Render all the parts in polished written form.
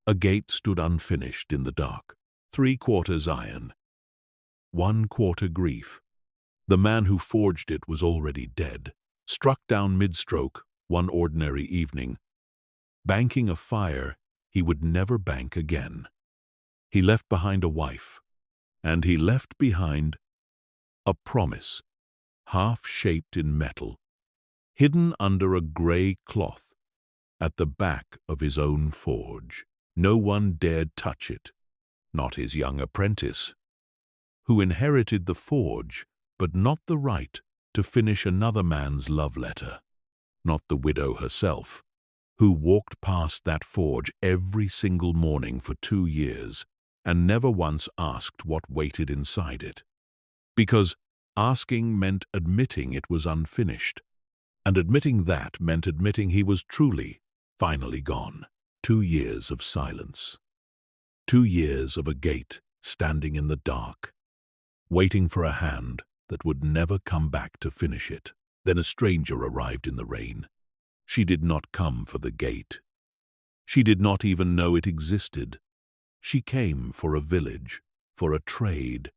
A gate stood unfinished in the dark, 3/4 iron, 1/4 grief. The man who forged it was already dead, struck down mid-stroke one ordinary evening. Banking a fire he would never bank again. He left behind a wife, and he left behind a promise, half-shaped in metal, hidden under a grey cloth at the back of his own forge. No one dared touch it, not his young apprentice, who inherited the forge but not the right to finish another man's love letter, not the widow herself, who walked past that forge every single morning for 2 years and never once asked what waited inside it. Because asking meant admitting it was unfinished, and admitting that meant admitting he was truly, finally gone. 2 years of silence. 2 years of a gate standing in the dark, waiting for a hand that would never come back to finish it. Then a stranger arrived in the rain. She did not come for the gate. She did not even know it existed. She came for a village, for a trade,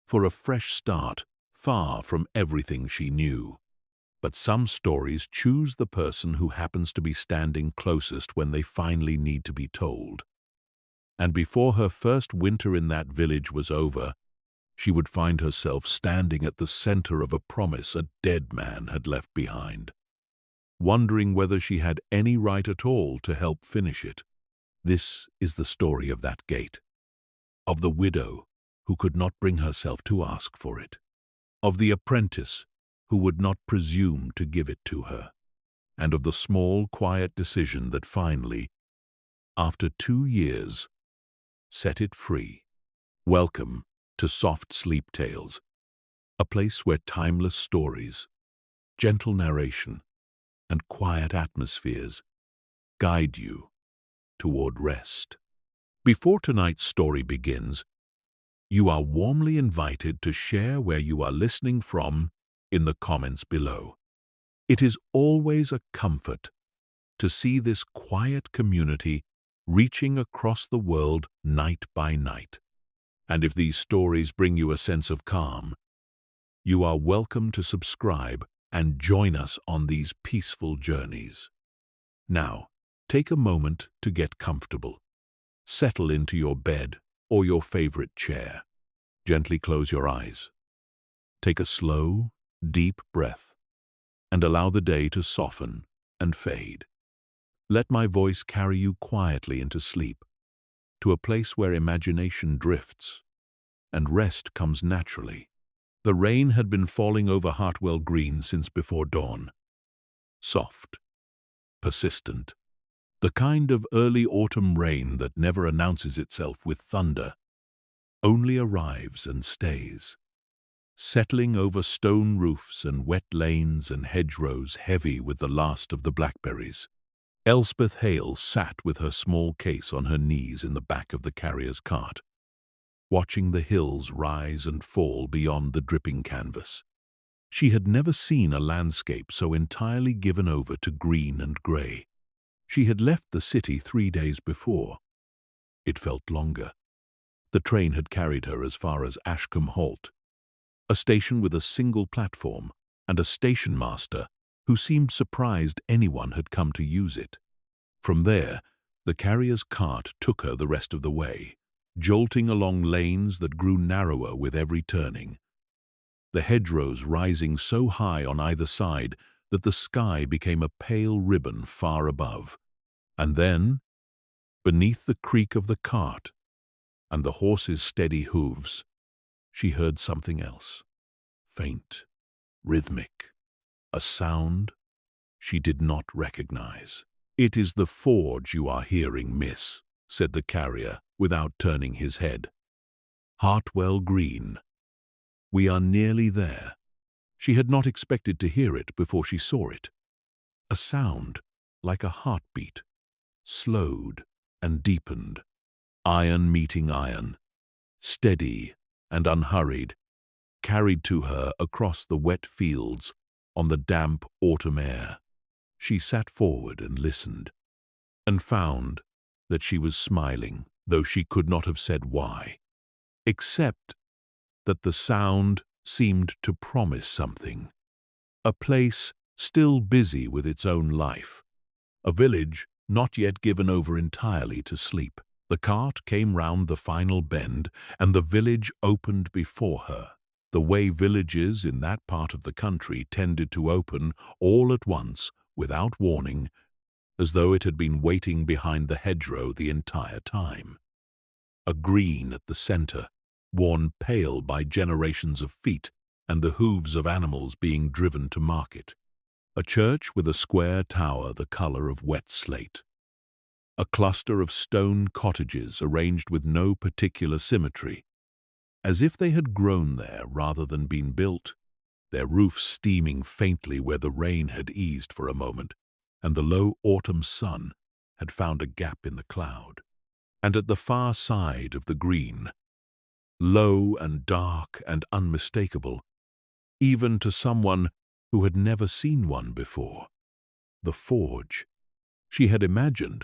for a fresh start, far from everything she knew. But some stories choose the person who happens to be standing closest when they finally need to be told. And before her first winter in that village was over, she would find herself standing at the center of a promise a dead man had left behind, wondering whether she had any right at all to help finish it. This is the story of that gate, of the widow who could not bring herself to ask for it, of the apprentice who would not presume to give it to her, and of the small, quiet decision that finally, after 2 years, set it free. Welcome to Soft Sleep Tales, a place where timeless stories, gentle narration, and quiet atmospheres guide you toward rest. Before tonight's story begins, you are warmly invited to share where you are listening from in the comments below. It is always a comfort to see this quiet community reaching across the world night by night. And if these stories bring you a sense of calm, you are welcome to subscribe and join us on these peaceful journeys. Now, take a moment to get comfortable. Settle into your bed or your favorite chair. Gently close your eyes. Take a slow, deep breath and allow the day to soften and fade. Let my voice carry you quietly into sleep, to a place where imagination drifts and rest comes naturally. The rain had been falling over Hartwell Green since before dawn. Soft, persistent, the kind of early autumn rain that never announces itself with thunder, only arrives and stays, settling over stone roofs and wet lanes and hedgerows heavy with the last of the blackberries. Elspeth Hale sat with her small case on her knees in the back of the carrier's cart, watching the hills rise and fall beyond the dripping canvas. She had never seen a landscape so entirely given over to green and grey. She had left the city 3 days before. It felt longer. The train had carried her as far as Ashcombe Halt, a station with a single platform and a station master who seemed surprised anyone had come to use it. From there, the carrier's cart took her the rest of the way, jolting along lanes that grew narrower with every turning, the hedgerows rising so high on either side that the sky became a pale ribbon far above. And then, beneath the creak of the cart and the horse's steady hooves, she heard something else, faint, rhythmic, a sound she did not recognize. "It is the forge you are hearing, miss," said the carrier without turning his head. "Hartwell Green. We are nearly there." She had not expected to hear it before she saw it. A sound like a heartbeat, slowed and deepened, iron meeting iron, steady and unhurried, carried to her across the wet fields on the damp autumn air. She sat forward and listened, and found that she was smiling, though she could not have said why, except that the sound seemed to promise something. A place still busy with its own life. A village not yet given over entirely to sleep. The cart came round the final bend, and the village opened before her, the way villages in that part of the country tended to open all at once, without warning, as though it had been waiting behind the hedgerow the entire time. A green at the centre, worn pale by generations of feet and the hooves of animals being driven to market. A church with a square tower the colour of wet slate. A cluster of stone cottages arranged with no particular symmetry, as if they had grown there rather than been built, their roofs steaming faintly where the rain had eased for a moment, and the low autumn sun had found a gap in the cloud. And at the far side of the green, low and dark and unmistakable, even to someone who had never seen one before, the forge. She had imagined,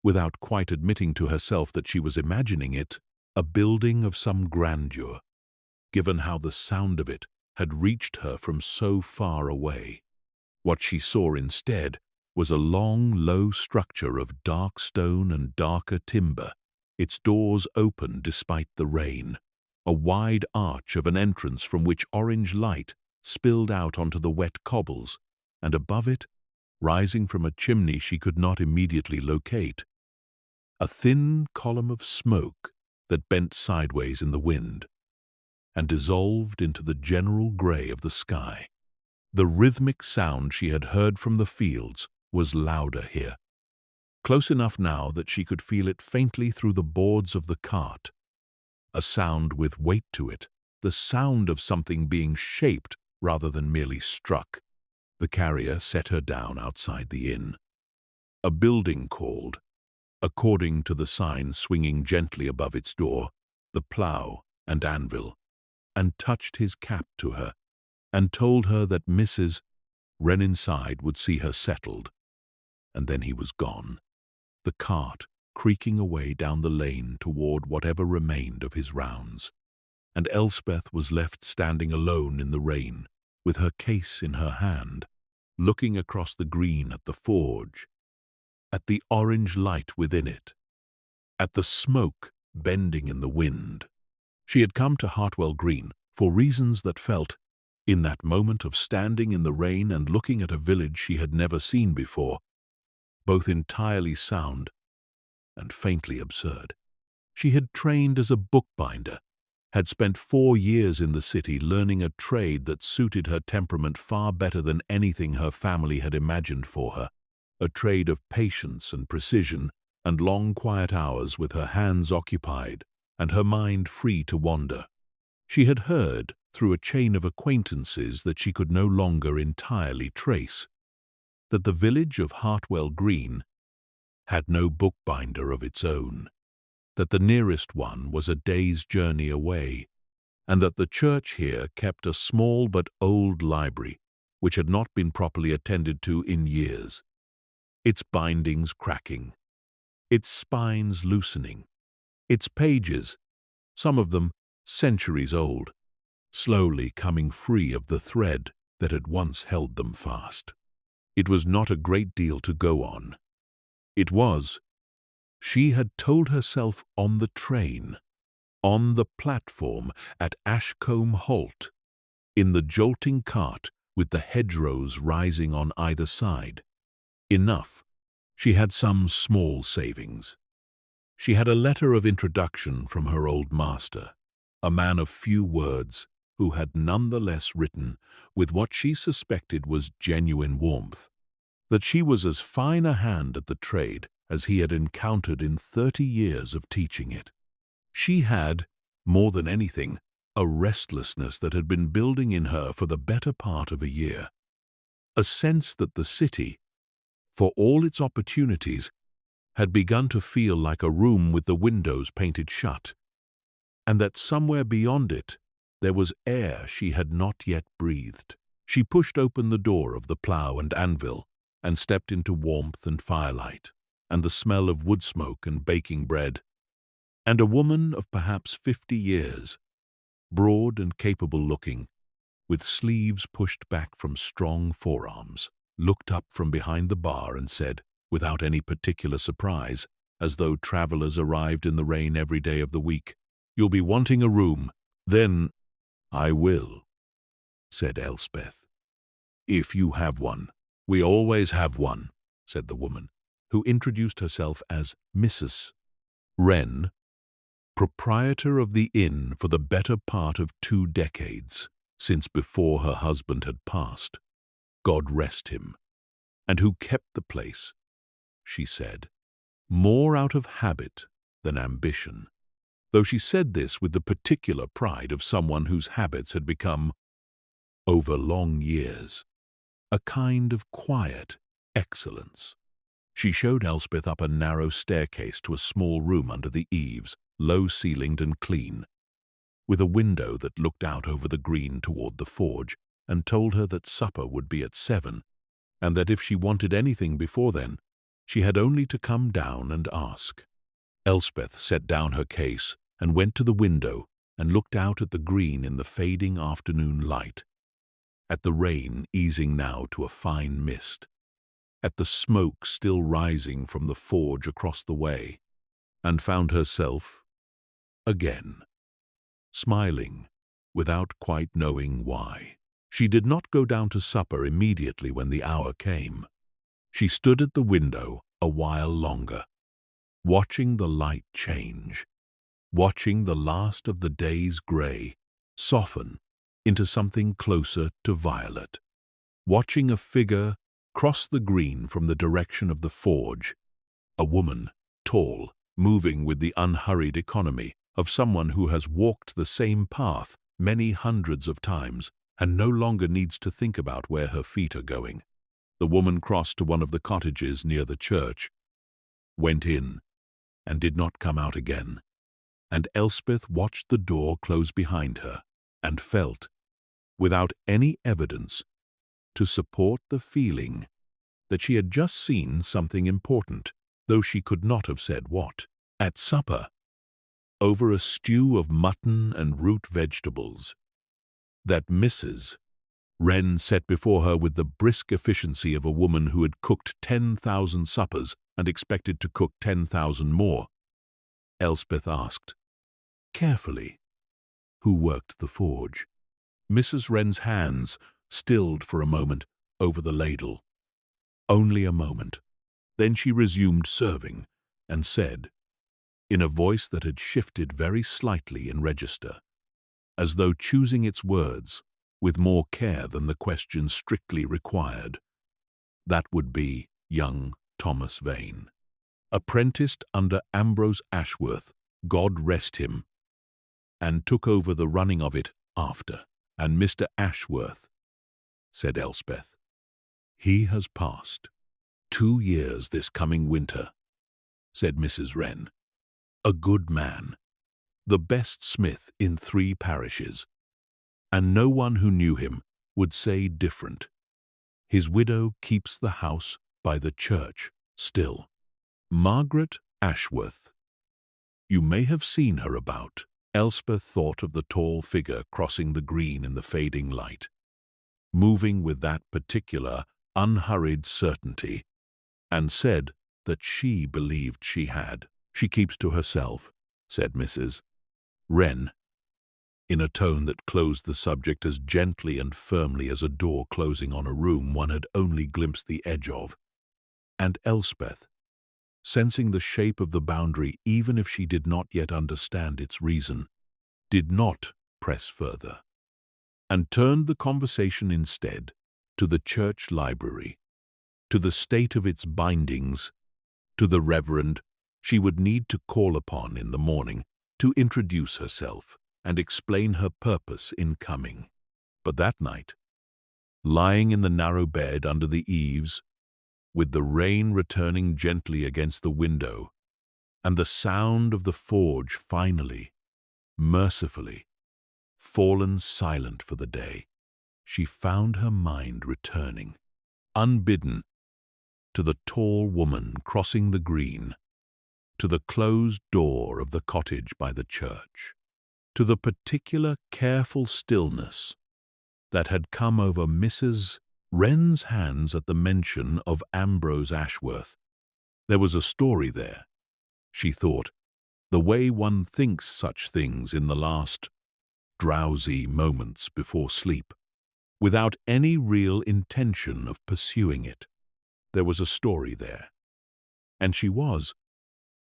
without quite admitting to herself that she was imagining it, a building of some grandeur, given how the sound of it had reached her from so far away. What she saw instead was a long, low structure of dark stone and darker timber, its doors open despite the rain, a wide arch of an entrance from which orange light spilled out onto the wet cobbles, and above it, rising from a chimney she could not immediately locate, a thin column of smoke that bent sideways in the wind and dissolved into the general grey of the sky. The rhythmic sound she had heard from the fields was louder here, close enough now that she could feel it faintly through the boards of the cart, a sound with weight to it, the sound of something being shaped rather than merely struck. The carrier set her down outside the inn. A building called, according to the sign swinging gently above its door, the plough and anvil, and touched his cap to her, and told her that Mrs. Wren inside would see her settled. And then he was gone, the cart creaking away down the lane toward whatever remained of his rounds, and Elspeth was left standing alone in the rain, with her case in her hand, looking across the green at the forge, at the orange light within it, at the smoke bending in the wind. She had come to Hartwell Green for reasons that felt, in that moment of standing in the rain and looking at a village she had never seen before, both entirely sound and faintly absurd. She had trained as a bookbinder, had spent 4 years in the city learning a trade that suited her temperament far better than anything her family had imagined for her, a trade of patience and precision and long quiet hours with her hands occupied and her mind free to wander. She had heard, through a chain of acquaintances that she could no longer entirely trace, that the village of Hartwell Green had no bookbinder of its own, that the nearest one was a day's journey away, and that the church here kept a small but old library which had not been properly attended to in years, its bindings cracking, its spines loosening, its pages, some of them centuries old, slowly coming free of the thread that had once held them fast. It was not a great deal to go on. It was, she had told herself on the train, on the platform at Ashcombe Halt, in the jolting cart with the hedgerows rising on either side. Enough. She had some small savings. She had a letter of introduction from her old master, a man of few words, who had nonetheless written, with what she suspected was genuine warmth, that she was as fine a hand at the trade as he had encountered in 30 years of teaching it. She had, more than anything, a restlessness that had been building in her for the better part of a year, a sense that the city, for all its opportunities, had begun to feel like a room with the windows painted shut, and that somewhere beyond it there was air she had not yet breathed. She pushed open the door of the plough and anvil and stepped into warmth and firelight. and the smell of wood smoke and baking bread. And a woman of perhaps 50 years, broad and capable-looking, with sleeves pushed back from strong forearms, looked up from behind the bar and said, without any particular surprise, as though travelers arrived in the rain every day of the week, "You'll be wanting a room." "Then I will," said Elspeth. "If you have one." "We always have one," said the woman, who introduced herself as Mrs. Wren, proprietor of the inn for the better part of 2 decades, since before her husband had passed, God rest him, and who kept the place, she said, more out of habit than ambition, though she said this with the particular pride of someone whose habits had become, over long years, a kind of quiet excellence. She showed Elspeth up a narrow staircase to a small room under the eaves, low-ceilinged and clean, with a window that looked out over the green toward the forge, and told her that supper would be at 7, and that if she wanted anything before then, she had only to come down and ask. Elspeth set down her case and went to the window and looked out at the green in the fading afternoon light, at the rain easing now to a fine mist, at the smoke still rising from the forge across the way, and found herself, again, smiling, without quite knowing why. She did not go down to supper immediately when the hour came. She stood at the window a while longer, watching the light change, watching the last of the day's grey soften into something closer to violet, watching a figure cross the green from the direction of the forge, a woman, tall, moving with the unhurried economy of someone who has walked the same path many hundreds of times and no longer needs to think about where her feet are going. The woman crossed to one of the cottages near the church, went in, and did not come out again, and Elspeth watched the door close behind her and felt, without any evidence to support the feeling, that she had just seen something important, though she could not have said what. At supper, over a stew of mutton and root vegetables, that Mrs. Wren set before her with the brisk efficiency of a woman who had cooked 10,000 suppers and expected to cook 10,000 more, Elspeth asked, carefully, who worked the forge. Mrs. Wren's hands stilled for a moment over the ladle. Only a moment. Then she resumed serving and said, in a voice that had shifted very slightly in register, as though choosing its words with more care than the question strictly required, that would be young Thomas Vane, apprenticed under Ambrose Ashworth, God rest him, and took over the running of it after. And Mr. Ashworth, said Elspeth, he has passed. 2 years this coming winter, said Mrs. Wren. A good man, the best smith in 3 parishes, and no one who knew him would say different. His widow keeps the house by the church still. Margaret Ashworth. You may have seen her about. Elspeth thought of the tall figure crossing the green in the fading light, moving with that particular, unhurried certainty, and said that she believed she had. She keeps to herself, said Mrs. Wren, in a tone that closed the subject as gently and firmly as a door closing on a room one had only glimpsed the edge of. And Elspeth, sensing the shape of the boundary even if she did not yet understand its reason, did not press further, and turned the conversation instead to the church library, to the state of its bindings, to the reverend she would need to call upon in the morning to introduce herself and explain her purpose in coming. But that night, lying in the narrow bed under the eaves, with the rain returning gently against the window, and the sound of the forge finally, mercifully, fallen silent for the day, she found her mind returning, unbidden, to the tall woman crossing the green, to the closed door of the cottage by the church, to the particular careful stillness that had come over Mrs. Wren's hands at the mention of Ambrose Ashworth. There was a story there, she thought, the way one thinks such things in the last drowsy moments before sleep, without any real intention of pursuing it. There was a story there, and she was,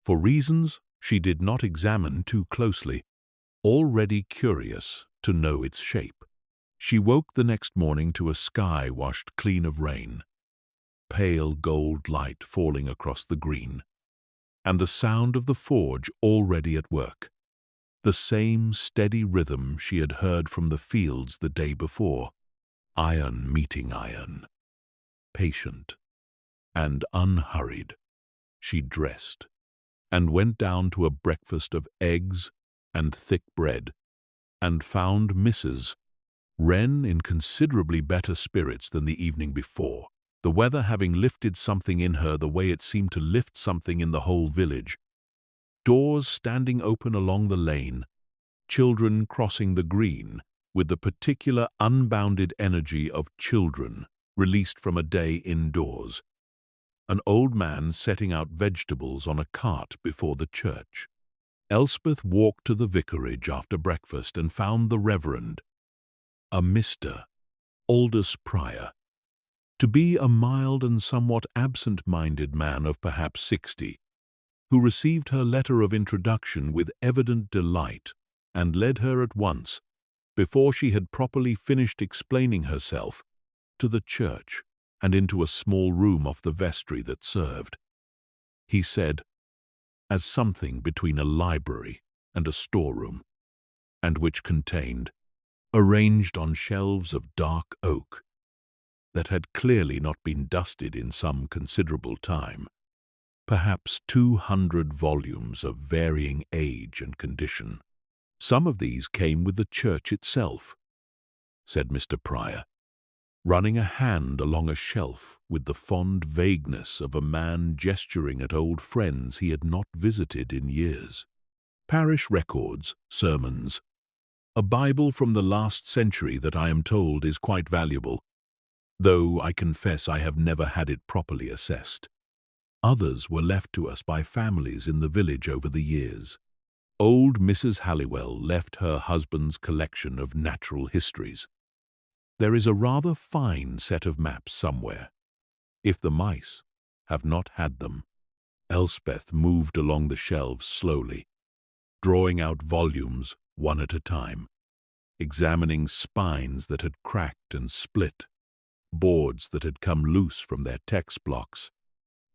for reasons she did not examine too closely, already curious to know its shape. She woke the next morning to a sky washed clean of rain, pale gold light falling across the green, and the sound of the forge already at work, the same steady rhythm she had heard from the fields the day before, iron meeting iron. Patient and unhurried, she dressed and went down to a breakfast of eggs and thick bread, and found Mrs. Wren in considerably better spirits than the evening before, the weather having lifted something in her the way it seemed to lift something in the whole village. Doors standing open along the lane, children crossing the green with the particular unbounded energy of children released from a day indoors, an old man setting out vegetables on a cart before the church. Elspeth walked to the vicarage after breakfast and found the Reverend, a Mr. Aldous Prior, to be a mild and somewhat absent-minded man of perhaps 60, who received her letter of introduction with evident delight and led her at once, before she had properly finished explaining herself, to the church and into a small room off the vestry that served, he said, as something between a library and a storeroom, and which contained, arranged on shelves of dark oak that had clearly not been dusted in some considerable time, perhaps 200 volumes of varying age and condition. Some of these came with the church itself, said Mr. Prior, running a hand along a shelf with the fond vagueness of a man gesturing at old friends he had not visited in years. Parish records, sermons, a Bible from the last century that I am told is quite valuable, though I confess I have never had it properly assessed. Others were left to us by families in the village over the years. Old Mrs. Halliwell left her husband's collection of natural histories. There is a rather fine set of maps somewhere, if the mice have not had them. Elspeth moved along the shelves slowly, drawing out volumes one at a time, examining spines that had cracked and split, boards that had come loose from their text blocks,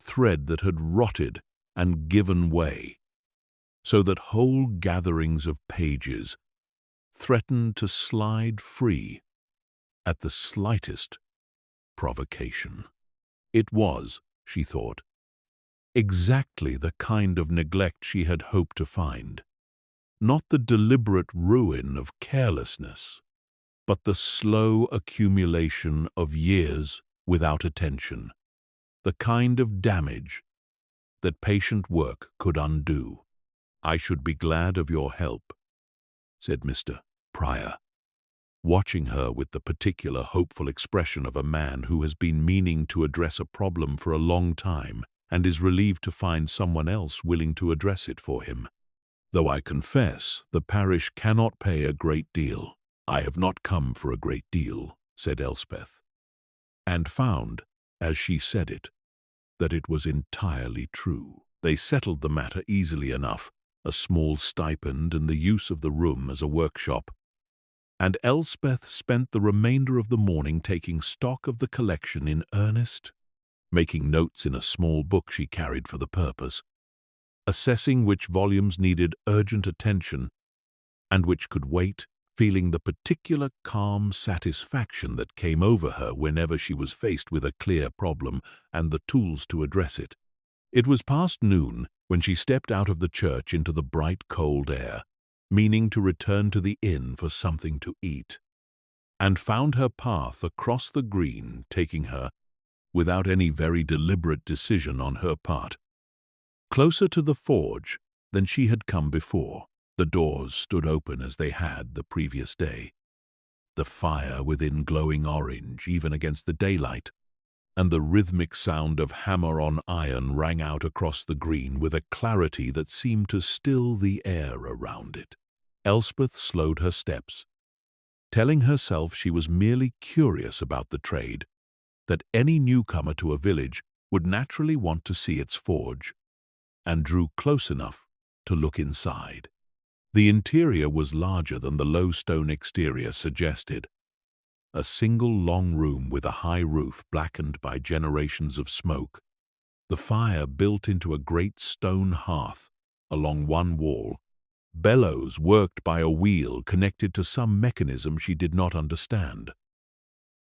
thread that had rotted and given way, so that whole gatherings of pages threatened to slide free at the slightest provocation. It was, she thought, exactly the kind of neglect she had hoped to find. Not the deliberate ruin of carelessness, but the slow accumulation of years without attention, the kind of damage that patient work could undo. I should be glad of your help, said Mr. Prior, watching her with the particular hopeful expression of a man who has been meaning to address a problem for a long time and is relieved to find someone else willing to address it for him. Though I confess the parish cannot pay a great deal. I have not come for a great deal, said Elspeth, and found, as she said it, that it was entirely true. They settled the matter easily enough, a small stipend and the use of the room as a workshop, and Elspeth spent the remainder of the morning taking stock of the collection in earnest, making notes in a small book she carried for the purpose, assessing which volumes needed urgent attention and which could wait, feeling the particular calm satisfaction that came over her whenever she was faced with a clear problem and the tools to address it. It was past noon when she stepped out of the church into the bright cold air, meaning to return to the inn for something to eat, and found her path across the green taking her without any very deliberate decision on her part. Closer to the forge than she had come before, the doors stood open as they had the previous day. The fire within glowing orange even against the daylight, and the rhythmic sound of hammer on iron rang out across the green with a clarity that seemed to still the air around it. Elspeth slowed her steps, telling herself she was merely curious about the trade, that any newcomer to a village would naturally want to see its forge, and drew close enough to look inside. The interior was larger than the low stone exterior suggested. A single long room with a high roof blackened by generations of smoke. The fire built into a great stone hearth along one wall. Bellows worked by a wheel connected to some mechanism she did not understand.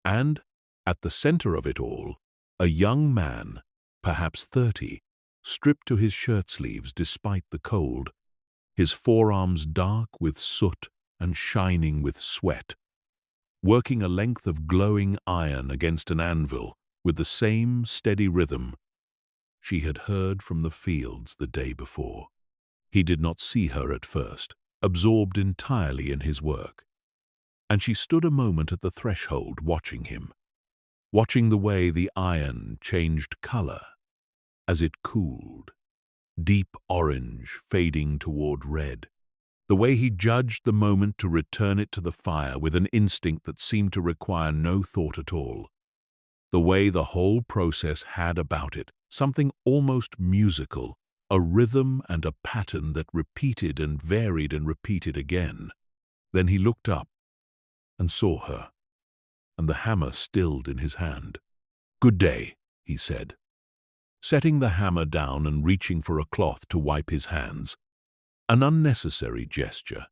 And, at the center of it all, a young man, perhaps 30, stripped to his shirt sleeves despite the cold, his forearms dark with soot and shining with sweat, working a length of glowing iron against an anvil with the same steady rhythm she had heard from the fields the day before. He did not see her at first, absorbed entirely in his work, and she stood a moment at the threshold watching him, watching the way the iron changed color as it cooled, deep orange fading toward red, the way he judged the moment to return it to the fire with an instinct that seemed to require no thought at all, the way the whole process had about it something almost musical, a rhythm and a pattern that repeated and varied and repeated again. Then he looked up and saw her, and the hammer stilled in his hand. "Good day," he said, setting the hammer down and reaching for a cloth to wipe his hands. An unnecessary gesture,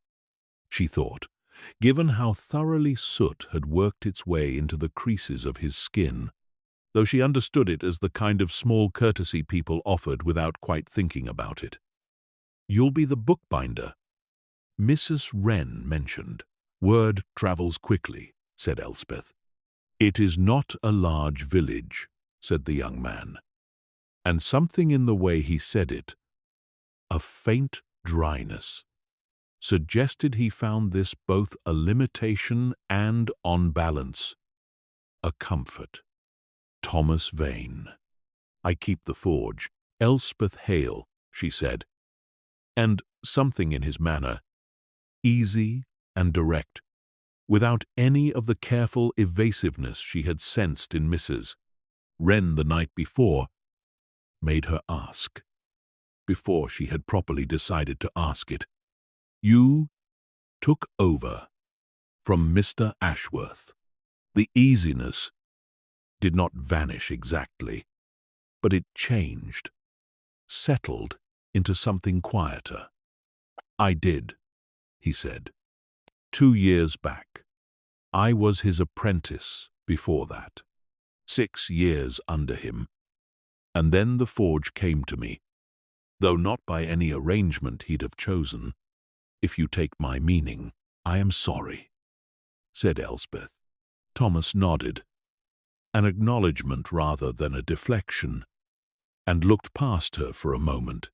she thought, given how thoroughly soot had worked its way into the creases of his skin, though she understood it as the kind of small courtesy people offered without quite thinking about it. "You'll be the bookbinder Mrs. Wren mentioned." "Word travels quickly," said Elspeth. "It is not a large village," said the young man, and something in the way he said it, a faint dryness, suggested he found this both a limitation and, on balance, a comfort. Thomas Vane. "I keep the forge. Elspeth Hale," she said, and something in his manner, easy and direct, without any of the careful evasiveness she had sensed in Mrs. Wren the night before, made her ask, before she had properly decided to ask it. "You took over from Mr. Ashworth." The easiness did not vanish exactly, but it changed, settled into something quieter. "I did," he said. "2 years back. I was his apprentice before that. 6 years under him. And then the forge came to me, though not by any arrangement he'd have chosen. If you take my meaning, I am sorry," said Elspeth. Thomas nodded, an acknowledgement rather than a deflection, and looked past her for a moment,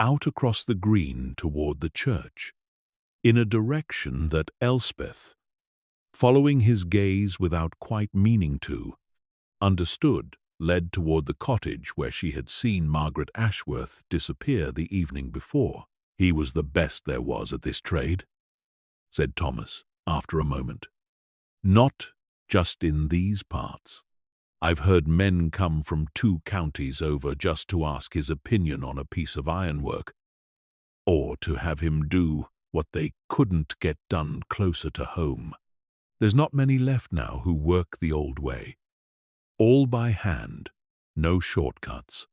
out across the green toward the church, in a direction that Elspeth, following his gaze without quite meaning to, understood led toward the cottage where she had seen Margaret Ashworth disappear the evening before. "He was the best there was at this trade," said Thomas after a moment. "Not just in these parts. I've heard men come from 2 counties over just to ask his opinion on a piece of ironwork, or to have him do what they couldn't get done closer to home. There's not many left now who work the old way. All by hand, no shortcuts.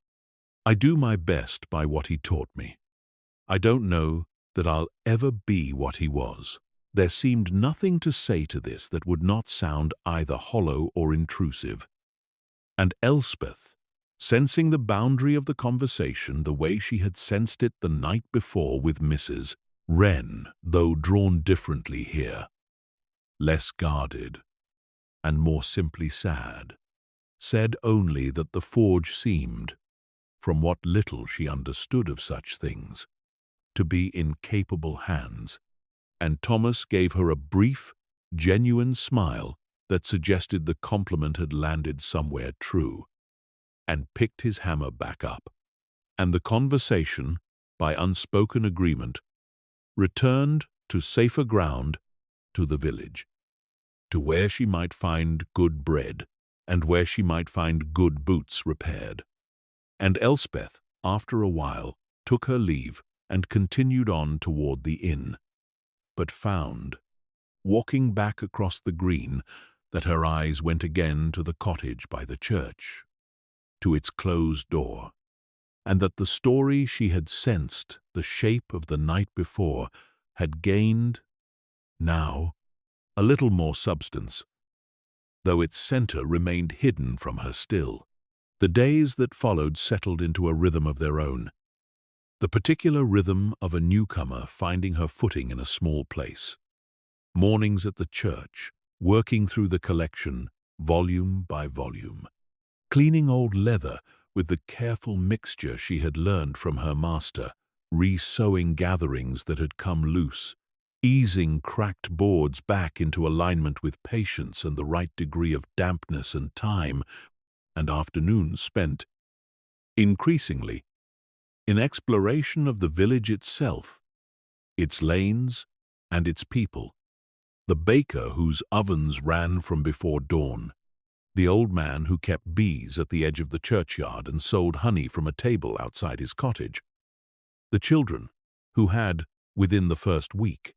I do my best by what he taught me. I don't know that I'll ever be what he was." There seemed nothing to say to this that would not sound either hollow or intrusive, and Elspeth, sensing the boundary of the conversation the way she had sensed it the night before with Mrs. Wren, though drawn differently here, less guarded and more simply sad, said only that the forge seemed, from what little she understood of such things, to be in capable hands, and Thomas gave her a brief, genuine smile that suggested the compliment had landed somewhere true, and picked his hammer back up, and the conversation, by unspoken agreement, returned to safer ground, to the village, to where she might find good bread, and where she might find good boots repaired. And Elspeth, after a while, took her leave and continued on toward the inn, but found, walking back across the green, that her eyes went again to the cottage by the church, to its closed door, and that the story she had sensed the shape of the night before had gained, now, a little more substance, though its center remained hidden from her still. The days that followed settled into a rhythm of their own, the particular rhythm of a newcomer finding her footing in a small place. Mornings at the church, working through the collection, volume by volume, cleaning old leather with the careful mixture she had learned from her master, re-sewing gatherings that had come loose, easing cracked boards back into alignment with patience and the right degree of dampness and time, and afternoons spent, increasingly, in exploration of the village itself, its lanes and its people, the baker whose ovens ran from before dawn, the old man who kept bees at the edge of the churchyard and sold honey from a table outside his cottage, the children who had, within the first week,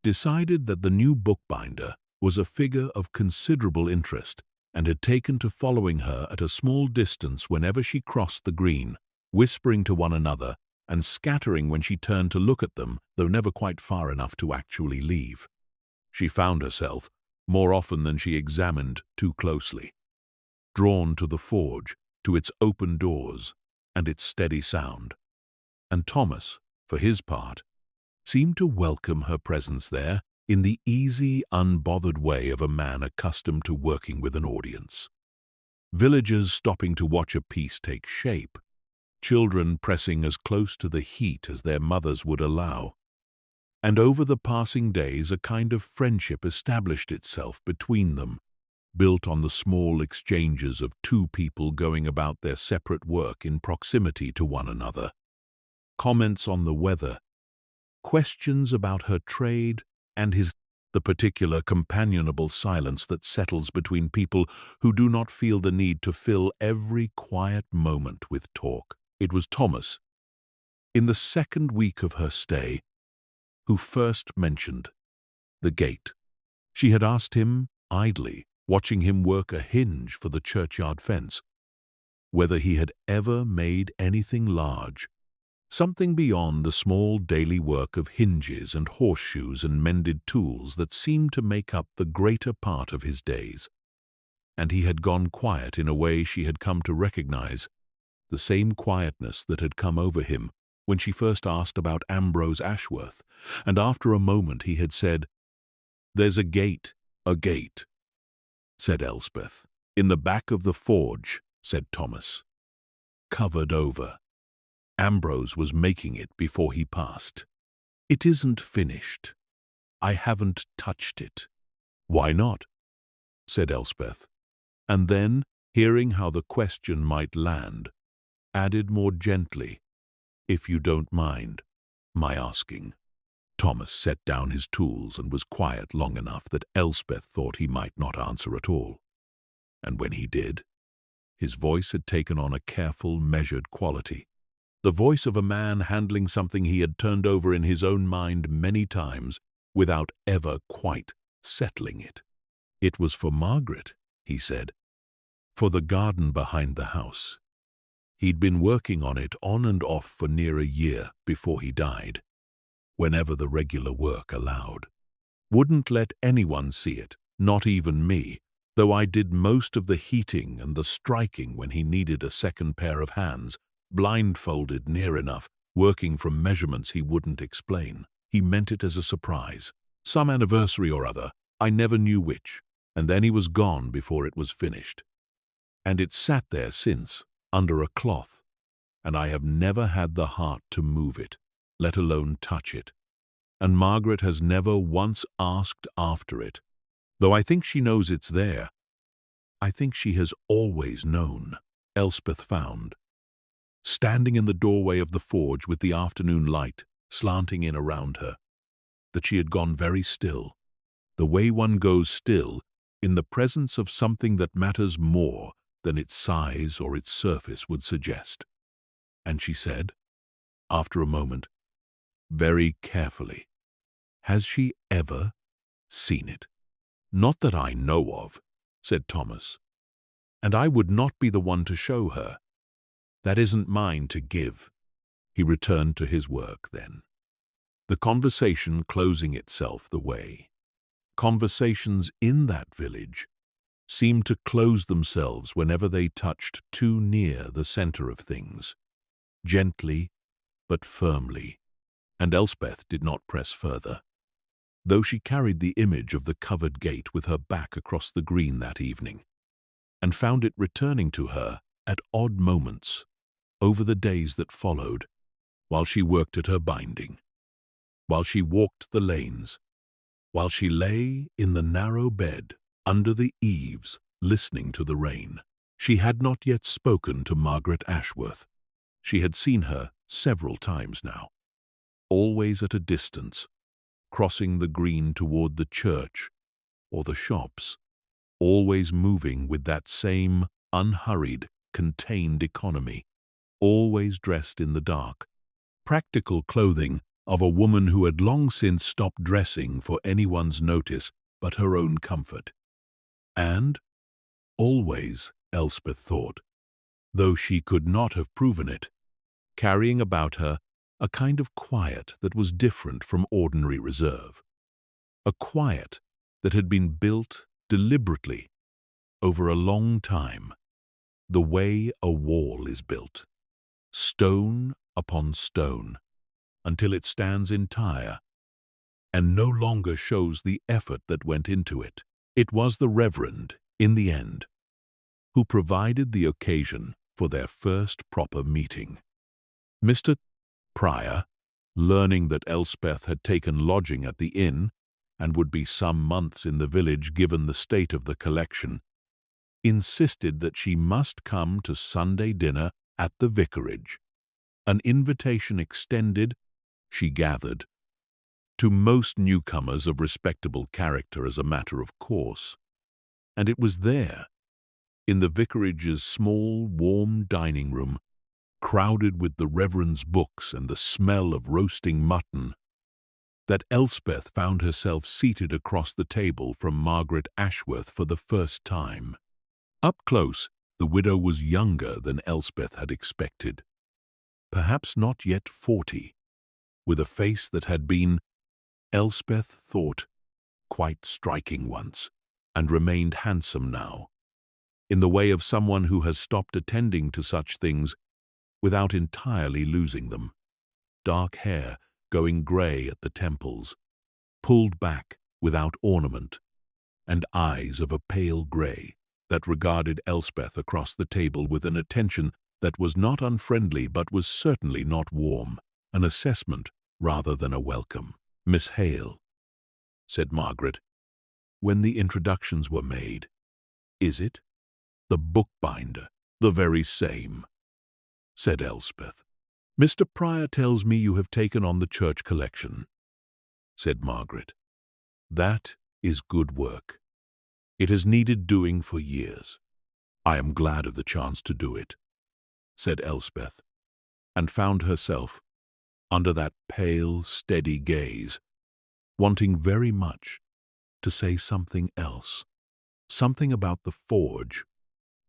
decided that the new bookbinder was a figure of considerable interest and had taken to following her at a small distance whenever she crossed the green, whispering to one another and scattering when she turned to look at them, though never quite far enough to actually leave. She found herself, more often than she examined too closely, drawn to the forge, to its open doors and its steady sound. And Thomas, for his part, seemed to welcome her presence there in the easy, unbothered way of a man accustomed to working with an audience. Villagers stopping to watch a piece take shape, children pressing as close to the heat as their mothers would allow. And over the passing days a kind of friendship established itself between them, built on the small exchanges of two people going about their separate work in proximity to one another. Comments on the weather, questions about her trade, and the particular companionable silence that settles between people who do not feel the need to fill every quiet moment with talk. It was Thomas, in the second week of her stay, who first mentioned the gate. She had asked him, idly, watching him work a hinge for the churchyard fence, whether he had ever made anything large, something beyond the small daily work of hinges and horseshoes and mended tools that seemed to make up the greater part of his days. And he had gone quiet in a way she had come to recognize, the same quietness that had come over him when she first asked about Ambrose Ashworth, and after a moment he had said, "There's a gate," said Elspeth. "In the back of the forge," said Thomas. "Covered over. Ambrose was making it before he passed. It isn't finished. I haven't touched it." "Why not?" said Elspeth, and then, hearing how the question might land, added more gently, "If you don't mind my asking." Thomas set down his tools and was quiet long enough that Elspeth thought he might not answer at all. And when he did, his voice had taken on a careful, measured quality, the voice of a man handling something he had turned over in his own mind many times without ever quite settling it. "It was for Margaret," he said, "for the garden behind the house. He'd been working on it on and off for near a year before he died, whenever the regular work allowed. Wouldn't let anyone see it, not even me, though I did most of the heating and the striking when he needed a second pair of hands, blindfolded near enough, working from measurements he wouldn't explain. He meant it as a surprise. Some anniversary or other, I never knew which, and then he was gone before it was finished. and it sat there since, under a cloth, and I have never had the heart to move it, let alone touch it. And Margaret has never once asked after it, though I think she knows it's there. I think she has always known, Elspeth found, standing in the doorway of the forge with the afternoon light slanting in around her, that she had gone very still, the way one goes still in the presence of something that matters more than its size or its surface would suggest. And she said, after a moment, very carefully, "Has she ever seen it?" "Not that I know of," said Thomas, "and I would not be the one to show her. That isn't mine to give." He returned to his work then, the conversation closing itself the way. Conversations in that village seemed to close themselves whenever they touched too near the center of things, gently but firmly, and Elspeth did not press further, though she carried the image of the covered gate with her back across the green that evening, and found it returning to her at odd moments over the days that followed, while she worked at her binding, while she walked the lanes, while she lay in the narrow bed under the eaves listening to the rain. She had not yet spoken to Margaret Ashworth. She had seen her several times now, always at a distance, crossing the green toward the church or the shops, always moving with that same unhurried, contained economy, always dressed in the dark, practical clothing of a woman who had long since stopped dressing for anyone's notice but her own comfort. And always, Elspeth thought, though she could not have proven it, carrying about her a kind of quiet that was different from ordinary reserve, a quiet that had been built deliberately over a long time, the way a wall is built, stone upon stone, until it stands entire and no longer shows the effort that went into it. It was the Reverend, in the end, who provided the occasion for their first proper meeting. Mr. Prior, learning that Elspeth had taken lodging at the inn and would be some months in the village given the state of the collection, insisted that she must come to Sunday dinner at the vicarage, an invitation extended, she gathered, to most newcomers of respectable character as a matter of course, and it was there, in the vicarage's small, warm dining room, crowded with the Reverend's books and the smell of roasting mutton, that Elspeth found herself seated across the table from Margaret Ashworth for the first time. Up close, the widow was younger than Elspeth had expected, perhaps not yet 40, with a face that had been, Elspeth thought, quite striking once, and remained handsome now, in the way of someone who has stopped attending to such things without entirely losing them. Dark hair going grey at the temples, pulled back without ornament, and eyes of a pale grey that regarded Elspeth across the table with an attention that was not unfriendly but was certainly not warm, an assessment rather than a welcome. "Miss Hale," said Margaret, when the introductions were made. "Is it?" "The bookbinder, the very same," said Elspeth. "Mr. Prior tells me you have taken on the church collection," said Margaret. "That is good work. It has needed doing for years. I am glad of the chance to do it," said Elspeth, and found herself, under that pale, steady gaze, wanting very much to say something else, something about the forge,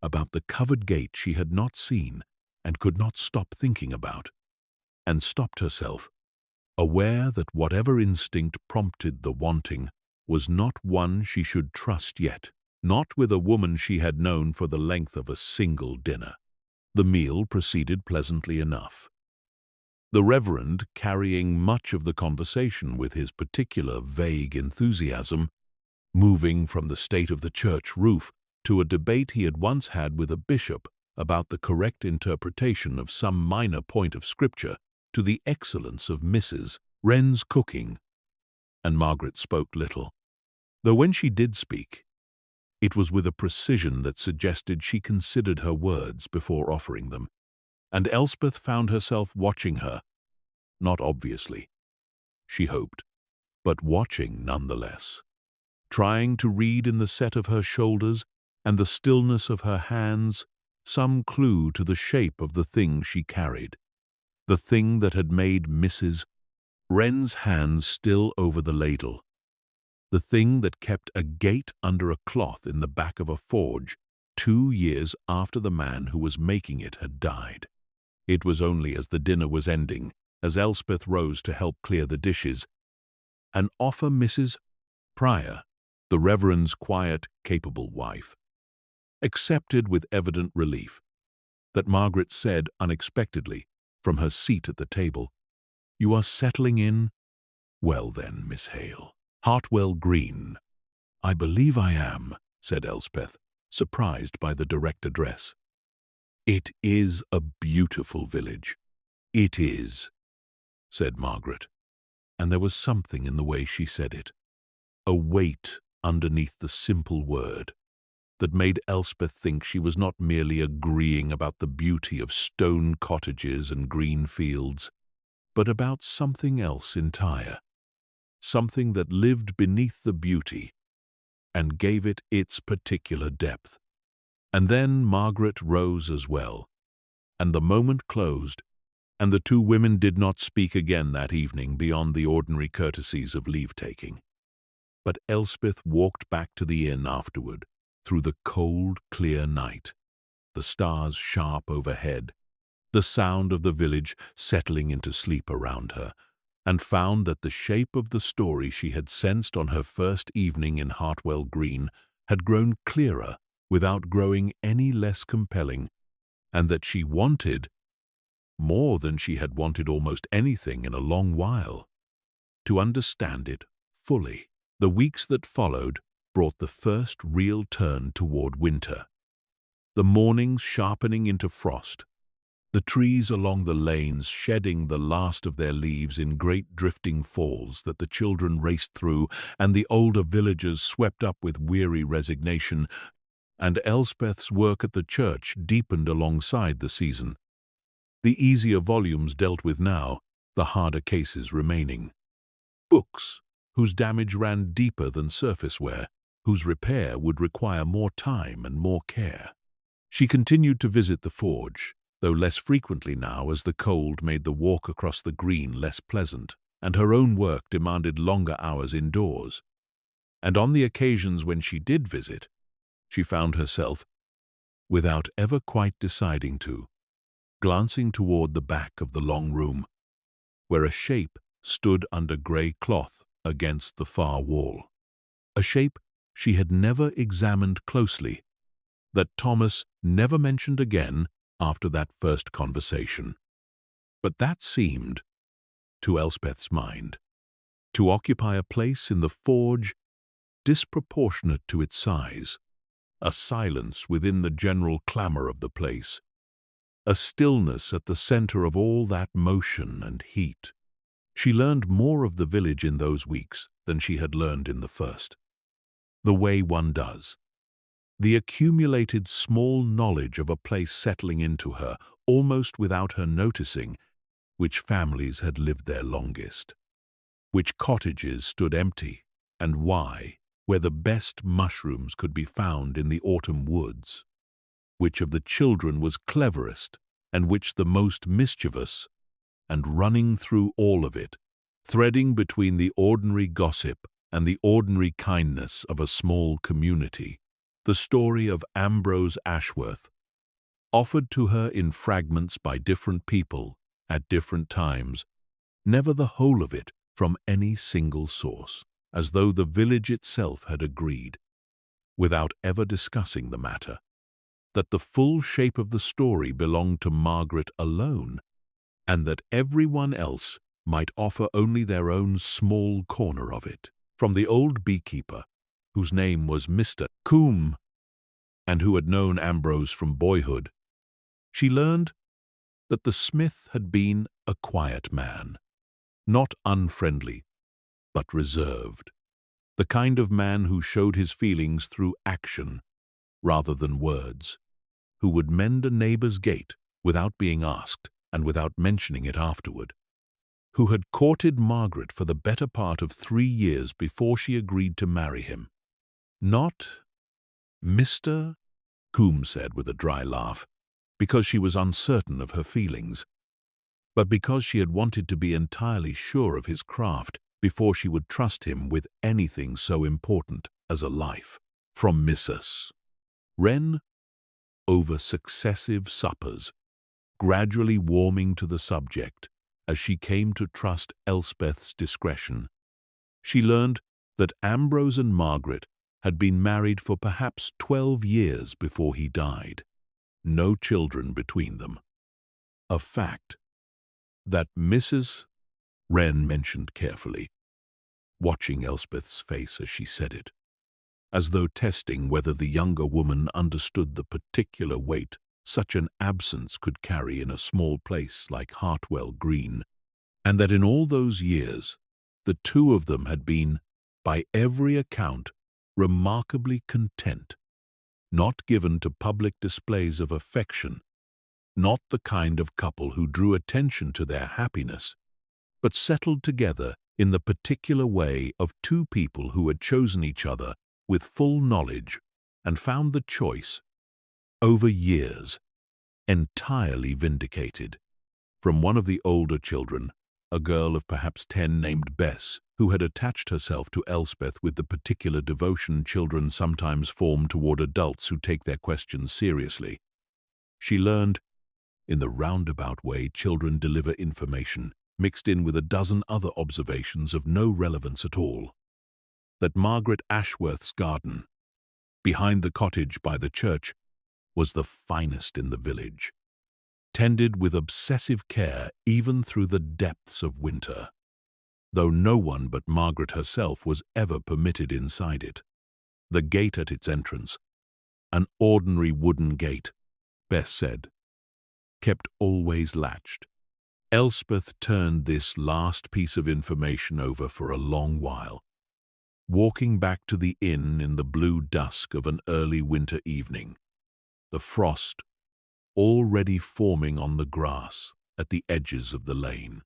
about the covered gate she had not seen and could not stop thinking about, and stopped herself, aware that whatever instinct prompted the wanting was not one she should trust yet, not with a woman she had known for the length of a single dinner. The meal proceeded pleasantly enough, the Reverend carrying much of the conversation with his particular vague enthusiasm, moving from the state of the church roof to a debate he had once had with a bishop about the correct interpretation of some minor point of scripture, to the excellence of Mrs. Wren's cooking. And Margaret spoke little, though when she did speak, it was with a precision that suggested she considered her words before offering them, and Elspeth found herself watching her, not obviously, she hoped, but watching nonetheless, trying to read in the set of her shoulders and the stillness of her hands some clue to the shape of the thing she carried, the thing that had made Mrs. Wren's hands still over the ladle, the thing that kept a gate under a cloth in the back of a forge 2 years after the man who was making it had died. It was only as the dinner was ending, as Elspeth rose to help clear the dishes, and offer Mrs. Pryor, the Reverend's quiet, capable wife, accepted with evident relief, that Margaret said unexpectedly, from her seat at the table, "You are settling in? Well then, Miss Hale, Hartwell Green." "I believe I am," said Elspeth, surprised by the direct address. "It is a beautiful village. It is," said Margaret, and there was something in the way she said it, a weight underneath the simple word, that made Elspeth think she was not merely agreeing about the beauty of stone cottages and green fields, but about something else entire, something that lived beneath the beauty and gave it its particular depth. And then Margaret rose as well, and the moment closed, and the two women did not speak again that evening beyond the ordinary courtesies of leave-taking. But Elspeth walked back to the inn afterward, through the cold, clear night, the stars sharp overhead, the sound of the village settling into sleep around her, and found that the shape of the story she had sensed on her first evening in Hartwell Green had grown clearer without growing any less compelling, and that she wanted, more than she had wanted almost anything in a long while, to understand it fully. The weeks that followed brought the first real turn toward winter, the mornings sharpening into frost, the trees along the lanes shedding the last of their leaves in great drifting falls that the children raced through, and the older villagers swept up with weary resignation, and Elspeth's work at the church deepened alongside the season. The easier volumes dealt with now, the harder cases remaining. Books, whose damage ran deeper than surface wear, whose repair would require more time and more care. She continued to visit the forge, though less frequently now as the cold made the walk across the green less pleasant, and her own work demanded longer hours indoors. And on the occasions when she did visit, she found herself, without ever quite deciding to, glancing toward the back of the long room, where a shape stood under grey cloth against the far wall. A shape she had never examined closely, that Thomas never mentioned again after that first conversation. But that seemed, to Elspeth's mind, to occupy a place in the forge disproportionate to its size, a silence within the general clamor of the place, a stillness at the center of all that motion and heat. She learned more of the village in those weeks than she had learned in the first. The way one does. The accumulated small knowledge of a place settling into her, almost without her noticing, which families had lived there longest, which cottages stood empty, and why, where the best mushrooms could be found in the autumn woods, which of the children was cleverest, and which the most mischievous, and running through all of it, threading between the ordinary gossip and the ordinary kindness of a small community, the story of Ambrose Ashworth, offered to her in fragments by different people at different times, never the whole of it from any single source, as though the village itself had agreed, without ever discussing the matter, that the full shape of the story belonged to Margaret alone, and that everyone else might offer only their own small corner of it. From the old beekeeper, whose name was Mr. Coombe, and who had known Ambrose from boyhood, she learned that the smith had been a quiet man, not unfriendly, but reserved, the kind of man who showed his feelings through action rather than words, who would mend a neighbor's gate without being asked and without mentioning it afterward, who had courted Margaret for the better part of 3 years before she agreed to marry him. Not Mr. Coombs said with a dry laugh, because she was uncertain of her feelings, but because she had wanted to be entirely sure of his craft before she would trust him with anything so important as a life. From Mrs. Wren, over successive suppers, gradually warming to the subject as she came to trust Elspeth's discretion, she learned that Ambrose and Margaret had been married for perhaps 12 years before he died, no children between them. A fact that Mrs. Wren mentioned carefully, watching Elspeth's face as she said it, as though testing whether the younger woman understood the particular weight such an absence could carry in a small place like Hartwell Green, and that in all those years the two of them had been, by every account, remarkably content, not given to public displays of affection, not the kind of couple who drew attention to their happiness, but settled together in the particular way of two people who had chosen each other with full knowledge and found the choice, over years, entirely vindicated. From one of the older children, a girl of perhaps 10 named Bess, who had attached herself to Elspeth with the particular devotion children sometimes form toward adults who take their questions seriously, she learned, in the roundabout way children deliver information, mixed in with a dozen other observations of no relevance at all, that Margaret Ashworth's garden, behind the cottage by the church, was the finest in the village, tended with obsessive care even through the depths of winter, though no one but Margaret herself was ever permitted inside it. The gate at its entrance, an ordinary wooden gate, Bess said, kept always latched. Elspeth turned this last piece of information over for a long while, walking back to the inn in the blue dusk of an early winter evening, the frost already forming on the grass at the edges of the lane.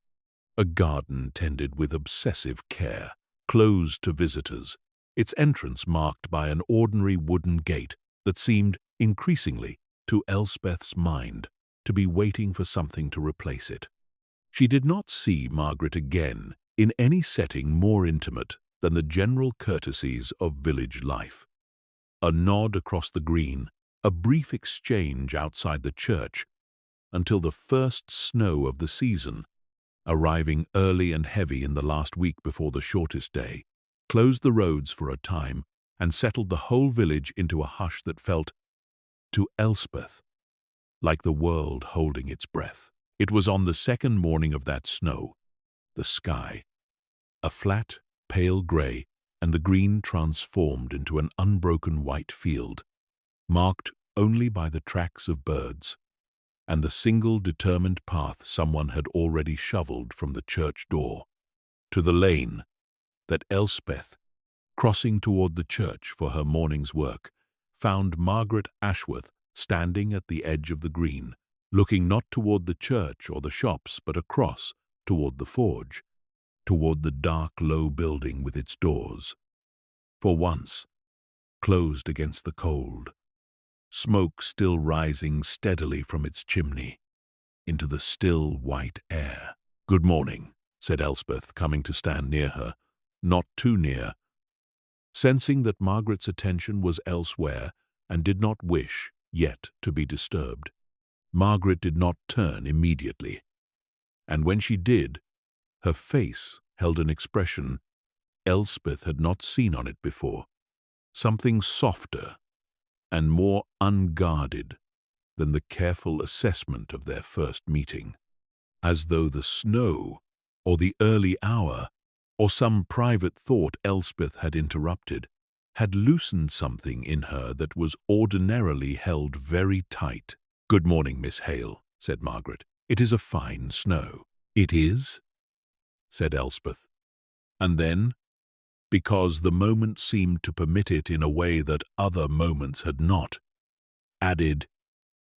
A garden tended with obsessive care, closed to visitors, its entrance marked by an ordinary wooden gate that seemed, increasingly, to Elspeth's mind, to be waiting for something to replace it. She did not see Margaret again in any setting more intimate than the general courtesies of village life. A nod across the green, a brief exchange outside the church, until the first snow of the season, arriving early and heavy in the last week before the shortest day, closed the roads for a time and settled the whole village into a hush that felt, to Elspeth, like the world holding its breath. It was on the second morning of that snow, the sky, a flat, pale grey, and the green transformed into an unbroken white field, marked only by the tracks of birds, and the single determined path someone had already shovelled from the church door to the lane that Elspeth, crossing toward the church for her morning's work, found Margaret Ashworth standing at the edge of the green, looking not toward the church or the shops, but across toward the forge, toward the dark, low building with its doors, for once closed against the cold, smoke still rising steadily from its chimney into the still white air. "Good morning," said Elspeth, coming to stand near her, not too near, sensing that Margaret's attention was elsewhere and did not wish yet to be disturbed. Margaret did not turn immediately, and when she did, her face held an expression Elspeth had not seen on it before, something softer and more unguarded than the careful assessment of their first meeting, as though the snow, or the early hour, or some private thought Elspeth had interrupted, had loosened something in her that was ordinarily held very tight. "Good morning, Miss Hale," said Margaret. "It is a fine snow." "It is?" said Elspeth. And then, because the moment seemed to permit it in a way that other moments had not, added,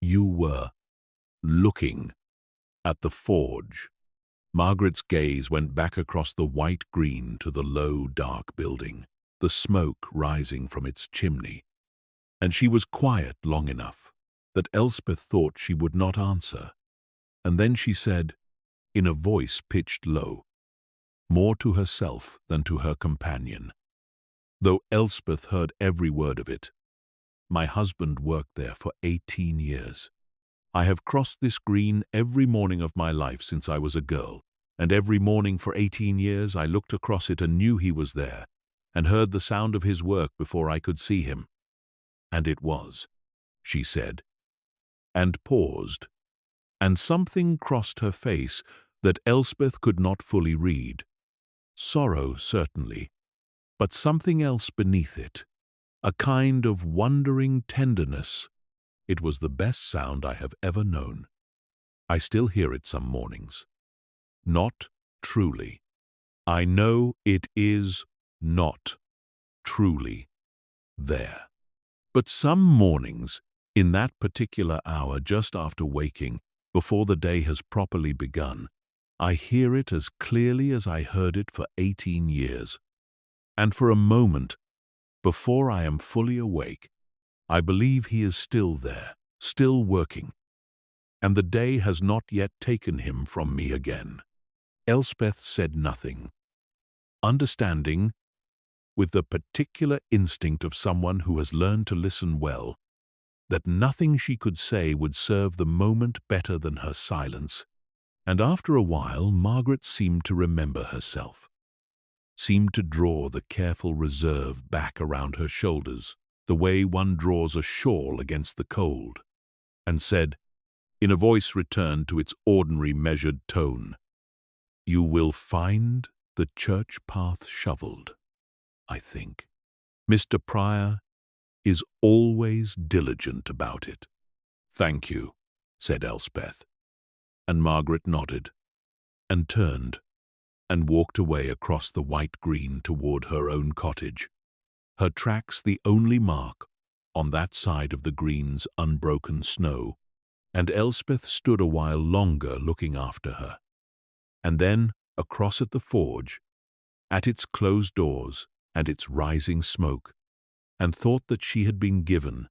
"You were looking at the forge." Margaret's gaze went back across the white green to the low, dark building, the smoke rising from its chimney, and she was quiet long enough that Elspeth thought she would not answer. And then she said, in a voice pitched low, more to herself than to her companion, though Elspeth heard every word of it, "My husband worked there for 18 years. I have crossed this green every morning of my life since I was a girl, and every morning for 18 years I looked across it and knew he was there, and heard the sound of his work before I could see him. And it was," she said, and paused, and something crossed her face that Elspeth could not fully read. Sorrow, certainly, but something else beneath it, a kind of wondering tenderness. "It was the best sound I have ever known. I still hear it some mornings. Not truly. I know it is not truly there. But some mornings, in that particular hour just after waking, before the day has properly begun, I hear it as clearly as I heard it for 18 years. And for a moment, before I am fully awake, I believe he is still there, still working, and the day has not yet taken him from me again." Elspeth said nothing, understanding, with the particular instinct of someone who has learned to listen well, that nothing she could say would serve the moment better than her silence. And after a while, Margaret seemed to remember herself, seemed to draw the careful reserve back around her shoulders, the way one draws a shawl against the cold, and said, in a voice returned to its ordinary measured tone, "You will find the church path shoveled, I think. Mr. Pryor is always diligent about it." "Thank you," said Elspeth, and Margaret nodded, and turned, and walked away across the white green toward her own cottage, her tracks the only mark on that side of the green's unbroken snow, and Elspeth stood a while longer looking after her, and then across at the forge, at its closed doors and its rising smoke, and thought that she had been given,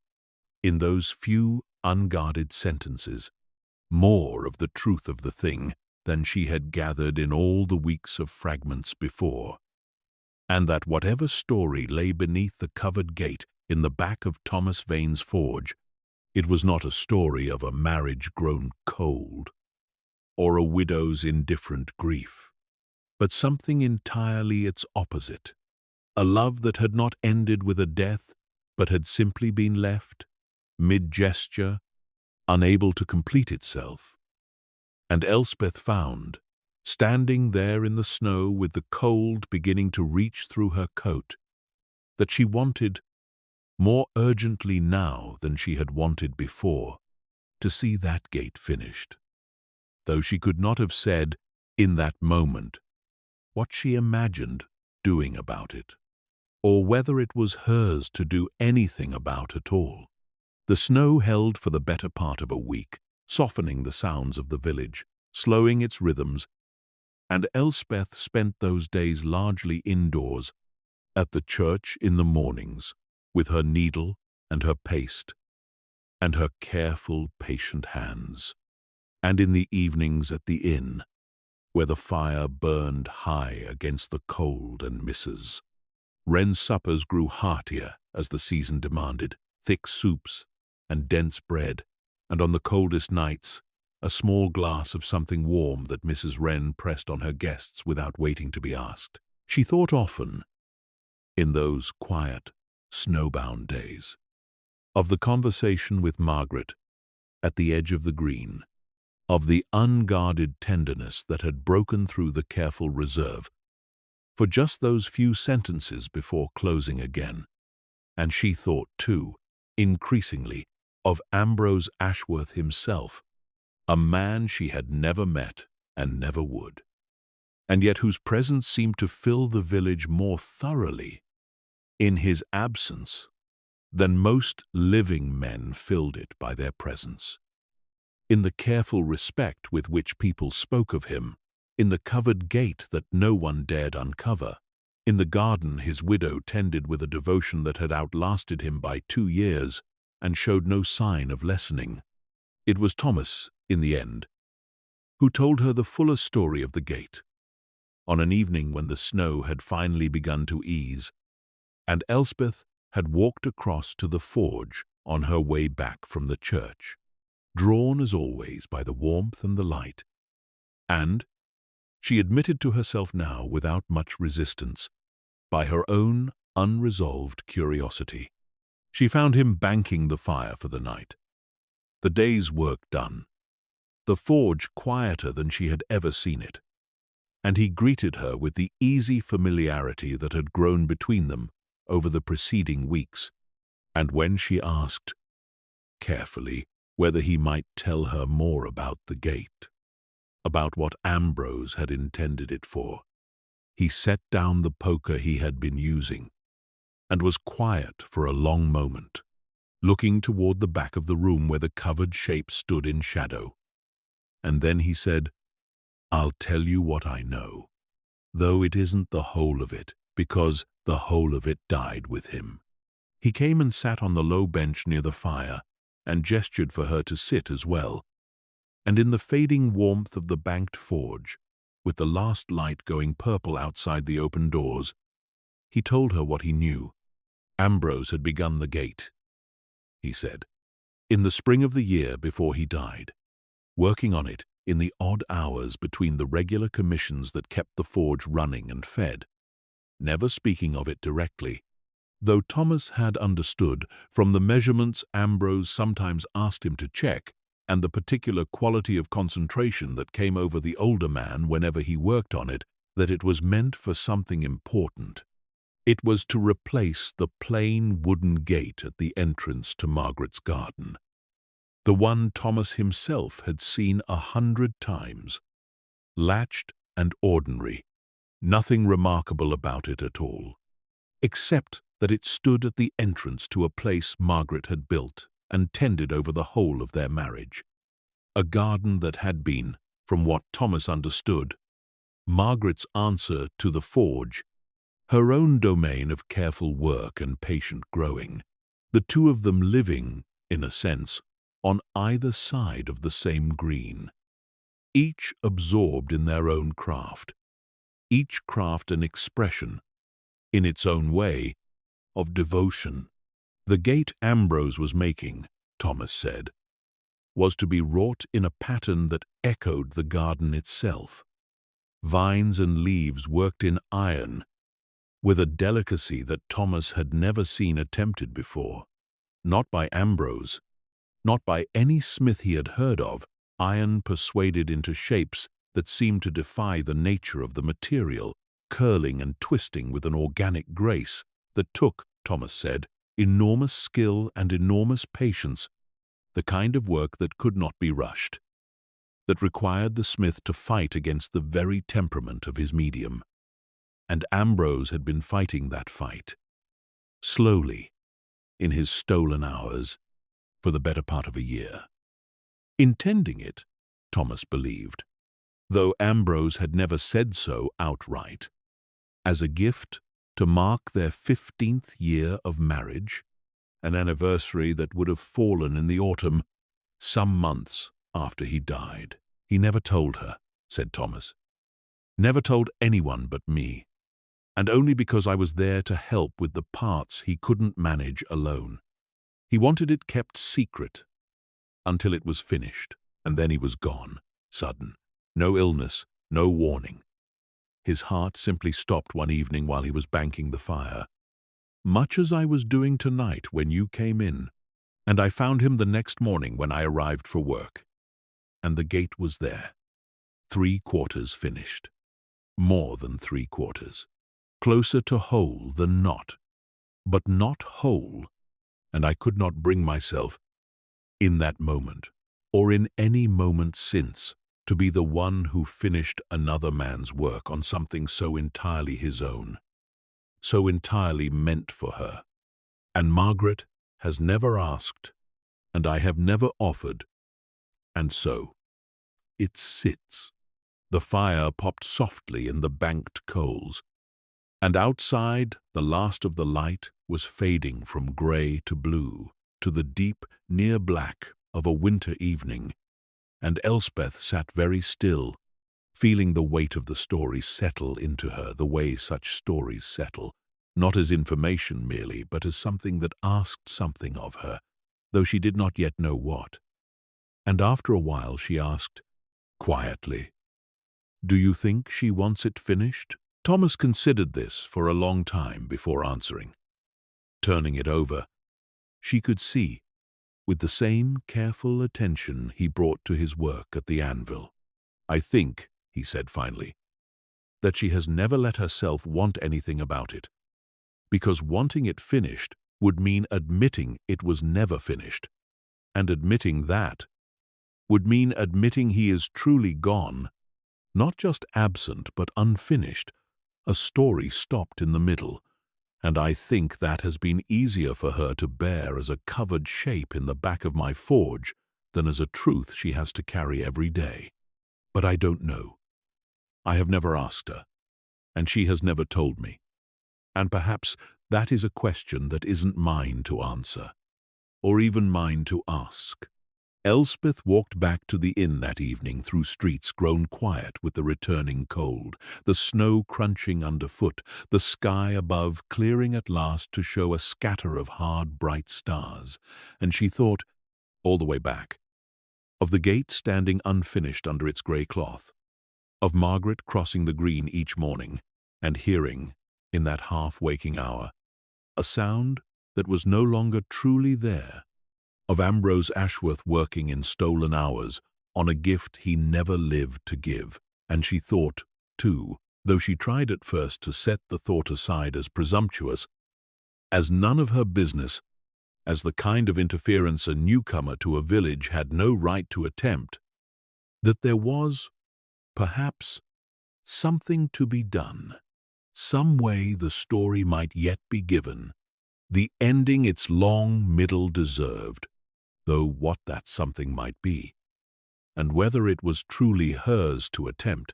in those few unguarded sentences, more of the truth of the thing than she had gathered in all the weeks of fragments before, and that whatever story lay beneath the covered gate in the back of Thomas Vane's forge, it was not a story of a marriage grown cold, or a widow's indifferent grief, but something entirely its opposite, a love that had not ended with a death, but had simply been left, mid-gesture, unable to complete itself. And Elspeth found, standing there in the snow with the cold beginning to reach through her coat, that she wanted, more urgently now than she had wanted before, to see that gate finished, though she could not have said, in that moment, what she imagined doing about it, or whether it was hers to do anything about at all. The snow held for the better part of a week, softening the sounds of the village, slowing its rhythms, and Elspeth spent those days largely indoors, at the church in the mornings, with her needle and her paste, and her careful, patient hands, and in the evenings at the inn, where the fire burned high against the cold and misses. Wren's suppers grew heartier as the season demanded, thick soups and dense bread, and on the coldest nights, a small glass of something warm that Mrs. Wren pressed on her guests without waiting to be asked. She thought often, in those quiet, snowbound days, of the conversation with Margaret at the edge of the green, of the unguarded tenderness that had broken through the careful reserve, for just those few sentences before closing again, And she thought, too, increasingly, of Ambrose Ashworth himself, a man she had never met and never would, and yet whose presence seemed to fill the village more thoroughly in his absence than most living men filled it by their presence. In the careful respect with which people spoke of him, in the covered gate that no one dared uncover, in the garden his widow tended with a devotion that had outlasted him by 2 years and showed no sign of lessening. It was Thomas, in the end, who told her the fuller story of the gate, on an evening when the snow had finally begun to ease, and Elspeth had walked across to the forge on her way back from the church, drawn as always by the warmth and the light. And, she admitted to herself now without much resistance, by her own unresolved curiosity. She found him banking the fire for the night, the day's work done, the forge quieter than she had ever seen it, and he greeted her with the easy familiarity that had grown between them over the preceding weeks, and when she asked, carefully, whether he might tell her more about the gate, about what Ambrose had intended it for, he set down the poker he had been using and was quiet for a long moment, looking toward the back of the room where the covered shape stood in shadow. And then he said, "I'll tell you what I know, though it isn't the whole of it, because the whole of it died with him." He came and sat on the low bench near the fire and gestured for her to sit as well, and in the fading warmth of the banked forge, with the last light going purple outside the open doors, he told her what he knew. Ambrose had begun the gate, he said, in the spring of the year before he died, working on it in the odd hours between the regular commissions that kept the forge running and fed, never speaking of it directly, though Thomas had understood from the measurements Ambrose sometimes asked him to check and the particular quality of concentration that came over the older man whenever he worked on it, that it was meant for something important. It was to replace the plain wooden gate at the entrance to Margaret's garden, the one Thomas himself had seen 100 times, latched and ordinary, nothing remarkable about it at all, except that it stood at the entrance to a place Margaret had built and tended over the whole of their marriage, a garden that had been, from what Thomas understood, Margaret's answer to the forge, her own domain of careful work and patient growing, the two of them living, in a sense, on either side of the same green, each absorbed in their own craft, each craft an expression, in its own way, of devotion. The gate Ambrose was making, Thomas said, was to be wrought in a pattern that echoed the garden itself, vines and leaves worked in iron, with a delicacy that Thomas had never seen attempted before, not by Ambrose, not by any smith he had heard of, iron persuaded into shapes that seemed to defy the nature of the material, curling and twisting with an organic grace that took, Thomas said, enormous skill and enormous patience, the kind of work that could not be rushed, that required the smith to fight against the very temperament of his medium. And Ambrose had been fighting that fight, slowly, in his stolen hours, for the better part of a year. Intending it, Thomas believed, though Ambrose had never said so outright, as a gift to mark their 15th year of marriage, an anniversary that would have fallen in the autumn, some months after he died. "He never told her," said Thomas. "Never told anyone but me, and only because I was there to help with the parts he couldn't manage alone. He wanted it kept secret until it was finished, and then he was gone, sudden. No illness, no warning. His heart simply stopped one evening while he was banking the fire, much as I was doing tonight when you came in, and I found him the next morning when I arrived for work. And the gate was there, 3/4 finished, more than 3/4, closer to whole than not, but not whole, and I could not bring myself, in that moment, or in any moment since, to be the one who finished another man's work on something so entirely his own, so entirely meant for her. And Margaret has never asked, and I have never offered, and so it sits. The fire popped softly in the banked coals, and outside the last of the light was fading from grey to blue, to the deep, near black of a winter evening, and Elspeth sat very still, feeling the weight of the story settle into her the way such stories settle, not as information merely, but as something that asked something of her, though she did not yet know what. And after a while she asked, quietly, "Do you think she wants it finished?" Thomas considered this for a long time before answering. Turning it over, she could see, with the same careful attention he brought to his work at the anvil. "I think," he said finally, "that she has never let herself want anything about it, because wanting it finished would mean admitting it was never finished, and admitting that would mean admitting he is truly gone, not just absent but unfinished, a story stopped in the middle, and I think that has been easier for her to bear as a covered shape in the back of my forge than as a truth she has to carry every day. But I don't know. I have never asked her, and she has never told me. And perhaps that is a question that isn't mine to answer, or even mine to ask." Elspeth walked back to the inn that evening through streets grown quiet with the returning cold, the snow crunching underfoot, the sky above clearing at last to show a scatter of hard, bright stars, and she thought, all the way back, of the gate standing unfinished under its grey cloth, of Margaret crossing the green each morning and hearing, in that half-waking hour, a sound that was no longer truly there, of Ambrose Ashworth working in stolen hours on a gift he never lived to give. And she thought, too, though she tried at first to set the thought aside as presumptuous, as none of her business, as the kind of interference a newcomer to a village had no right to attempt, that there was, perhaps, something to be done, some way the story might yet be given, the ending its long middle deserved, though what that something might be, and whether it was truly hers to attempt,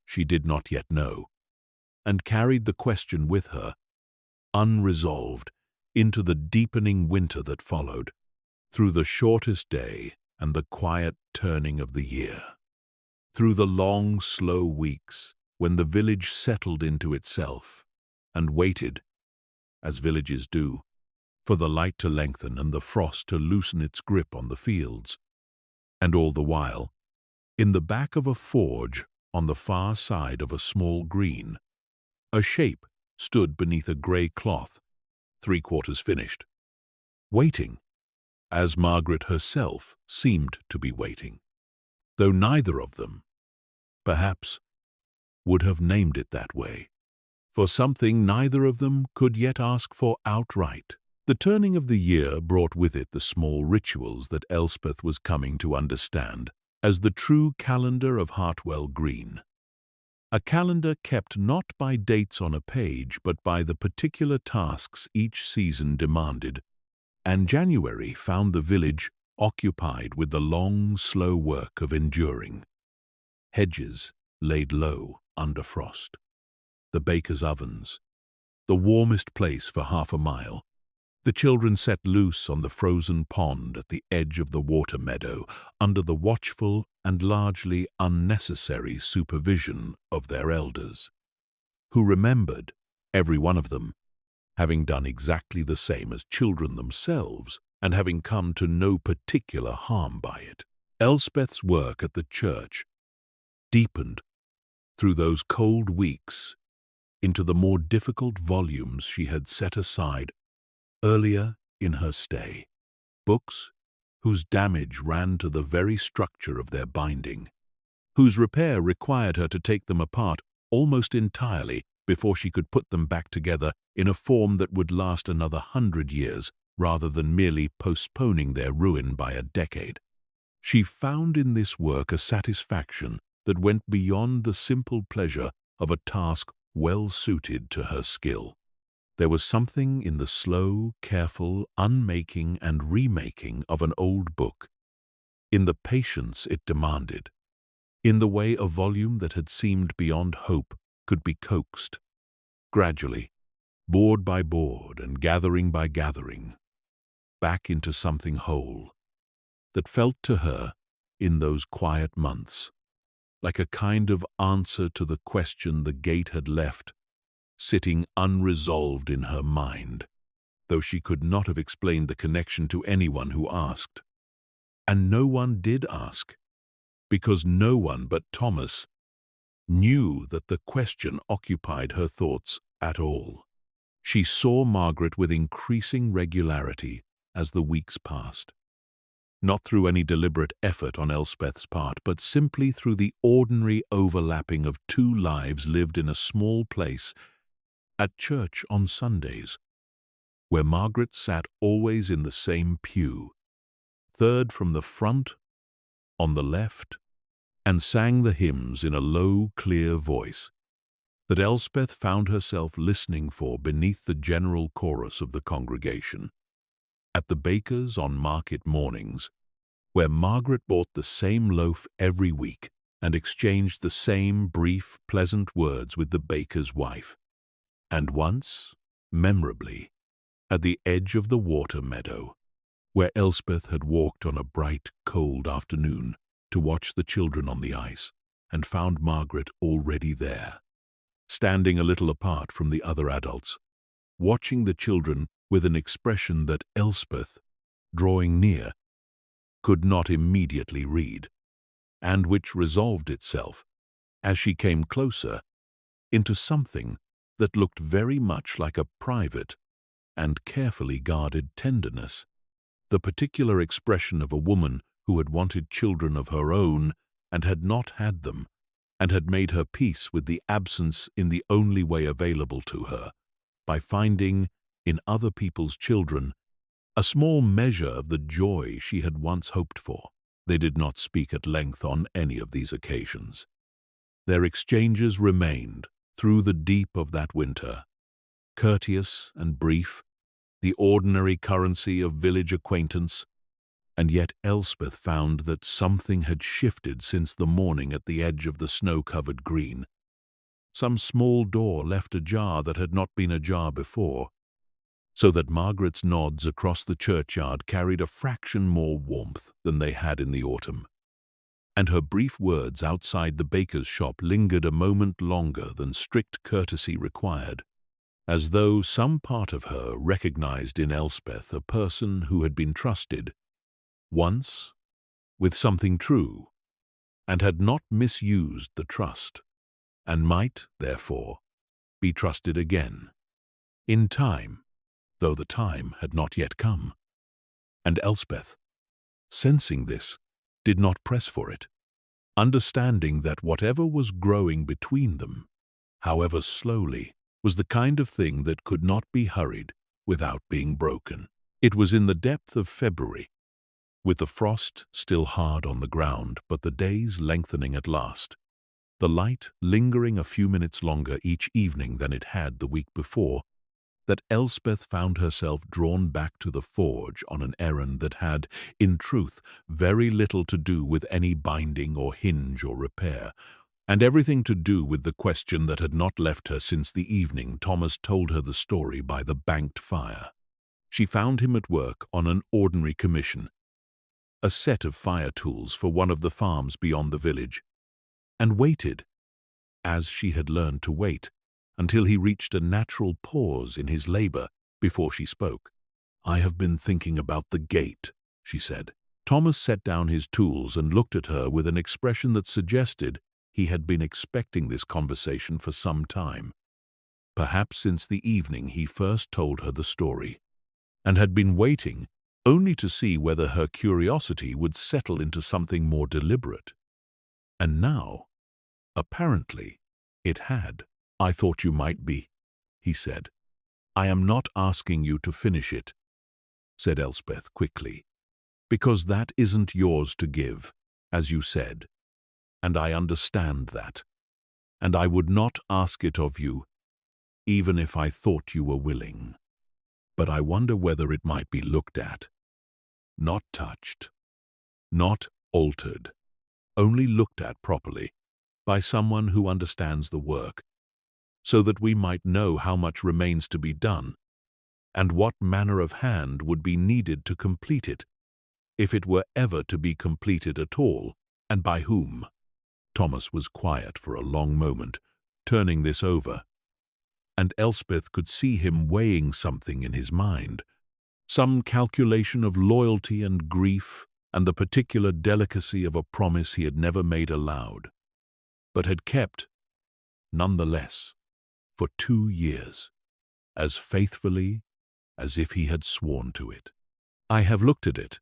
she did not yet know, and carried the question with her, unresolved, into the deepening winter that followed, through the shortest day and the quiet turning of the year, through the long, slow weeks when the village settled into itself and waited, as villages do, for the light to lengthen and the frost to loosen its grip on the fields. And all the while, in the back of a forge on the far side of a small green, a shape stood beneath a grey cloth, 3/4 finished, waiting, as Margaret herself seemed to be waiting, though neither of them, perhaps, would have named it that way, for something neither of them could yet ask for outright. The turning of the year brought with it the small rituals that Elspeth was coming to understand as the true calendar of Hartwell Green. A calendar kept not by dates on a page, but by the particular tasks each season demanded, and January found the village occupied with the long, slow work of enduring. Hedges laid low under frost, the bakers' ovens, the warmest place for half a mile, the children set loose on the frozen pond at the edge of the water meadow under the watchful and largely unnecessary supervision of their elders, who remembered, every one of them, having done exactly the same as children themselves and having come to no particular harm by it. Elspeth's work at the church deepened through those cold weeks into the more difficult volumes she had set aside earlier in her stay, books whose damage ran to the very structure of their binding, whose repair required her to take them apart almost entirely before she could put them back together in a form that would last another 100 years, rather than merely postponing their ruin by a decade. She found in this work a satisfaction that went beyond the simple pleasure of a task well suited to her skill. There was something in the slow, careful unmaking and remaking of an old book, in the patience it demanded, in the way a volume that had seemed beyond hope could be coaxed, gradually, board by board and gathering by gathering, back into something whole, that felt to her, in those quiet months, like a kind of answer to the question the gate had left, sitting unresolved in her mind, though she could not have explained the connection to anyone who asked. And no one did ask, because no one but Thomas knew that the question occupied her thoughts at all. She saw Margaret with increasing regularity as the weeks passed. Not through any deliberate effort on Elspeth's part, but simply through the ordinary overlapping of two lives lived in a small place, at church on Sundays, where Margaret sat always in the same pew, third from the front, on the left, and sang the hymns in a low, clear voice that Elspeth found herself listening for beneath the general chorus of the congregation. At the baker's on market mornings, where Margaret bought the same loaf every week and exchanged the same brief, pleasant words with the baker's wife. And once, memorably, at the edge of the water meadow, where Elspeth had walked on a bright, cold afternoon to watch the children on the ice, and found Margaret already there, standing a little apart from the other adults, watching the children with an expression that Elspeth, drawing near, could not immediately read, and which resolved itself, as she came closer, into something that looked very much like a private and carefully guarded tenderness, the particular expression of a woman who had wanted children of her own and had not had them, and had made her peace with the absence in the only way available to her, by finding, in other people's children, a small measure of the joy she had once hoped for. They did not speak at length on any of these occasions. Their exchanges remained, through the deep of that winter, courteous and brief, the ordinary currency of village acquaintance, and yet Elspeth found that something had shifted since the morning at the edge of the snow-covered green. Some small door left ajar that had not been ajar before, so that Margaret's nods across the churchyard carried a fraction more warmth than they had in the autumn, and her brief words outside the baker's shop lingered a moment longer than strict courtesy required, as though some part of her recognized in Elspeth a person who had been trusted, once, with something true, and had not misused the trust, and might, therefore, be trusted again, in time, though the time had not yet come. And Elspeth, sensing this, did not press for it, understanding that whatever was growing between them, however slowly, was the kind of thing that could not be hurried without being broken. It was in the depth of February, with the frost still hard on the ground, but the days lengthening at last, the light lingering a few minutes longer each evening than it had the week before, that Elspeth found herself drawn back to the forge on an errand that had, in truth, very little to do with any binding or hinge or repair, and everything to do with the question that had not left her since the evening Thomas told her the story by the banked fire. She found him at work on an ordinary commission, a set of fire tools for one of the farms beyond the village, and waited, as she had learned to wait, until he reached a natural pause in his labor before she spoke. "I have been thinking about the gate," she said. Thomas set down his tools and looked at her with an expression that suggested he had been expecting this conversation for some time, perhaps since the evening he first told her the story, and had been waiting only to see whether her curiosity would settle into something more deliberate. And now, apparently, it had. "I thought you might be," he said. "I am not asking you to finish it," said Elspeth quickly, "because that isn't yours to give, as you said, and I understand that, and I would not ask it of you, even if I thought you were willing. But I wonder whether it might be looked at, not touched, not altered, only looked at properly by someone who understands the work, so that we might know how much remains to be done, and what manner of hand would be needed to complete it, if it were ever to be completed at all, and by whom." Thomas was quiet for a long moment, turning this over, and Elspeth could see him weighing something in his mind, some calculation of loyalty and grief and the particular delicacy of a promise he had never made aloud, but had kept, nonetheless, for 2 years, as faithfully as if he had sworn to it. "I have looked at it,"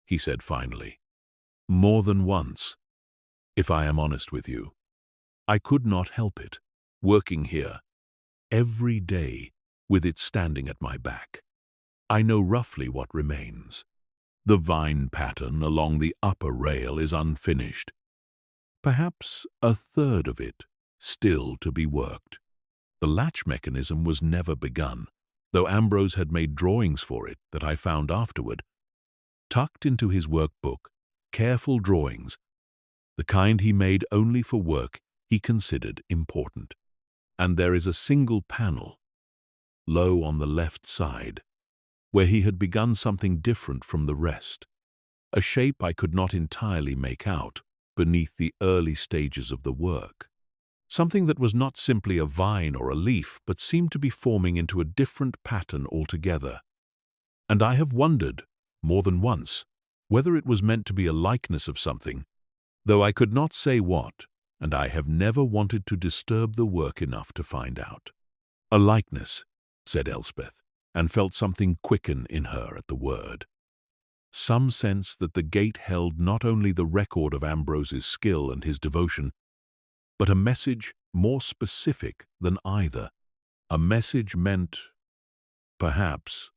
he said finally, "more than once. If I am honest with you, I could not help it, working here, every day, with it standing at my back. I know roughly what remains. The vine pattern along the upper rail is unfinished. Perhaps a third of it still to be worked. The latch mechanism was never begun, though Ambrose had made drawings for it that I found afterward. Tucked into his workbook, careful drawings, the kind he made only for work he considered important. And there is a single panel, low on the left side, where he had begun something different from the rest, a shape I could not entirely make out beneath the early stages of the work. Something that was not simply a vine or a leaf, but seemed to be forming into a different pattern altogether. And I have wondered, more than once, whether it was meant to be a likeness of something, though I could not say what, and I have never wanted to disturb the work enough to find out. "A likeness," said Elspeth, and felt something quicken in her at the word. Some sense that the gate held not only the record of Ambrose's skill and his devotion, but a message more specific than either, a message meant, perhaps,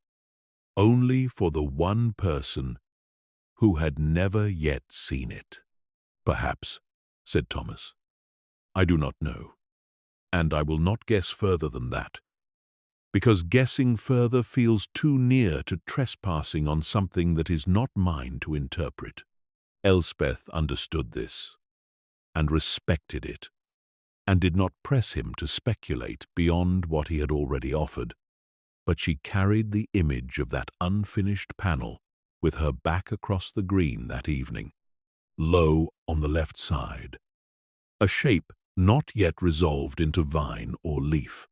only for the one person who had never yet seen it. "Perhaps," said Thomas. "I do not know, and I will not guess further than that, because guessing further feels too near to trespassing on something that is not mine to interpret." Elspeth understood this, and respected it, and did not press him to speculate beyond what he had already offered, but she carried the image of that unfinished panel with her back across the green that evening, low on the left side, a shape not yet resolved into vine or leaf,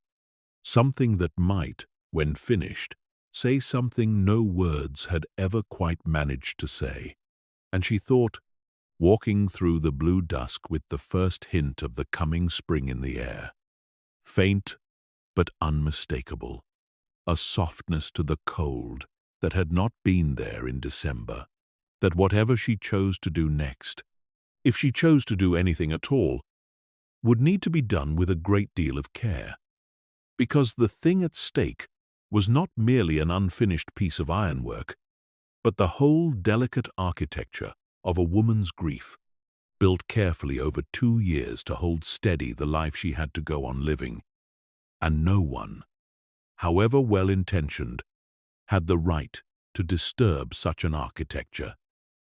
something that might, when finished, say something no words had ever quite managed to say. And she thought, walking through the blue dusk with the first hint of the coming spring in the air, faint but unmistakable, a softness to the cold that had not been there in December, that whatever she chose to do next, if she chose to do anything at all, would need to be done with a great deal of care, because the thing at stake was not merely an unfinished piece of ironwork, but the whole delicate architecture of a woman's grief, built carefully over 2 years to hold steady the life she had to go on living. And no one, however well-intentioned, had the right to disturb such an architecture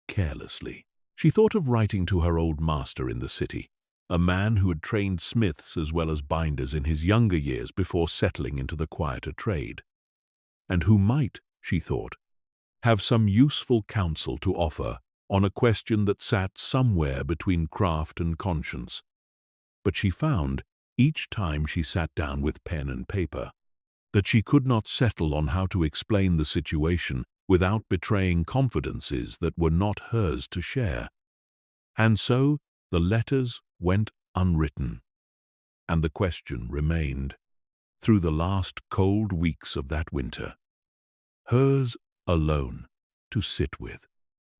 carelessly. She thought of writing to her old master in the city, a man who had trained smiths as well as binders in his younger years before settling into the quieter trade, and who might, she thought, have some useful counsel to offer on a question that sat somewhere between craft and conscience. But she found, each time she sat down with pen and paper, that she could not settle on how to explain the situation without betraying confidences that were not hers to share. And so the letters went unwritten, and the question remained, through the last cold weeks of that winter, hers alone to sit with.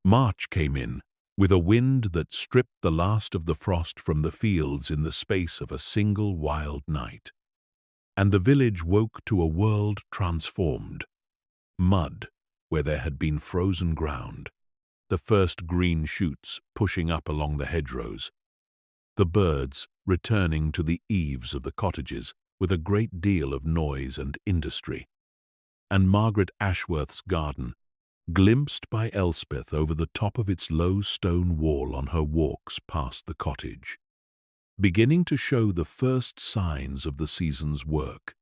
March came in, with a wind that stripped the last of the frost from the fields in the space of a single wild night. And the village woke to a world transformed. Mud, where there had been frozen ground, the first green shoots pushing up along the hedgerows, the birds returning to the eaves of the cottages with a great deal of noise and industry, and Margaret Ashworth's garden, glimpsed by Elspeth over the top of its low stone wall on her walks past the cottage, beginning to show the first signs of the season's work.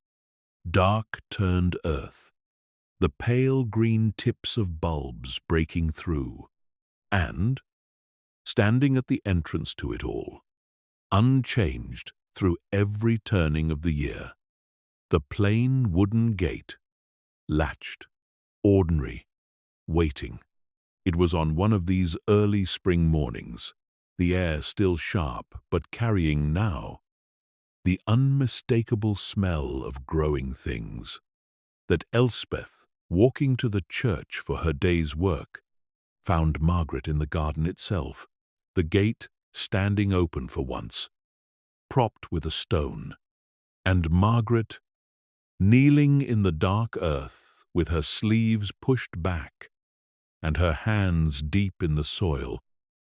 Dark-turned earth, the pale green tips of bulbs breaking through, and, standing at the entrance to it all, unchanged through every turning of the year, the plain wooden gate, latched, ordinary, waiting. It was on one of these early spring mornings, the air still sharp but carrying now the unmistakable smell of growing things, that Elspeth, walking to the church for her day's work, found Margaret in the garden itself, the gate standing open for once, propped with a stone, and Margaret kneeling in the dark earth with her sleeves pushed back and her hands deep in the soil,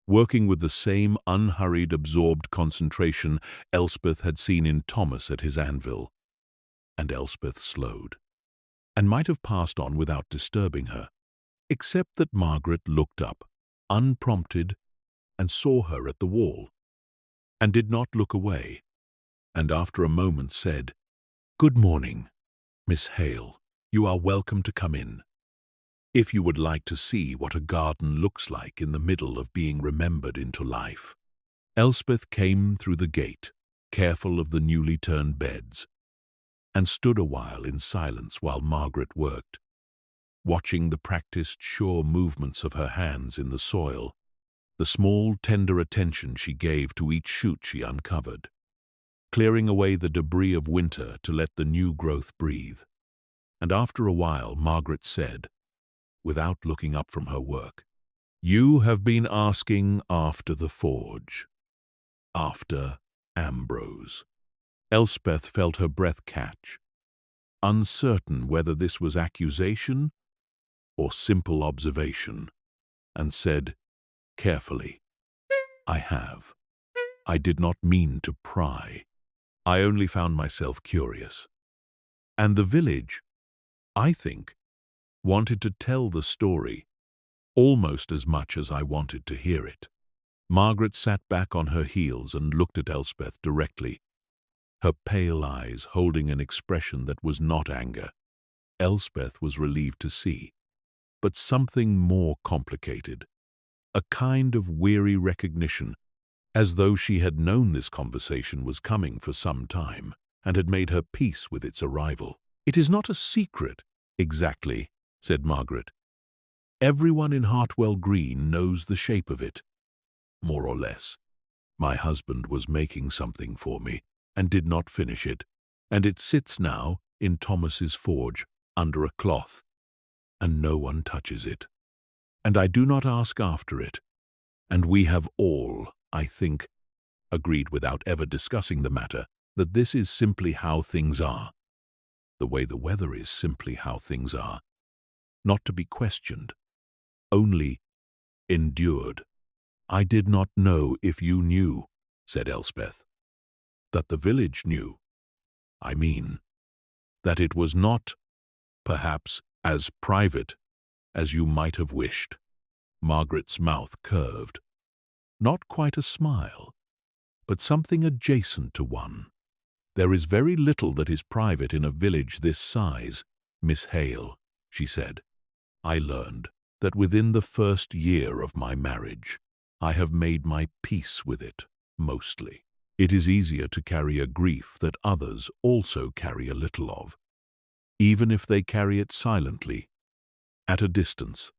working with the same unhurried, absorbed concentration Elspeth had seen in Thomas at his anvil. And Elspeth slowed, and might have passed on without disturbing her, except that Margaret looked up, unprompted, and saw her at the wall, and did not look away, and after a moment said, "Good morning, Miss Hale. You are welcome to come in. If you would like to see what a garden looks like in the middle of being remembered into life." Elspeth came through the gate, careful of the newly turned beds, and stood a while in silence while Margaret worked, watching the practiced, sure movements of her hands in the soil, the small, tender attention she gave to each shoot she uncovered, clearing away the debris of winter to let the new growth breathe. And after a while, Margaret said, without looking up from her work, "You have been asking after the forge, after Ambrose." Elspeth felt her breath catch, uncertain whether this was accusation or simple observation, and said, carefully, "I have. I did not mean to pry. I only found myself curious. And the village, I think, wanted to tell the story almost as much as I wanted to hear it." Margaret sat back on her heels and looked at Elspeth directly, her pale eyes holding an expression that was not anger. Elspeth was relieved to see, but something more complicated, a kind of weary recognition, as though she had known this conversation was coming for some time and had made her peace with its arrival. "It is not a secret, exactly," said Margaret. "Everyone in Hartwell Green knows the shape of it, more or less. My husband was making something for me and did not finish it, and it sits now in Thomas's forge under a cloth, and no one touches it. And I do not ask after it, and we have all, I think, agreed without ever discussing the matter that this is simply how things are. The way the weather is simply how things are, not to be questioned, only endured." "I did not know if you knew," said Elspeth. "That the village knew. I mean, that it was not, perhaps, as private as you might have wished." Margaret's mouth curved. Not quite a smile, but something adjacent to one. "There is very little that is private in a village this size, Miss Hale," she said. "I learned that within the first year of my marriage, I have made my peace with it, mostly. It is easier to carry a grief that others also carry a little of, even if they carry it silently, at a distance,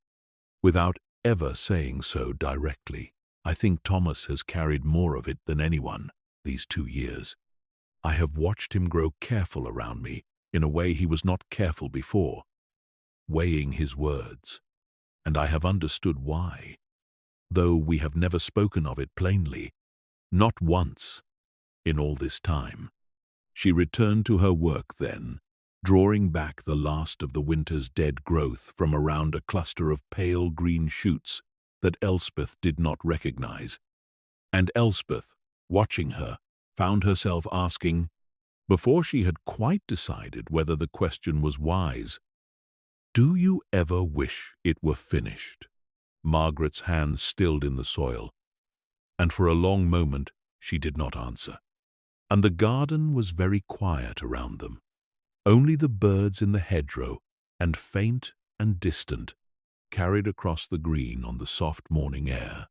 without ever saying so directly. I think Thomas has carried more of it than anyone these 2 years. I have watched him grow careful around me in a way he was not careful before, weighing his words, and I have understood why. though we have never spoken of it plainly, not once in all this time. She returned to her work then, drawing back the last of the winter's dead growth from around a cluster of pale green shoots that Elspeth did not recognize. And Elspeth, watching her, found herself asking, before she had quite decided whether the question was wise, "Do you ever wish it were finished?" Margaret's hands stilled in the soil, and for a long moment she did not answer. And the garden was very quiet around them. Only the birds in the hedgerow, and faint and distant, carried across the green on the soft morning air.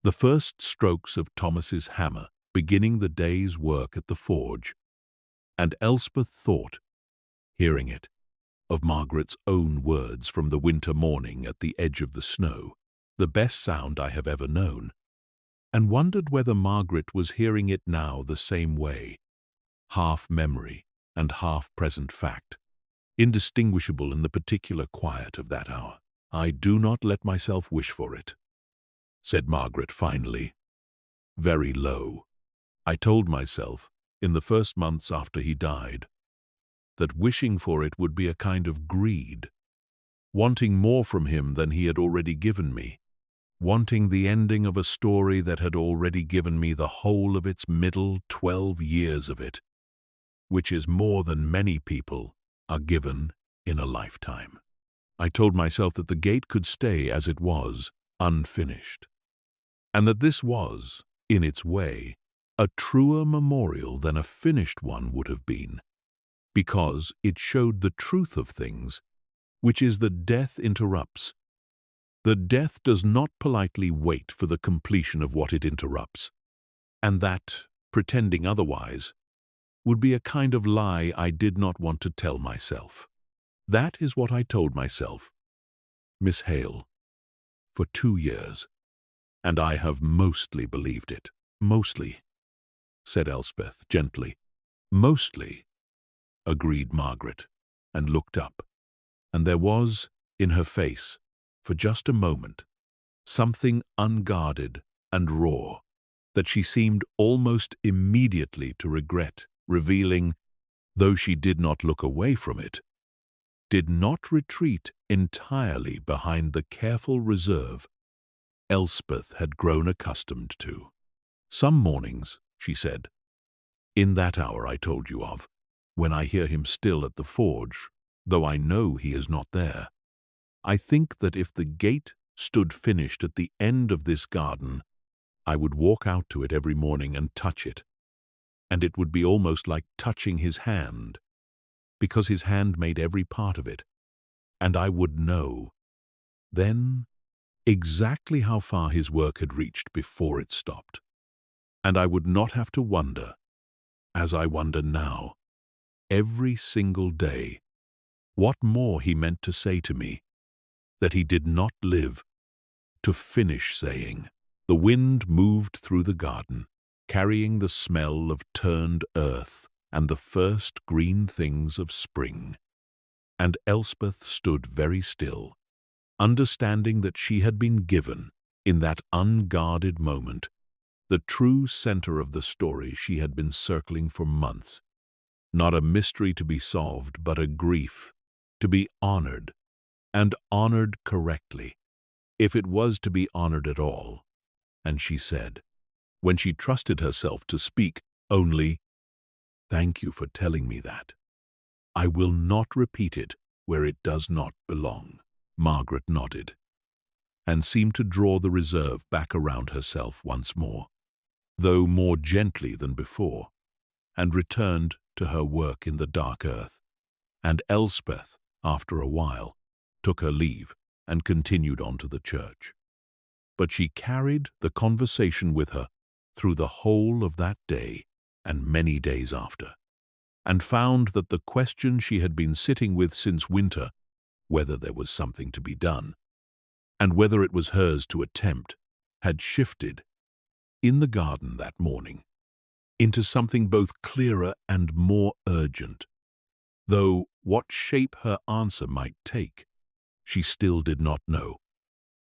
The first strokes of Thomas's hammer beginning the day's work at the forge, and Elspeth thought, hearing it, of Margaret's own words from the winter morning at the edge of the snow, the best sound I have ever known, and wondered whether Margaret was hearing it now the same way, half memory and half present fact, indistinguishable in the particular quiet of that hour. "I do not let myself wish for it," said Margaret finally, very low. "I told myself, in the first months after he died, that wishing for it would be a kind of greed, wanting more from him than he had already given me, wanting the ending of a story that had already given me the whole of its middle 12 years of it, which is more than many people are given in a lifetime. I told myself that the gate could stay as it was, unfinished, and that this was, in its way, a truer memorial than a finished one would have been, because it showed the truth of things, which is that death interrupts. The death does not politely wait for the completion of what it interrupts, and that, pretending otherwise, would be a kind of lie I did not want to tell myself. That is what I told myself, Miss Hale, for 2 years, and I have mostly believed it." "Mostly," said Elspeth gently. "Mostly," agreed Margaret, and looked up, and there was, in her face, for just a moment, something unguarded and raw that she seemed almost immediately to regret, revealing, though she did not look away from it, did not retreat entirely behind the careful reserve Elspeth had grown accustomed to. "Some mornings," she said, "in that hour I told you of, when I hear him still at the forge, though I know he is not there, I think that if the gate stood finished at the end of this garden, I would walk out to it every morning and touch it, and it would be almost like touching his hand, because his hand made every part of it, and I would know then exactly how far his work had reached before it stopped, and I would not have to wonder, as I wonder now, every single day, what more he meant to say to me, that he did not live to finish saying." The wind moved through the garden, carrying the smell of turned earth and the first green things of spring, and Elspeth stood very still, understanding that she had been given, in that unguarded moment, the true center of the story she had been circling for months, not a mystery to be solved, but a grief to be honored, and honored correctly, if it was to be honored at all. And she said, when she trusted herself to speak, only, "Thank you for telling me that. I will not repeat it where it does not belong." Margaret nodded, and seemed to draw the reserve back around herself once more, though more gently than before, and returned to her work in the dark earth. And Elspeth, after a while, took her leave and continued on to the church. But she carried the conversation with her through the whole of that day and many days after, and found that the question she had been sitting with since winter, whether there was something to be done, and whether it was hers to attempt, had shifted, in the garden that morning, into something both clearer and more urgent, though what shape her answer might take, she still did not know.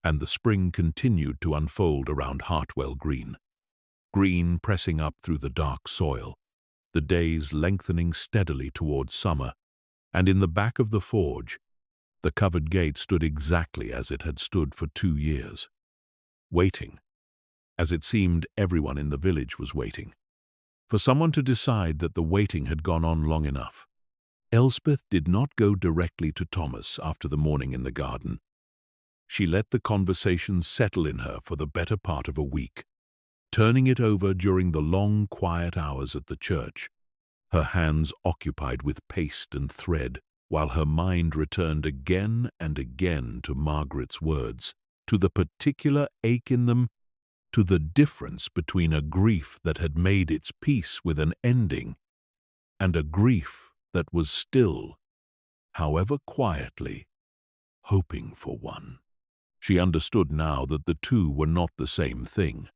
and the spring continued to unfold around Hartwell Green. Green pressing up through the dark soil, the days lengthening steadily towards summer, and in the back of the forge, the covered gate stood exactly as it had stood for 2 years. Waiting, as it seemed everyone in the village was waiting, for someone to decide that the waiting had gone on long enough. Elspeth did not go directly to Thomas after the morning in the garden. She let the conversation settle in her for the better part of a week, turning it over during the long, quiet hours at the church, her hands occupied with paste and thread, while her mind returned again and again to Margaret's words, to the particular ache in them, to the difference between a grief that had made its peace with an ending and a grief that was still, however quietly, hoping for one. She understood now that the two were not the same thing,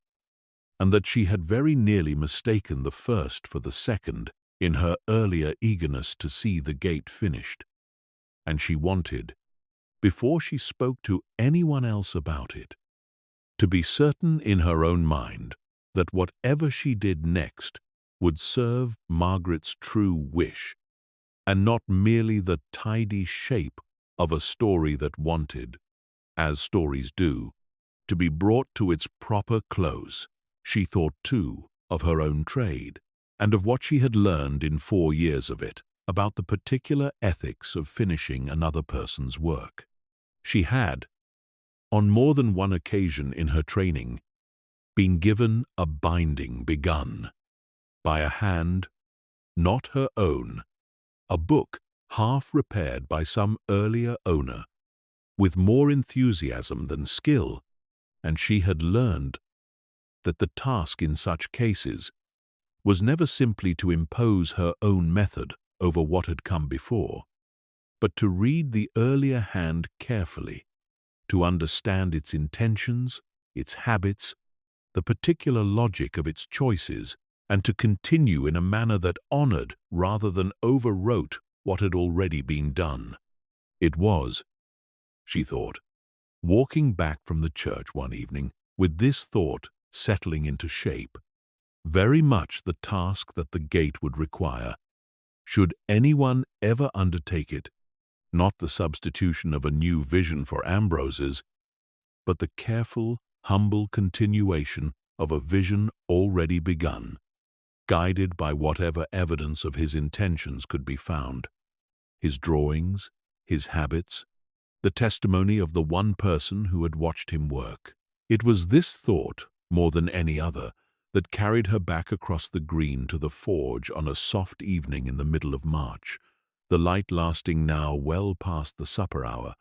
and that she had very nearly mistaken the first for the second in her earlier eagerness to see the gate finished. And she wanted, before she spoke to anyone else about it, to be certain in her own mind that whatever she did next would serve Margaret's true wish, and not merely the tidy shape of a story that wanted, as stories do, to be brought to its proper close. She thought, too, of her own trade, and of what she had learned in 4 years of it, about the particular ethics of finishing another person's work. She had, on more than one occasion in her training, been given a binding begun by a hand not her own, a book half repaired by some earlier owner, with more enthusiasm than skill, and she had learned that the task in such cases was never simply to impose her own method over what had come before, but to read the earlier hand carefully, to understand its intentions, its habits, the particular logic of its choices, and to continue in a manner that honored rather than overwrote what had already been done. It was, she thought, walking back from the church one evening, with this thought settling into shape, very much the task that the gate would require, should anyone ever undertake it, not the substitution of a new vision for Ambrose's, but the careful, humble continuation of a vision already begun, guided by whatever evidence of his intentions could be found, his drawings, his habits, the testimony of the one person who had watched him work. It was this thought, more than any other, that carried her back across the green to the forge on a soft evening in the middle of March, the light lasting now well past the supper hour,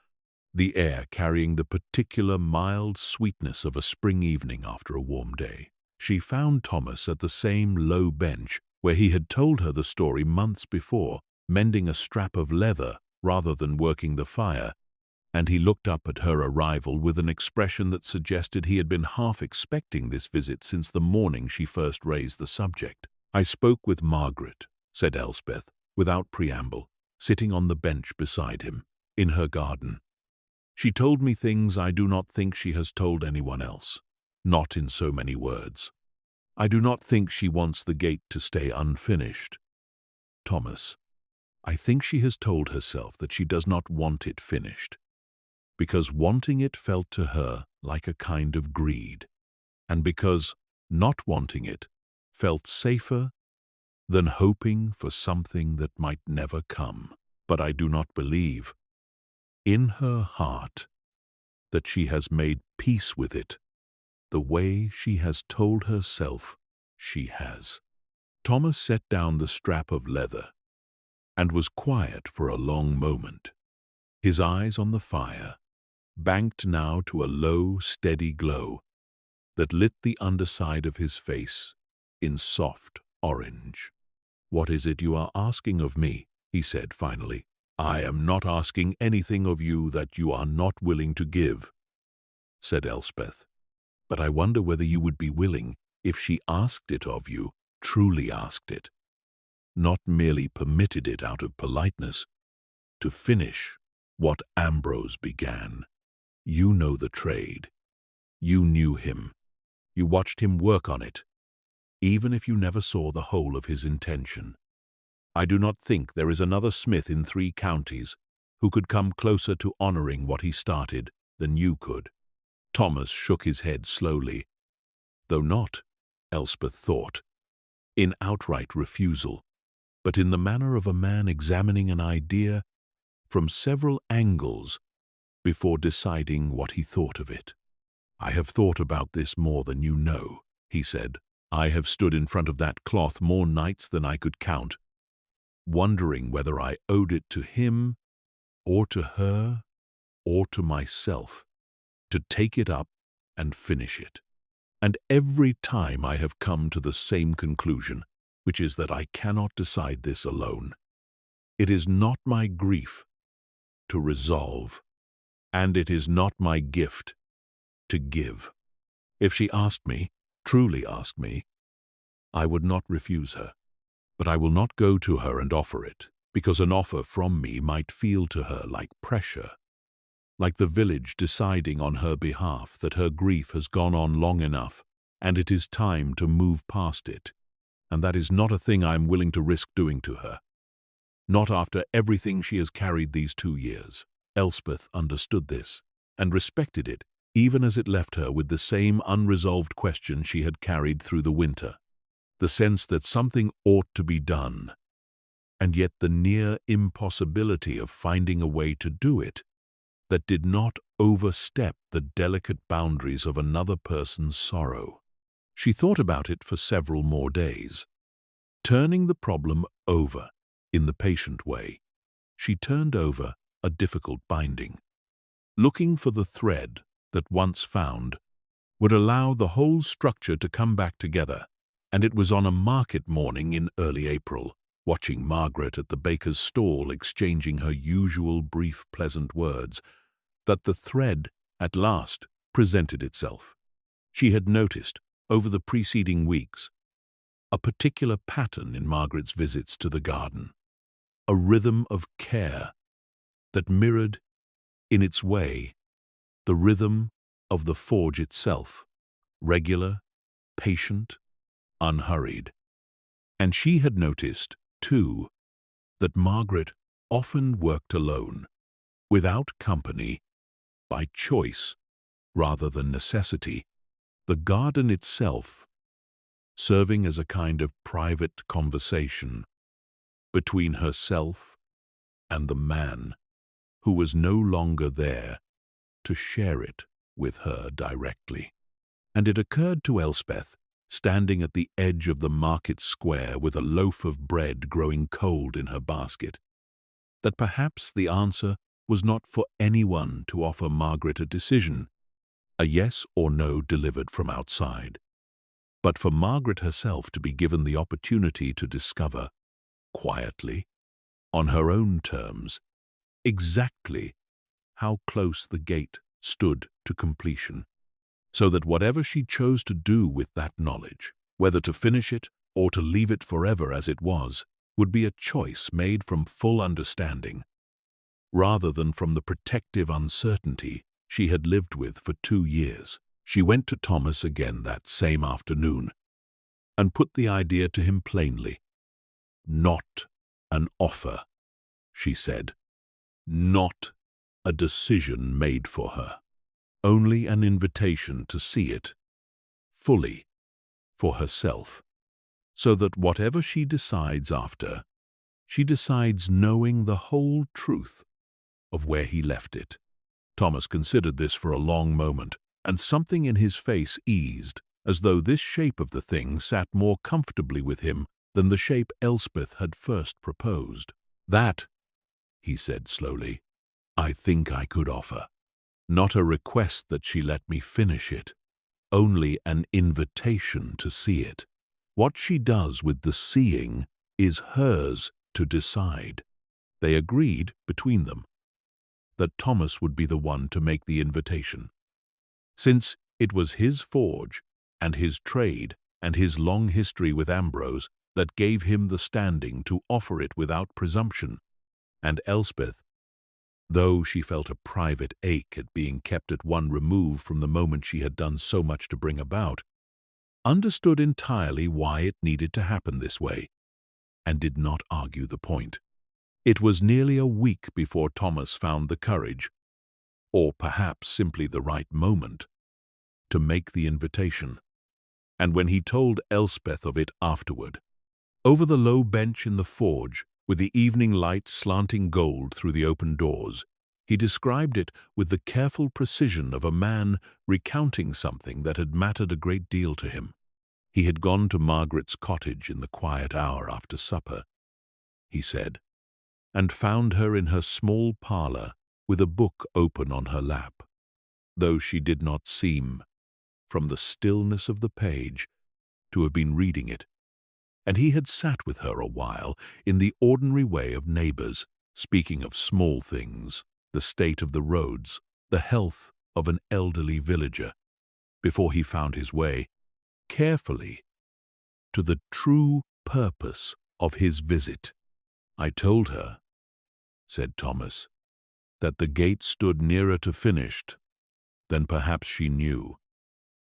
the air carrying the particular mild sweetness of a spring evening after a warm day. She found Thomas at the same low bench where he had told her the story months before, mending a strap of leather rather than working the fire, and he looked up at her arrival with an expression that suggested he had been half expecting this visit since the morning she first raised the subject. "I spoke with Margaret," said Elspeth, without preamble, sitting on the bench beside him, in her garden. "She told me things I do not think she has told anyone else, not in so many words. I do not think she wants the gate to stay unfinished, Thomas. I think she has told herself that she does not want it finished, because wanting it felt to her like a kind of greed, and because not wanting it felt safer than hoping for something that might never come. But I do not believe, in her heart, that she has made peace with it the way she has told herself she has." Thomas set down the strap of leather and was quiet for a long moment, his eyes on the fire, banked now to a low, steady glow that lit the underside of his face in soft orange. "What is it you are asking of me?" he said finally. "I am not asking anything of you that you are not willing to give," said Elspeth. "But I wonder whether you would be willing, if she asked it of you, truly asked it, not merely permitted it out of politeness, to finish what Ambrose began." You know the trade. You knew him. You watched him work on it, even if you never saw the whole of his intention. I do not think there is another smith in 3 counties who could come closer to honoring what he started than you could." Thomas shook his head slowly, though not, Elspeth thought, in outright refusal, but in the manner of a man examining an idea from several angles before deciding what he thought of it. "I have thought about this more than you know," he said. "I have stood in front of that cloth more nights than I could count, wondering whether I owed it to him, or to her, or to myself, to take it up and finish it. And every time I have come to the same conclusion, which is that I cannot decide this alone. It is not my grief to resolve, and it is not my gift to give. If she asked me, truly asked me, I would not refuse her. But I will not go to her and offer it, because an offer from me might feel to her like pressure, like the village deciding on her behalf that her grief has gone on long enough and it is time to move past it. And that is not a thing I am willing to risk doing to her. Not after everything she has carried these 2 years. Elspeth understood this and respected it, even as it left her with the same unresolved question she had carried through the winter. The sense that something ought to be done, and yet the near impossibility of finding a way to do it that did not overstep the delicate boundaries of another person's sorrow. She thought about it for several more days. Turning the problem over in the patient way, she turned over a difficult binding, looking for the thread that, once found, would allow the whole structure to come back together. And it was on a market morning in early April, watching Margaret at the baker's stall exchanging her usual brief, pleasant words, that the thread at last presented itself. She had noticed, over the preceding weeks, a particular pattern in Margaret's visits to the garden, a rhythm of care that mirrored, in its way, the rhythm of the forge itself, regular, patient, unhurried. And she had noticed, too, that Margaret often worked alone, without company, by choice rather than necessity, the garden itself serving as a kind of private conversation between herself and the man who was no longer there to share it with her directly. And it occurred to Elspeth, standing at the edge of the market square with a loaf of bread growing cold in her basket, that perhaps the answer was not for anyone to offer Margaret a decision, a yes or no delivered from outside, but for Margaret herself to be given the opportunity to discover, quietly, on her own terms, exactly how close the gate stood to completion, so that whatever she chose to do with that knowledge, whether to finish it or to leave it forever as it was, would be a choice made from full understanding, rather than from the protective uncertainty she had lived with for 2 years. She went to Thomas again that same afternoon and put the idea to him plainly. "Not an offer," she said. "Not a decision made for her. Only an invitation to see it, fully, for herself, so that whatever she decides after, she decides knowing the whole truth of where he left it." Thomas considered this for a long moment, and something in his face eased, as though this shape of the thing sat more comfortably with him than the shape Elspeth had first proposed. "That," he said slowly, "I think I could offer. Not a request that she let me finish it, only an invitation to see it. What she does with the seeing is hers to decide." They agreed between them that Thomas would be the one to make the invitation, since it was his forge and his trade and his long history with Ambrose that gave him the standing to offer it without presumption, and Elspeth though she felt a private ache at being kept at one remove from the moment she had done so much to bring about, understood entirely why it needed to happen this way, and did not argue the point. It was nearly a week before Thomas found the courage, or perhaps simply the right moment, to make the invitation. And when he told Elspeth of it afterward, over the low bench in the forge, with the evening light slanting gold through the open doors, he described it with the careful precision of a man recounting something that had mattered a great deal to him. He had gone to Margaret's cottage in the quiet hour after supper, he said, and found her in her small parlour with a book open on her lap, though she did not seem, from the stillness of the page, to have been reading it. And he had sat with her a while in the ordinary way of neighbours, speaking of small things, the state of the roads, the health of an elderly villager, before he found his way, carefully, to the true purpose of his visit. "I told her," said Thomas, "that the gate stood nearer to finished than perhaps she knew,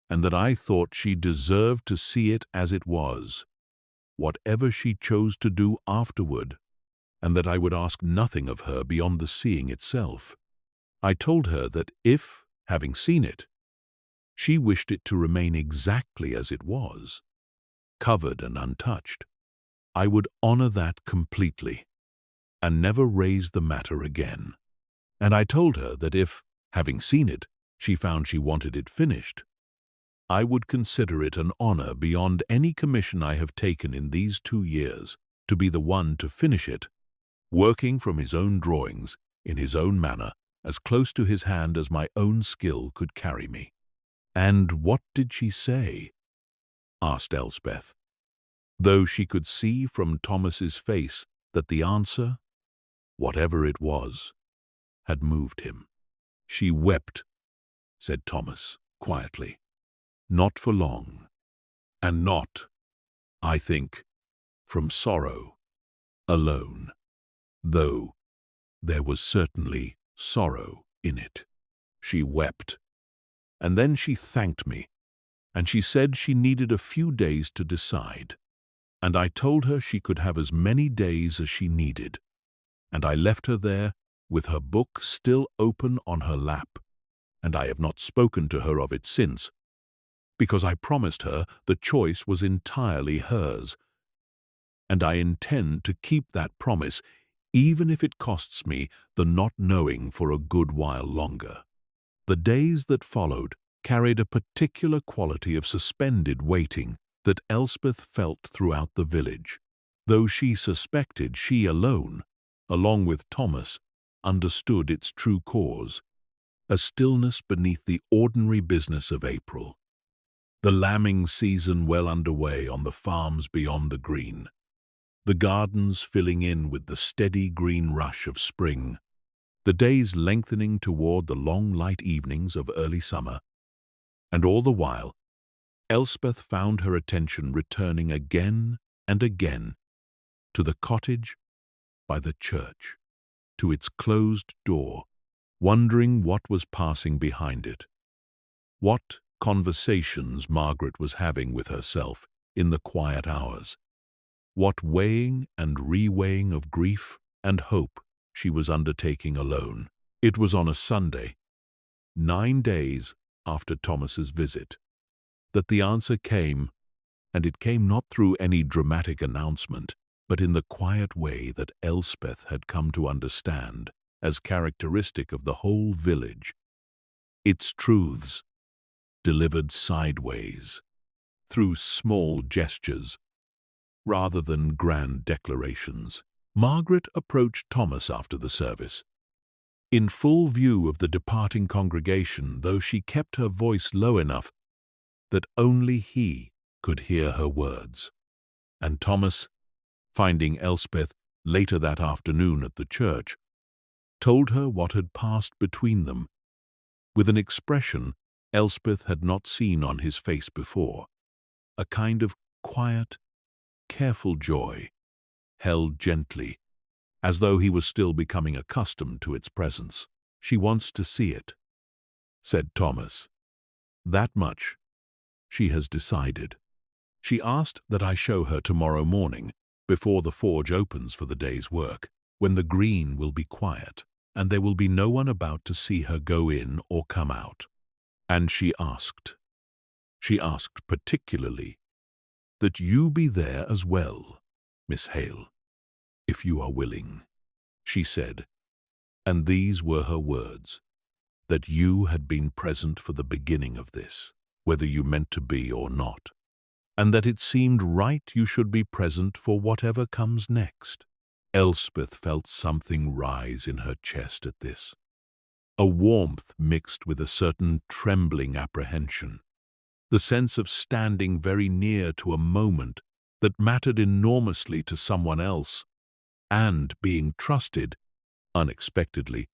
and that I thought she deserved to see it as it was, whatever she chose to do afterward, and that I would ask nothing of her beyond the seeing itself. I told her that if, having seen it, she wished it to remain exactly as it was, covered and untouched, I would honor that completely, and never raise the matter again. And I told her that if, having seen it, she found she wanted it finished, I would consider it an honor beyond any commission I have taken in these 2 years to be the one to finish it, working from his own drawings, in his own manner, as close to his hand as my own skill could carry me." "And what did she say?" asked Elspeth, though she could see from Thomas's face that the answer, whatever it was, had moved him. "She wept," said Thomas quietly. "Not for long, and not, I think, from sorrow alone, though there was certainly sorrow in it. She wept, and then she thanked me, and she said she needed a few days to decide, and I told her she could have as many days as she needed, and I left her there with her book still open on her lap, and I have not spoken to her of it since, because I promised her the choice was entirely hers, and I intend to keep that promise, even if it costs me the not knowing for a good while longer." The days that followed carried a particular quality of suspended waiting that Elspeth felt throughout the village, though she suspected she alone, along with Thomas, understood its true cause, a stillness beneath the ordinary business of April. The lambing season well underway on the farms beyond the green, the gardens filling in with the steady green rush of spring, the days lengthening toward the long light evenings of early summer, and all the while Elspeth found her attention returning again and again to the cottage by the church, to its closed door, wondering what was passing behind it, what conversations Margaret was having with herself in the quiet hours, what weighing and reweighing of grief and hope she was undertaking alone. It was on a Sunday, 9 days after Thomas's visit, that the answer came, and it came not through any dramatic announcement, but in the quiet way that Elspeth had come to understand as characteristic of the whole village, its truths delivered sideways, through small gestures, rather than grand declarations. Margaret approached Thomas after the service, in full view of the departing congregation, though she kept her voice low enough that only he could hear her words. And Thomas, finding Elspeth later that afternoon at the church, told her what had passed between them, with an expression Elspeth had not seen on his face before, a kind of quiet, careful joy, held gently as though he was still becoming accustomed to its presence. "She wants to see it," said Thomas. "That much she has decided. She asked that I show her tomorrow morning, before the forge opens for the day's work, when the green will be quiet, and there will be no one about to see her go in or come out. And she asked particularly, that you be there as well, Miss Hale, if you are willing," she said, and these were her words, "that you had been present for the beginning of this, whether you meant to be or not, and that it seemed right you should be present for whatever comes next." Elspeth felt something rise in her chest at this, a warmth mixed with a certain trembling apprehension, the sense of standing very near to a moment that mattered enormously to someone else, and being trusted, unexpectedly,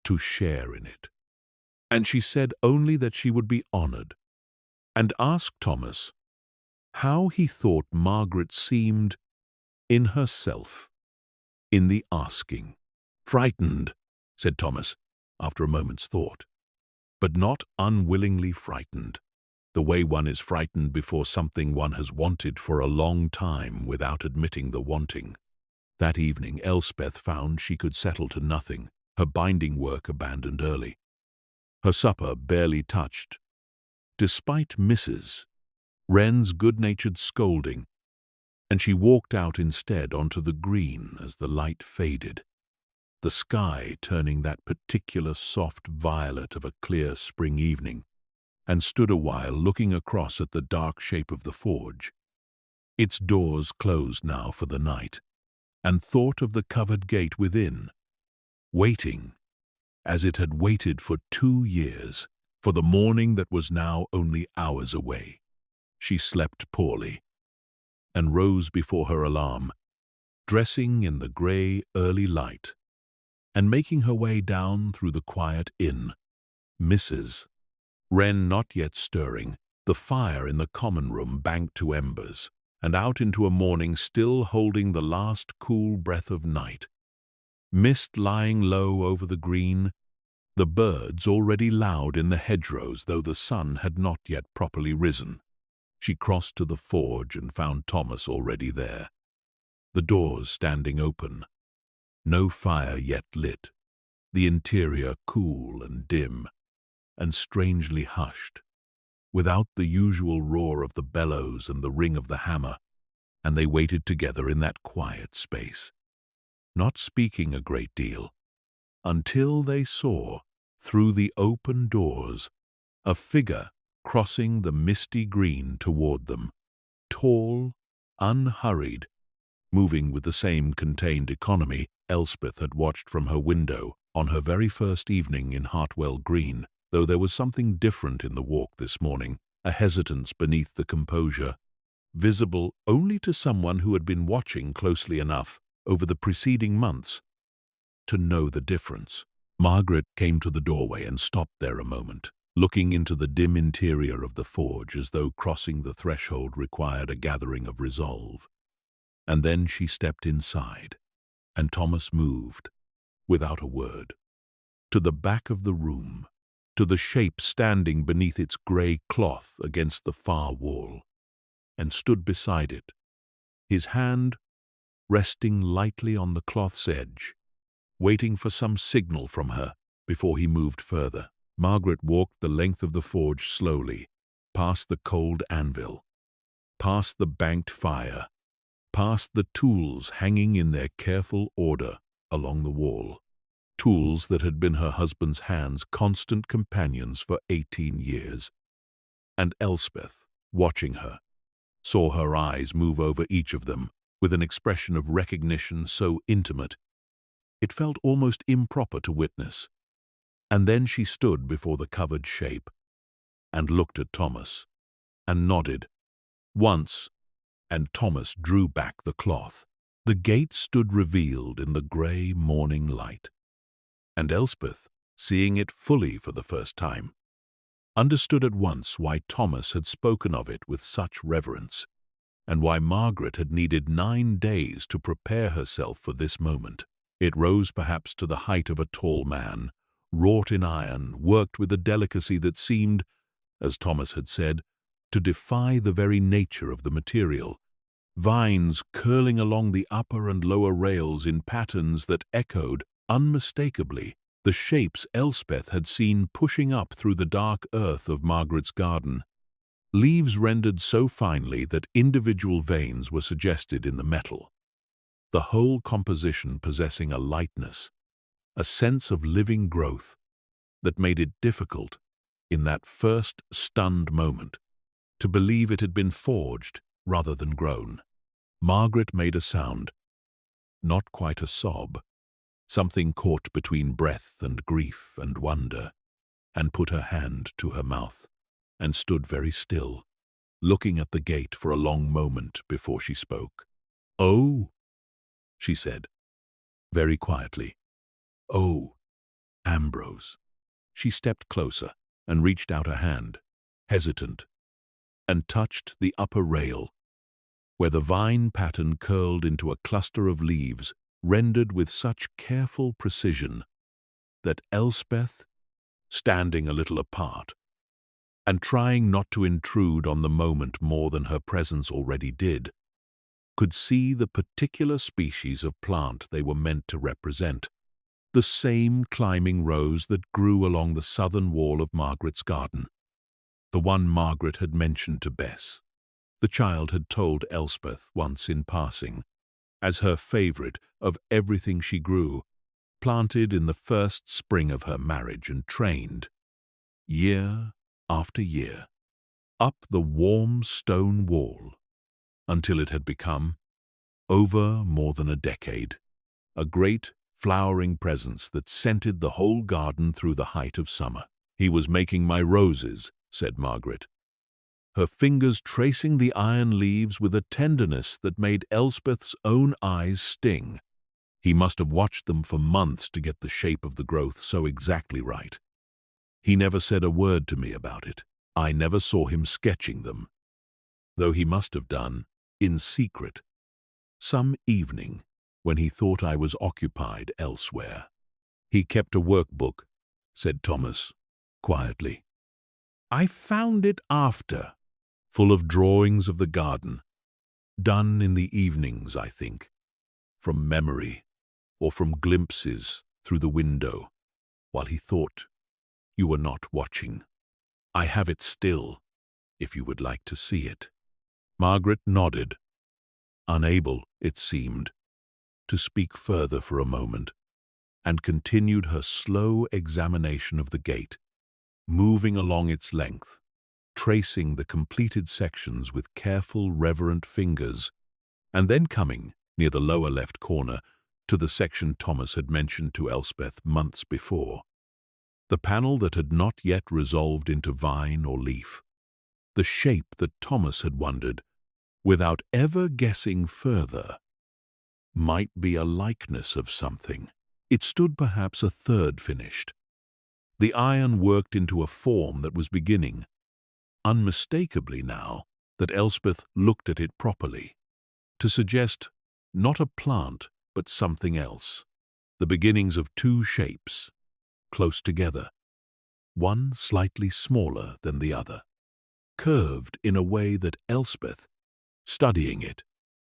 to share in it. And she said only that she would be honored, and asked Thomas how he thought Margaret seemed in herself, in the asking. "Frightened," said Thomas, after a moment's thought, "but not unwillingly frightened, the way one is frightened before something one has wanted for a long time without admitting the wanting." That evening Elspeth found she could settle to nothing, her binding work abandoned early, her supper barely touched, despite Mrs. Wren's good-natured scolding, and she walked out instead onto the green as the light faded, the sky turning that particular soft violet of a clear spring evening, and stood a while looking across at the dark shape of the forge, its doors closed now for the night, and thought of the covered gate within, waiting, as it had waited for 2 years, for the morning that was now only hours away. She slept poorly, and rose before her alarm, dressing in the grey early light, and making her way down through the quiet inn, Mrs. Wren not yet stirring, the fire in the common room banked to embers, and out into a morning still holding the last cool breath of night, mist lying low over the green, the birds already loud in the hedgerows though the sun had not yet properly risen. She crossed to the forge and found Thomas already there, the doors standing open, no fire yet lit, the interior cool and dim, and strangely hushed, without the usual roar of the bellows and the ring of the hammer, and they waited together in that quiet space, not speaking a great deal, until they saw, through the open doors, a figure crossing the misty green toward them, tall, unhurried, moving with the same contained economy Elspeth had watched from her window on her very first evening in Hartwell Green, though there was something different in the walk this morning, a hesitance beneath the composure, visible only to someone who had been watching closely enough over the preceding months to know the difference. Margaret came to the doorway and stopped there a moment, looking into the dim interior of the forge as though crossing the threshold required a gathering of resolve. And then she stepped inside, and Thomas moved, without a word, to the back of the room, to the shape standing beneath its grey cloth against the far wall, and stood beside it, his hand resting lightly on the cloth's edge, waiting for some signal from her before he moved further. Margaret walked the length of the forge slowly, past the cold anvil, past the banked fire, past the tools hanging in their careful order along the wall, tools that had been her husband's hands' constant companions for 18 years. And Elspeth, watching her, saw her eyes move over each of them with an expression of recognition so intimate it felt almost improper to witness. And then she stood before the covered shape, and looked at Thomas, and nodded, once, and Thomas drew back the cloth. The gate stood revealed in the grey morning light, and Elspeth, seeing it fully for the first time, understood at once why Thomas had spoken of it with such reverence. and why Margaret had needed 9 days to prepare herself for this moment. It rose perhaps to the height of a tall man, wrought in iron, worked with a delicacy that seemed, as Thomas had said, to defy the very nature of the material. Vines curling along the upper and lower rails in patterns that echoed, unmistakably, the shapes Elspeth had seen pushing up through the dark earth of Margaret's garden. Leaves rendered so finely that individual veins were suggested in the metal. The whole composition possessing a lightness, a sense of living growth, that made it difficult, in that first stunned moment, to believe it had been forged rather than grown. Margaret made a sound, not quite a sob, something caught between breath and grief and wonder, and put her hand to her mouth, and stood very still, looking at the gate for a long moment before she spoke. "Oh," she said, very quietly. "Oh, Ambrose." She stepped closer and reached out a hand, hesitant, and touched the upper rail, where the vine pattern curled into a cluster of leaves rendered with such careful precision that Elspeth, standing a little apart, and trying not to intrude on the moment more than her presence already did, could see the particular species of plant they were meant to represent, the same climbing rose that grew along the southern wall of Margaret's garden, the one Margaret had mentioned to Bess. The child had told Elspeth once in passing, as her favourite of everything she grew, planted in the first spring of her marriage and trained, year after year, up the warm stone wall, until it had become, over more than a decade, a great flowering presence that scented the whole garden through the height of summer. "He was making my roses," said Margaret, her fingers tracing the iron leaves with a tenderness that made Elspeth's own eyes sting. "He must have watched them for months to get the shape of the growth so exactly right. He never said a word to me about it. I never saw him sketching them, though he must have done, in secret, some evening when he thought I was occupied elsewhere." "He kept a workbook," said Thomas, quietly. "I found it after, full of drawings of the garden, done in the evenings, I think, from memory or from glimpses through the window, while he thought you were not watching. I have it still, if you would like to see it." Margaret nodded, unable, it seemed, to speak further for a moment, and continued her slow examination of the gate, moving along its length, tracing the completed sections with careful, reverent fingers, and then coming, near the lower left corner, to the section Thomas had mentioned to Elspeth months before. The panel that had not yet resolved into vine or leaf, the shape that Thomas had wondered, without ever guessing further, might be a likeness of something. It stood perhaps a third finished. The iron worked into a form that was beginning, unmistakably now that Elspeth looked at it properly, to suggest not a plant but something else, the beginnings of 2 shapes, close together, one slightly smaller than the other, curved in a way that Elspeth, studying it,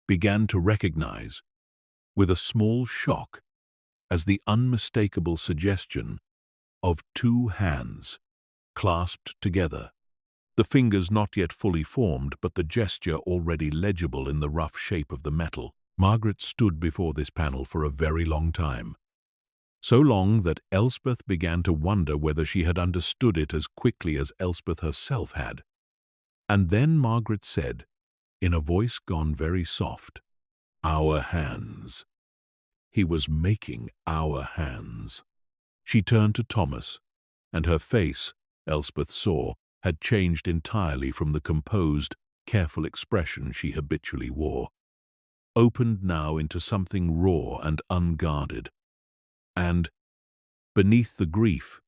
began to recognize, with a small shock, as the unmistakable suggestion of 2 hands clasped together, the fingers not yet fully formed, but the gesture already legible in the rough shape of the metal. Margaret stood before this panel for a very long time, so long that Elspeth began to wonder whether she had understood it as quickly as Elspeth herself had. And then Margaret said, in a voice gone very soft, "Our hands. He was making our hands." She turned to Thomas, and her face, Elspeth saw, had changed entirely from the composed, careful expression she habitually wore, opened now into something raw and unguarded, and, beneath the grief,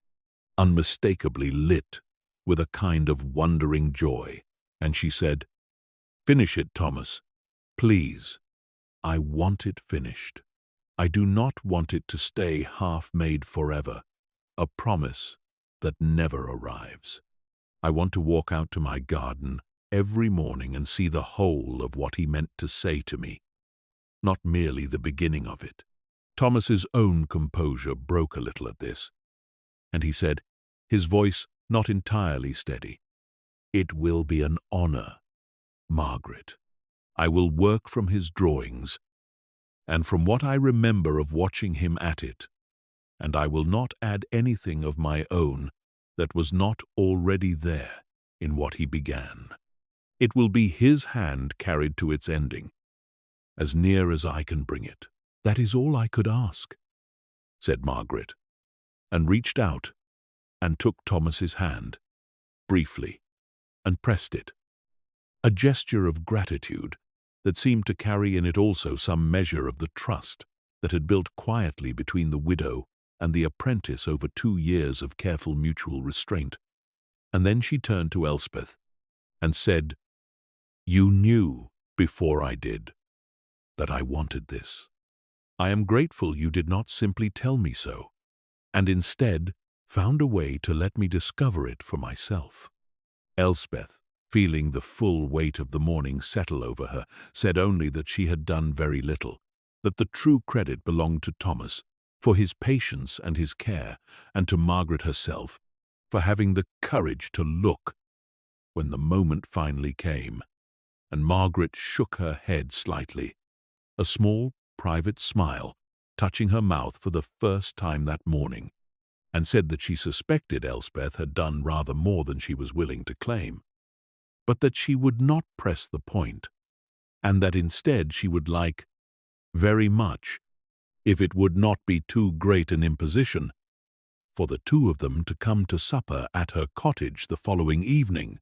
unmistakably lit with a kind of wondering joy, and she said, Finish it, Thomas. Please. I want it finished. I do not want it to stay half-made forever, a promise that never arrives. I want to walk out to my garden every morning and see the whole of what he meant to say to me, not merely the beginning of it. Thomas's own composure broke a little at this, and he said, his voice not entirely steady, "It will be an honor, Margaret. I will work from his drawings, and from what I remember of watching him at it, and I will not add anything of my own that was not already there in what he began. It will be his hand carried to its ending, as near as I can bring it. That is all I could ask," said Margaret, and reached out and took Thomas's hand, briefly, and pressed it, a gesture of gratitude that seemed to carry in it also some measure of the trust that had built quietly between the widow and the apprentice over 2 years of careful mutual restraint. And then she turned to Elspeth and said, "You knew before I did that I wanted this. I am grateful you did not simply tell me so, and instead found a way to let me discover it for myself." Elspeth, feeling the full weight of the morning settle over her, said only that she had done very little, that the true credit belonged to Thomas for his patience and his care, and to Margaret herself for having the courage to look when the moment finally came. And Margaret shook her head slightly, a small private smile touching her mouth for the first time that morning, and said that she suspected Elspeth had done rather more than she was willing to claim, but that she would not press the point, and that instead she would like, very much, if it would not be too great an imposition, for the two of them to come to supper at her cottage the following evening,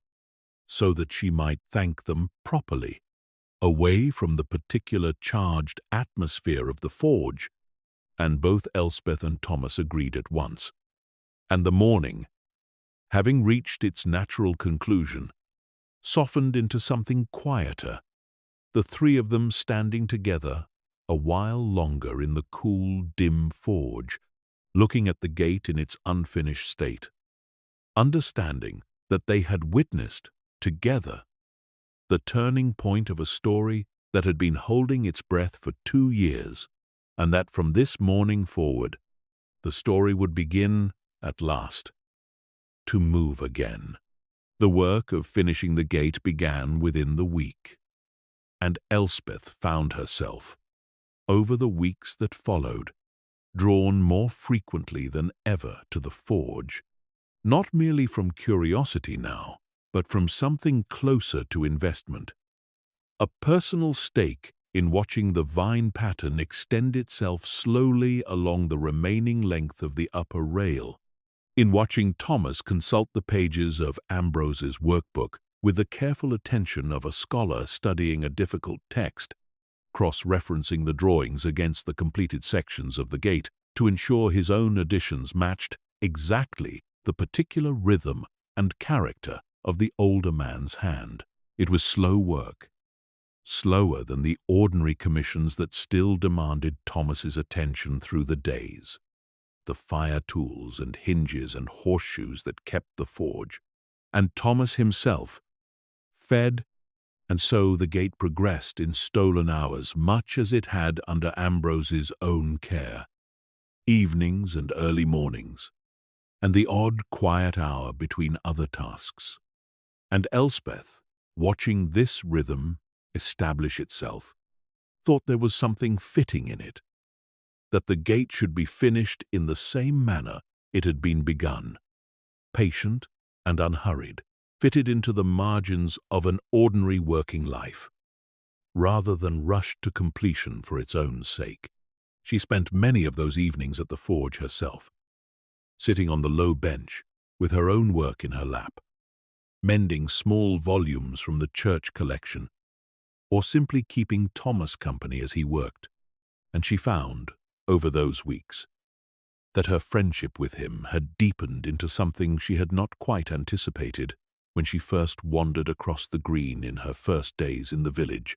so that she might thank them properly, away from the particular charged atmosphere of the forge. And both Elspeth and Thomas agreed at once. And the morning, having reached its natural conclusion, softened into something quieter, the three of them standing together a while longer in the cool, dim forge, looking at the gate in its unfinished state, understanding that they had witnessed, together, the turning point of a story that had been holding its breath for 2 years, and that from this morning forward, the story would begin, at last, to move again. The work of finishing the gate began within the week, and Elspeth found herself, over the weeks that followed, drawn more frequently than ever to the forge, not merely from curiosity now, but from something closer to investment, a personal stake in watching the vine pattern extend itself slowly along the remaining length of the upper rail, in watching Thomas consult the pages of Ambrose's workbook with the careful attention of a scholar studying a difficult text, cross-referencing the drawings against the completed sections of the gate to ensure his own additions matched exactly the particular rhythm and character of the older man's hand. It was slow work, slower than the ordinary commissions that still demanded Thomas's attention through the days, the fire tools and hinges and horseshoes that kept the forge, and Thomas himself fed, and so the gate progressed in stolen hours, much as it had under Ambrose's own care, evenings and early mornings, and the odd quiet hour between other tasks. And Elspeth, watching this rhythm establish itself, thought there was something fitting in it, that the gate should be finished in the same manner it had been begun, patient and unhurried, fitted into the margins of an ordinary working life, rather than rushed to completion for its own sake. She spent many of those evenings at the forge herself, sitting on the low bench with her own work in her lap, mending small volumes from the church collection, or simply keeping Thomas company as he worked, and she found, over those weeks, that her friendship with him had deepened into something she had not quite anticipated. when she first wandered across the green in her first days in the village.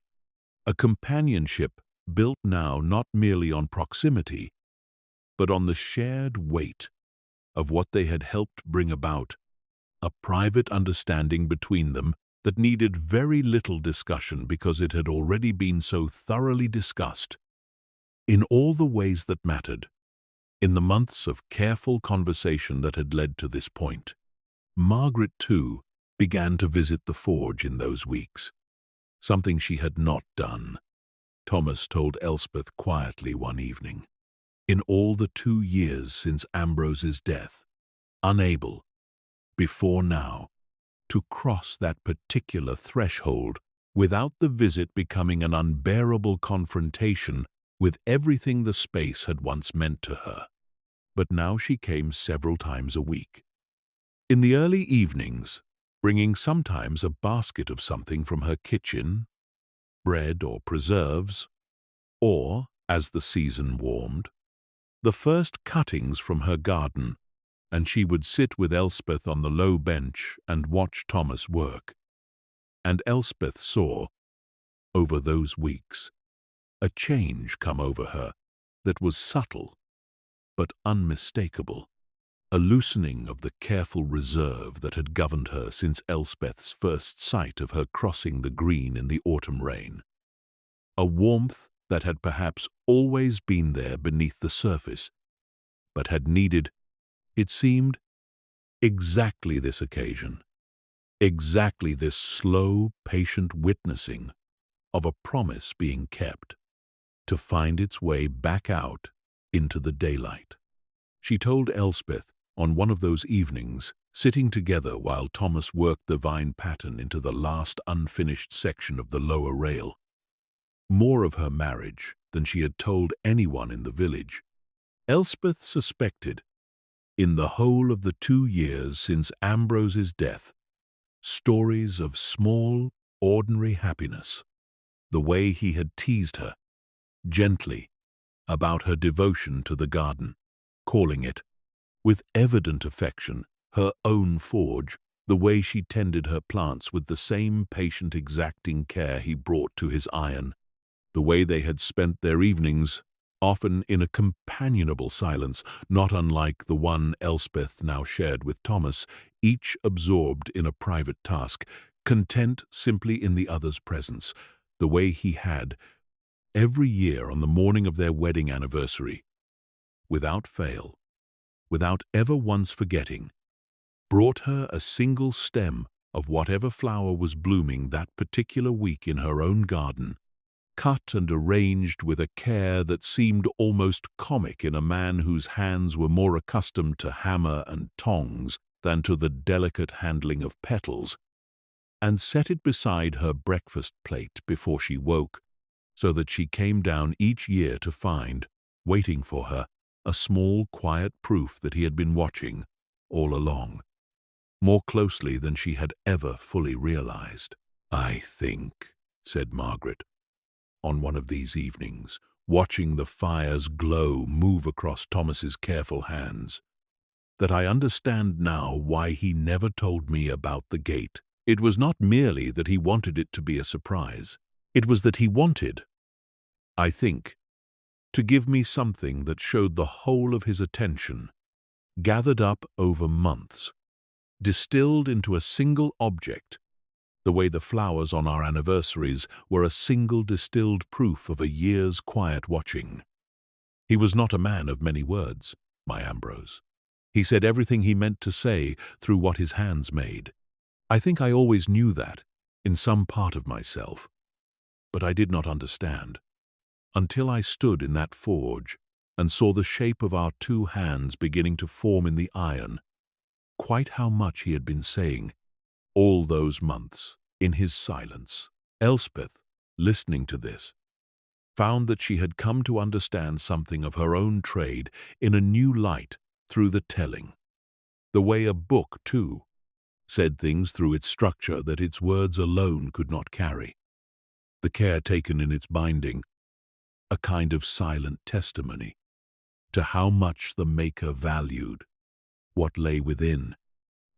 A companionship built now not merely on proximity, but on the shared weight of what they had helped bring about, a private understanding between them that needed very little discussion because it had already been so thoroughly discussed, in all the ways that mattered, in the months of careful conversation that had led to this point. Margaret, too, began to visit the forge in those weeks, something she had not done, Thomas told Elspeth quietly one evening. In all the 2 years since Ambrose's death, unable, before now, to cross that particular threshold without the visit becoming an unbearable confrontation with everything the space had once meant to her. But now she came several times a week. In the early evenings, bringing sometimes a basket of something from her kitchen, bread or preserves, or, as the season warmed, the first cuttings from her garden, and she would sit with Elspeth on the low bench and watch Thomas work. And Elspeth saw, over those weeks, a change come over her that was subtle but unmistakable, a loosening of the careful reserve that had governed her since Elspeth's first sight of her crossing the green in the autumn rain, a warmth that had perhaps always been there beneath the surface, but had needed, it seemed, exactly this occasion, exactly this slow, patient witnessing of a promise being kept, to find its way back out into the daylight. She told Elspeth on one of those evenings, sitting together while Thomas worked the vine pattern into the last unfinished section of the lower rail, more of her marriage than she had told anyone in the village. Elspeth suspected, in the whole of the 2 years since Ambrose's death, stories of small, ordinary happiness, the way he had teased her, gently, about her devotion to the garden, calling it, with evident affection, her own forge, the way she tended her plants with the same patient, exacting care he brought to his iron, the way they had spent their evenings, often in a companionable silence, not unlike the one Elspeth now shared with Thomas, each absorbed in a private task, content simply in the other's presence, the way he had, every year on the morning of their wedding anniversary, without fail, without ever once forgetting, brought her a single stem of whatever flower was blooming that particular week in her own garden, cut and arranged with a care that seemed almost comic in a man whose hands were more accustomed to hammer and tongs than to the delicate handling of petals, and set it beside her breakfast plate before she woke, so that she came down each year to find, waiting for her, a small, quiet proof that he had been watching all along, more closely than she had ever fully realized. "I think," said Margaret, on one of these evenings, watching the fire's glow move across Thomas's careful hands, "that I understand now why he never told me about the gate. It was not merely that he wanted it to be a surprise. It was that he wanted, I think, to give me something that showed the whole of his attention, gathered up over months, distilled into a single object, the way the flowers on our anniversaries were a single distilled proof of a year's quiet watching. He was not a man of many words, my Ambrose. He said everything he meant to say through what his hands made. I think I always knew that, in some part of myself, but I did not understand, until I stood in that forge and saw the shape of our 2 hands beginning to form in the iron, quite how much he had been saying all those months in his silence. Elspeth, listening to this, found that she had come to understand something of her own trade in a new light through the telling, the way a book, too, said things through its structure that its words alone could not carry, the care taken in its binding, a kind of silent testimony to how much the maker valued what lay within,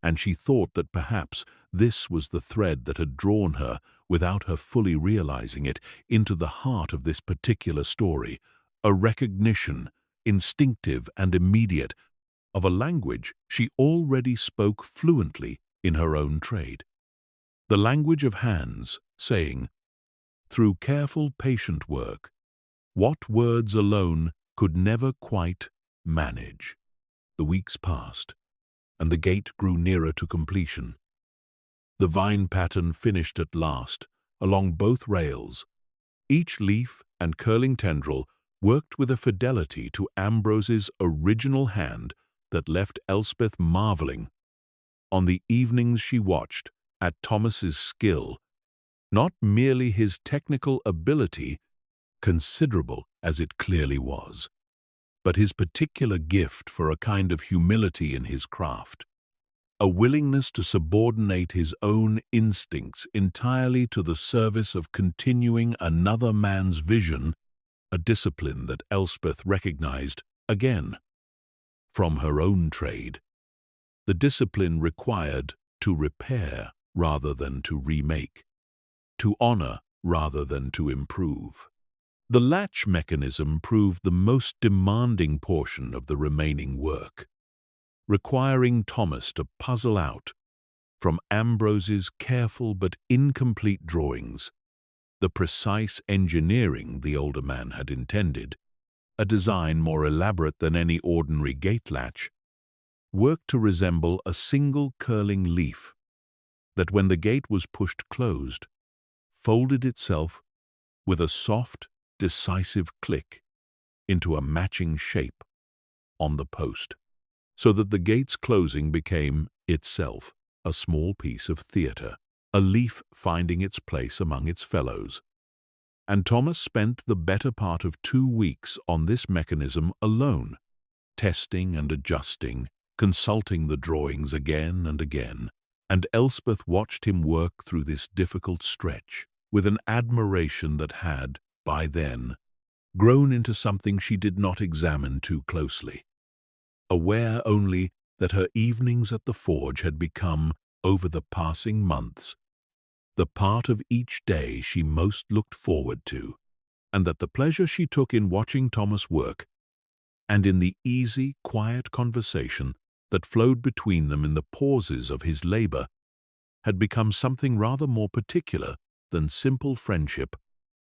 and she thought that perhaps this was the thread that had drawn her, without her fully realizing it, into the heart of this particular story, a recognition, instinctive and immediate, of a language she already spoke fluently in her own trade. The language of hands, saying, "Through careful, patient work, what words alone could never quite manage." The weeks passed, and the gate grew nearer to completion. The vine pattern finished at last, along both rails. Each leaf and curling tendril worked with a fidelity to Ambrose's original hand that left Elspeth marveling. On the evenings she watched at Thomas's skill, not merely his technical ability, considerable as it clearly was, but his particular gift for a kind of humility in his craft, a willingness to subordinate his own instincts entirely to the service of continuing another man's vision, a discipline that Elspeth recognized, again, from her own trade. The discipline required to repair rather than to remake, to honor rather than to improve. The latch mechanism proved the most demanding portion of the remaining work, requiring Thomas to puzzle out, from Ambrose's careful but incomplete drawings, the precise engineering the older man had intended, a design more elaborate than any ordinary gate latch, worked to resemble a single curling leaf that, when the gate was pushed closed, folded itself with a soft, decisive click into a matching shape on the post, so that the gate's closing became itself a small piece of theatre, a leaf finding its place among its fellows. And Thomas spent the better part of 2 weeks on this mechanism alone, testing and adjusting, consulting the drawings again and again, and Elspeth watched him work through this difficult stretch with an admiration that had, by then, grown into something she did not examine too closely, aware only that her evenings at the forge had become, over the passing months, the part of each day she most looked forward to, and that the pleasure she took in watching Thomas work, and in the easy, quiet conversation that flowed between them in the pauses of his labor, had become something rather more particular than simple friendship,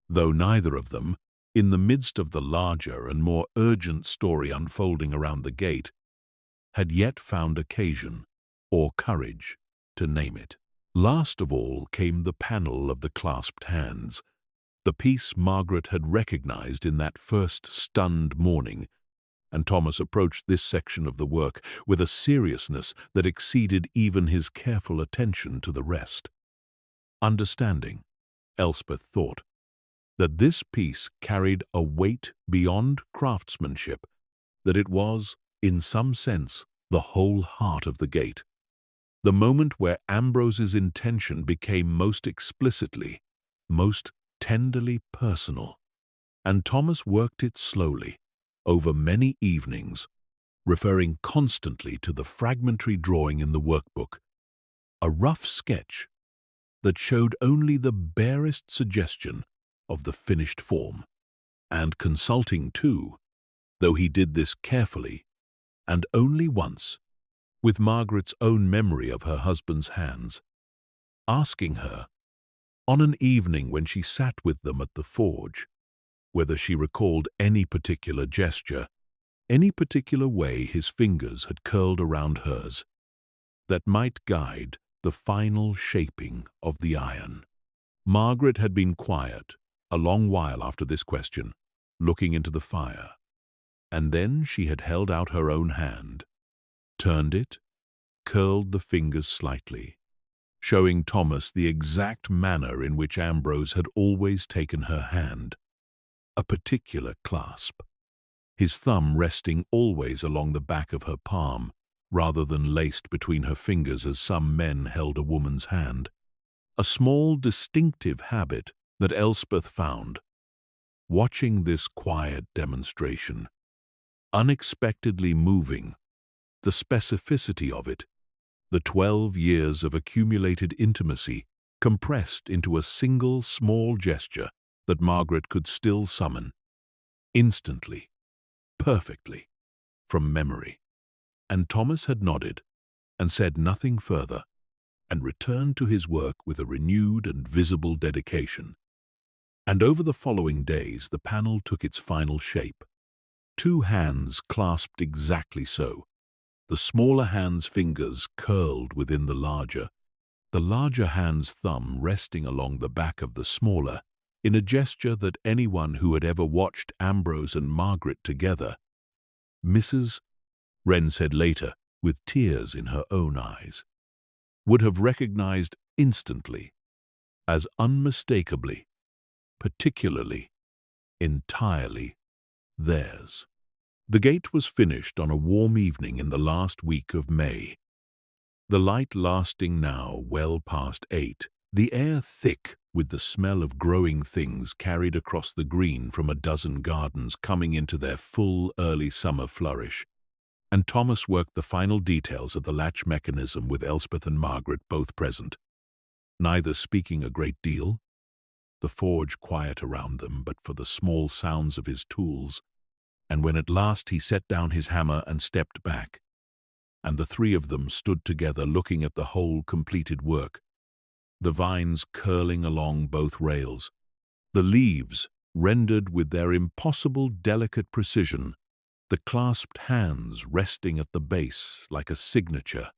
though neither of them, in the midst of the larger and more urgent story unfolding around the gate, had yet found occasion or courage to name it. Last of all came the panel of the clasped hands, the piece Margaret had recognized in that first stunned morning, and Thomas approached this section of the work with a seriousness that exceeded even his careful attention to the rest. Understanding, Elspeth thought, that this piece carried a weight beyond craftsmanship, that it was, in some sense, the whole heart of the gate, the moment where Ambrose's intention became most explicitly, most tenderly personal, and Thomas worked it slowly, over many evenings, referring constantly to the fragmentary drawing in the workbook, a rough sketch that showed only the barest suggestion of the finished form, and consulting too, though he did this carefully, and only once, with Margaret's own memory of her husband's hands, asking her, on an evening when she sat with them at the forge, whether she recalled any particular gesture, any particular way his fingers had curled around hers, that might guide the final shaping of the iron. Margaret had been quiet a long while after this question, looking into the fire, and then she had held out her own hand, turned it, curled the fingers slightly, showing Thomas the exact manner in which Ambrose had always taken her hand, a particular clasp, his thumb resting always along the back of her palm, rather than laced between her fingers as some men held a woman's hand, a small distinctive habit that Elspeth found, watching this quiet demonstration, unexpectedly moving, the specificity of it, the 12 years of accumulated intimacy compressed into a single small gesture that Margaret could still summon, instantly, perfectly, from memory. And Thomas had nodded and said nothing further, and returned to his work with a renewed and visible dedication. And over the following days the panel took its final shape. 2 hands clasped exactly so, the smaller hand's fingers curled within the larger hand's thumb resting along the back of the smaller, in a gesture that anyone who had ever watched Ambrose and Margaret together, Mrs. Wren said later, with tears in her own eyes, would have recognized instantly, as unmistakably, particularly, entirely theirs. The gate was finished on a warm evening in the last week of May, the light lasting now well past 8, the air thick with the smell of growing things carried across the green from a dozen gardens coming into their full early summer flourish. And Thomas worked the final details of the latch mechanism with Elspeth and Margaret both present, neither speaking a great deal, the forge quiet around them but for the small sounds of his tools. And when at last he set down his hammer and stepped back, and the 3 of them stood together looking at the whole completed work, the vines curling along both rails, the leaves rendered with their impossible delicate precision, the clasped hands resting at the base like a signature,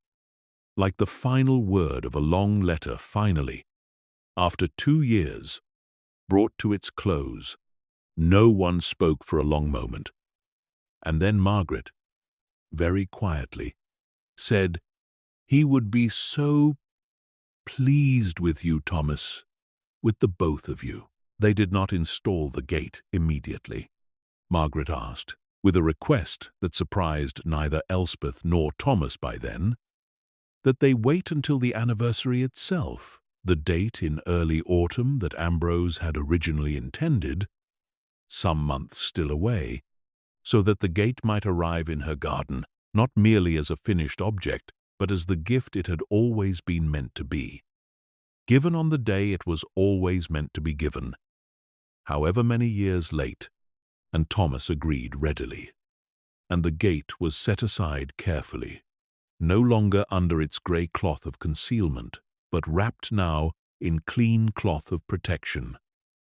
like the final word of a long letter finally, after 2 years, brought to its close. No one spoke for a long moment, and then Margaret, very quietly, said, "He would be so pleased with you, Thomas, with the both of you." They did not install the gate immediately. Margaret asked, with a request that surprised neither Elspeth nor Thomas by then, that they wait until the anniversary itself, the date in early autumn that Ambrose had originally intended, some months still away, so that the gate might arrive in her garden, not merely as a finished object, but as the gift it had always been meant to be, given on the day it was always meant to be given, however many years late, and Thomas agreed readily. And the gate was set aside carefully, no longer under its grey cloth of concealment, but wrapped now in clean cloth of protection,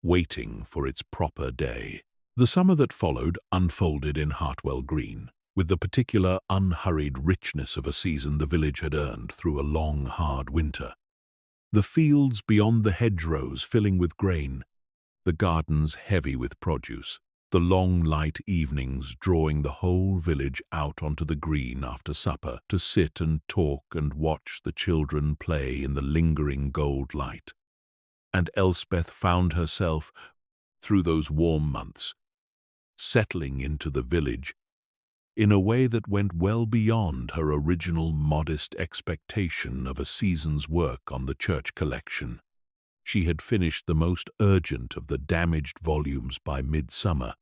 waiting for its proper day. The summer that followed unfolded in Hartwell Green, with the particular unhurried richness of a season the village had earned through a long, hard winter. The fields beyond the hedgerows filling with grain, the gardens heavy with produce, the long, light evenings drawing the whole village out onto the green after supper to sit and talk and watch the children play in the lingering gold light. And Elspeth found herself, through those warm months, settling into the village in a way that went well beyond her original modest expectation of a season's work on the church collection. She had finished the most urgent of the damaged volumes by midsummer,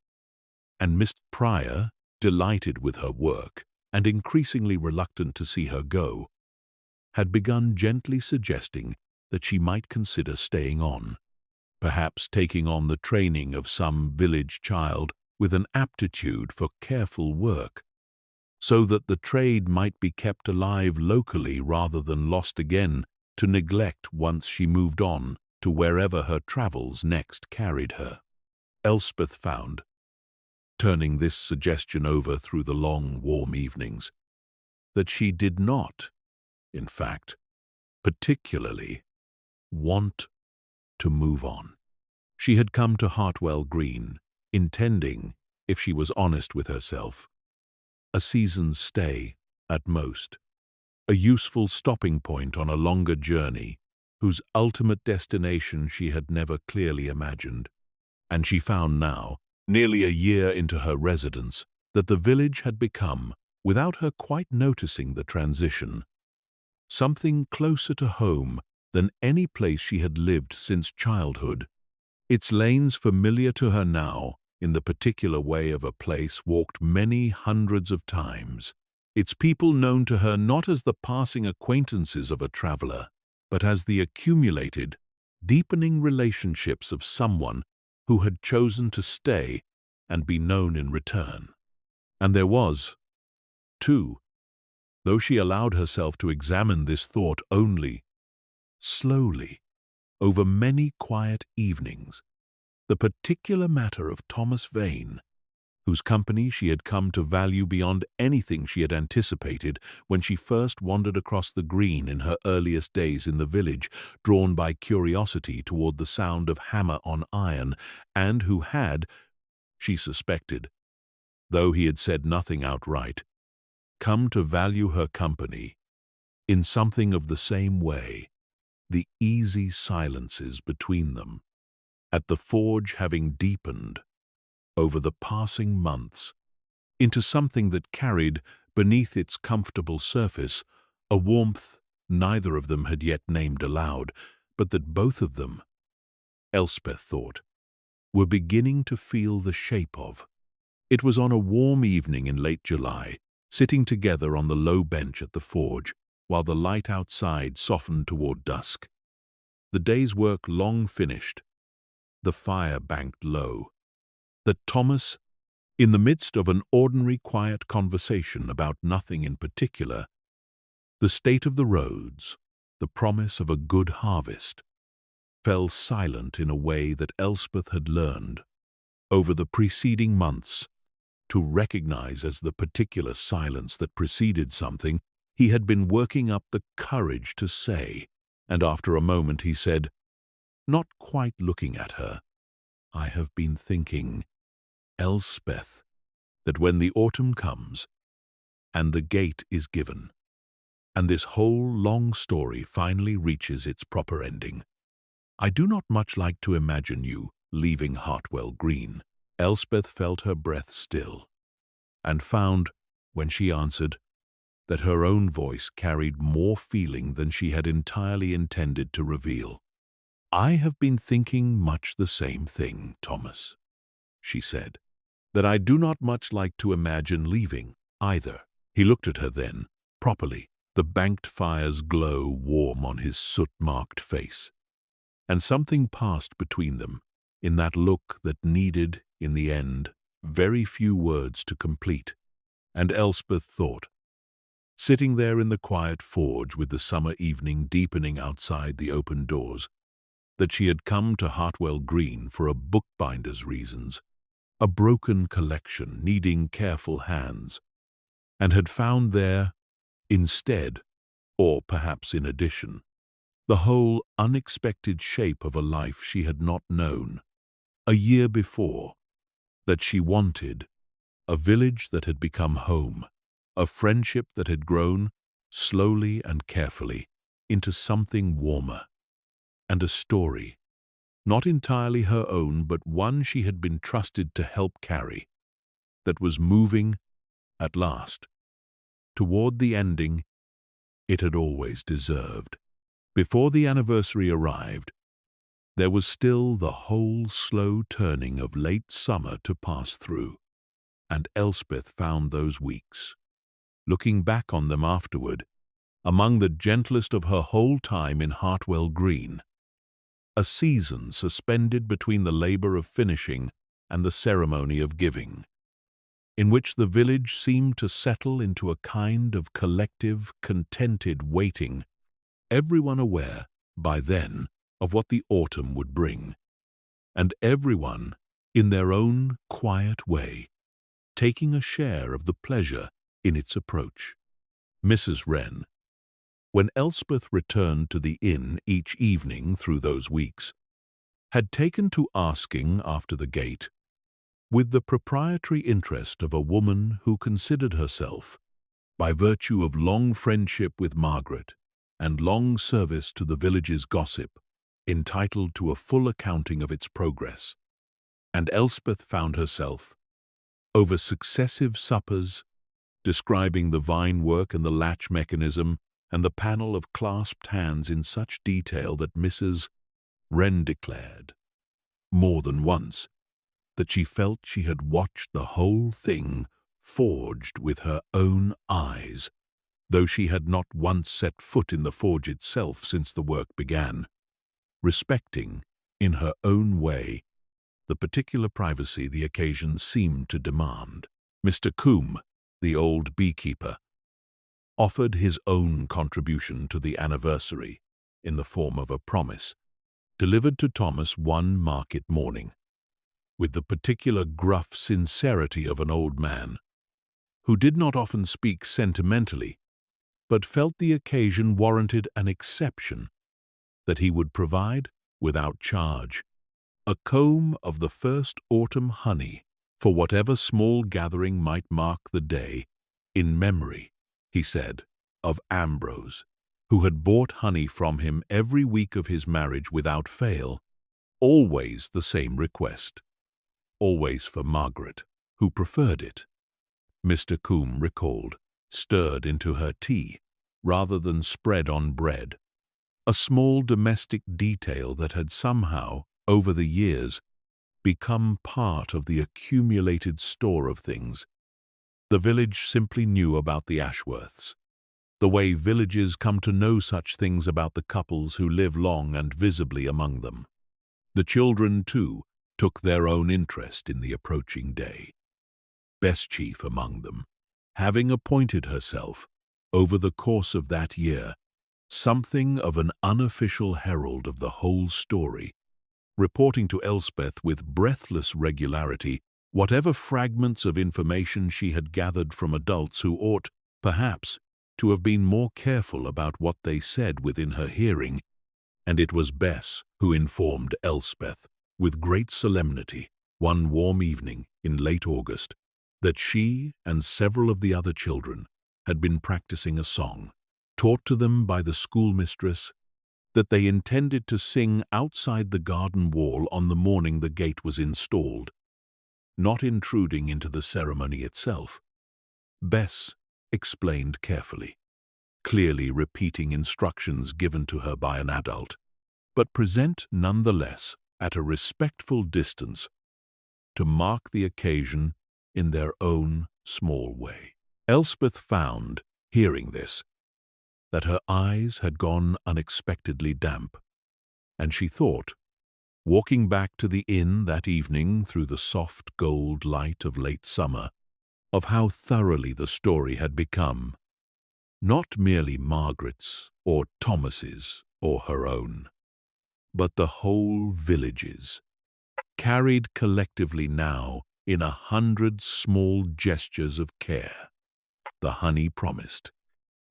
and Miss Pryor, delighted with her work and increasingly reluctant to see her go, had begun gently suggesting that she might consider staying on, perhaps taking on the training of some village child with an aptitude for careful work, so that the trade might be kept alive locally rather than lost again to neglect once she moved on to wherever her travels next carried her. Elspeth found, turning this suggestion over through the long, warm evenings, that she did not, in fact, particularly want to move on. She had come to Hartwell Green, intending, if she was honest with herself, a season's stay, at most, a useful stopping point on a longer journey whose ultimate destination she had never clearly imagined. And she found now, nearly a year into her residence, that the village had become, without her quite noticing the transition, something closer to home than any place she had lived since childhood, its lanes familiar to her now in the particular way of a place walked many hundreds of times, its people known to her not as the passing acquaintances of a traveler, but as the accumulated, deepening relationships of someone who had chosen to stay and be known in return. And there was, too, though she allowed herself to examine this thought only slowly, over many quiet evenings, the particular matter of Thomas Vane, whose company she had come to value beyond anything she had anticipated when she first wandered across the green in her earliest days in the village, drawn by curiosity toward the sound of hammer on iron, and who had, she suspected, though he had said nothing outright, come to value her company in something of the same way, the easy silences between them, at the forge having deepened over the passing months into something that carried beneath its comfortable surface a warmth neither of them had yet named aloud, but that both of them, Elspeth thought, were beginning to feel the shape of. It was on a warm evening in late July, sitting together on the low bench at the forge, while the light outside softened toward dusk. The day's work long finished, the fire banked low, that Thomas, in the midst of an ordinary quiet conversation about nothing in particular, the state of the roads, the promise of a good harvest, fell silent in a way that Elspeth had learned, over the preceding months, to recognize as the particular silence that preceded something he had been working up the courage to say, and after a moment he said, not quite looking at her, "I have been thinking, Elspeth, that when the autumn comes, and the gate is given, and this whole long story finally reaches its proper ending, I do not much like to imagine you leaving Hartwell Green." Elspeth felt her breath still, and found, when she answered, that her own voice carried more feeling than she had entirely intended to reveal. "I have been thinking much the same thing, Thomas," she said, "that I do not much like to imagine leaving, either." He looked at her then, properly, the banked fire's glow warm on his soot-marked face. And something passed between them, in that look that needed, in the end, very few words to complete, and Elspeth thought, sitting there in the quiet forge with the summer evening deepening outside the open doors, that she had come to Hartwell Green for a bookbinder's reasons, a broken collection needing careful hands, and had found there, instead, or perhaps in addition, the whole unexpected shape of a life she had not known, a year before, that she wanted, a village that had become home, a friendship that had grown, slowly and carefully, into something warmer, and a story, not entirely her own, but one she had been trusted to help carry, that was moving, at last, toward the ending it had always deserved. Before the anniversary arrived, there was still the whole slow turning of late summer to pass through, and Elspeth found those weeks, looking back on them afterward, among the gentlest of her whole time in Hartwell Green, a season suspended between the labor of finishing and the ceremony of giving, in which the village seemed to settle into a kind of collective, contented waiting, everyone aware, by then, of what the autumn would bring, and everyone, in their own quiet way, taking a share of the pleasure in its approach. Mrs. Wren, when Elspeth returned to the inn each evening through those weeks, had taken to asking after the gate, with the proprietary interest of a woman who considered herself, by virtue of long friendship with Margaret and long service to the village's gossip, entitled to a full accounting of its progress, and Elspeth found herself, over successive suppers, describing the vine work and the latch mechanism and the panel of clasped hands in such detail that Mrs. Wren declared, more than once, that she felt she had watched the whole thing forged with her own eyes, though she had not once set foot in the forge itself since the work began, respecting, in her own way, the particular privacy the occasion seemed to demand. Mr. Combe, the old beekeeper, offered his own contribution to the anniversary in the form of a promise, delivered to Thomas one market morning, with the particular gruff sincerity of an old man, who did not often speak sentimentally, but felt the occasion warranted an exception, that he would provide, without charge, a comb of the first autumn honey for whatever small gathering might mark the day, in memory, he said, of Ambrose, who had bought honey from him every week of his marriage without fail, always the same request, always for Margaret, who preferred it. Mr. Combe recalled, stirred into her tea, rather than spread on bread, a small domestic detail that had somehow, over the years, become part of the accumulated store of things the village simply knew about the Ashworths, the way villages come to know such things about the couples who live long and visibly among them. The children, too, took their own interest in the approaching day, Bess chief among them, having appointed herself, over the course of that year, something of an unofficial herald of the whole story, reporting to Elspeth with breathless regularity whatever fragments of information she had gathered from adults who ought, perhaps, to have been more careful about what they said within her hearing, and it was Bess who informed Elspeth, with great solemnity, one warm evening in late August, that she and several of the other children had been practicing a song, taught to them by the schoolmistress, that they intended to sing outside the garden wall on the morning the gate was installed, not intruding into the ceremony itself. Bess explained carefully, clearly repeating instructions given to her by an adult, but present nonetheless at a respectful distance to mark the occasion in their own small way. Elspeth found, hearing this, that her eyes had gone unexpectedly damp, and she thought, walking back to the inn that evening through the soft gold light of late summer, of how thoroughly the story had become, not merely Margaret's or Thomas's or her own, but the whole village's, carried collectively now in 100 small gestures of care. The honey promised,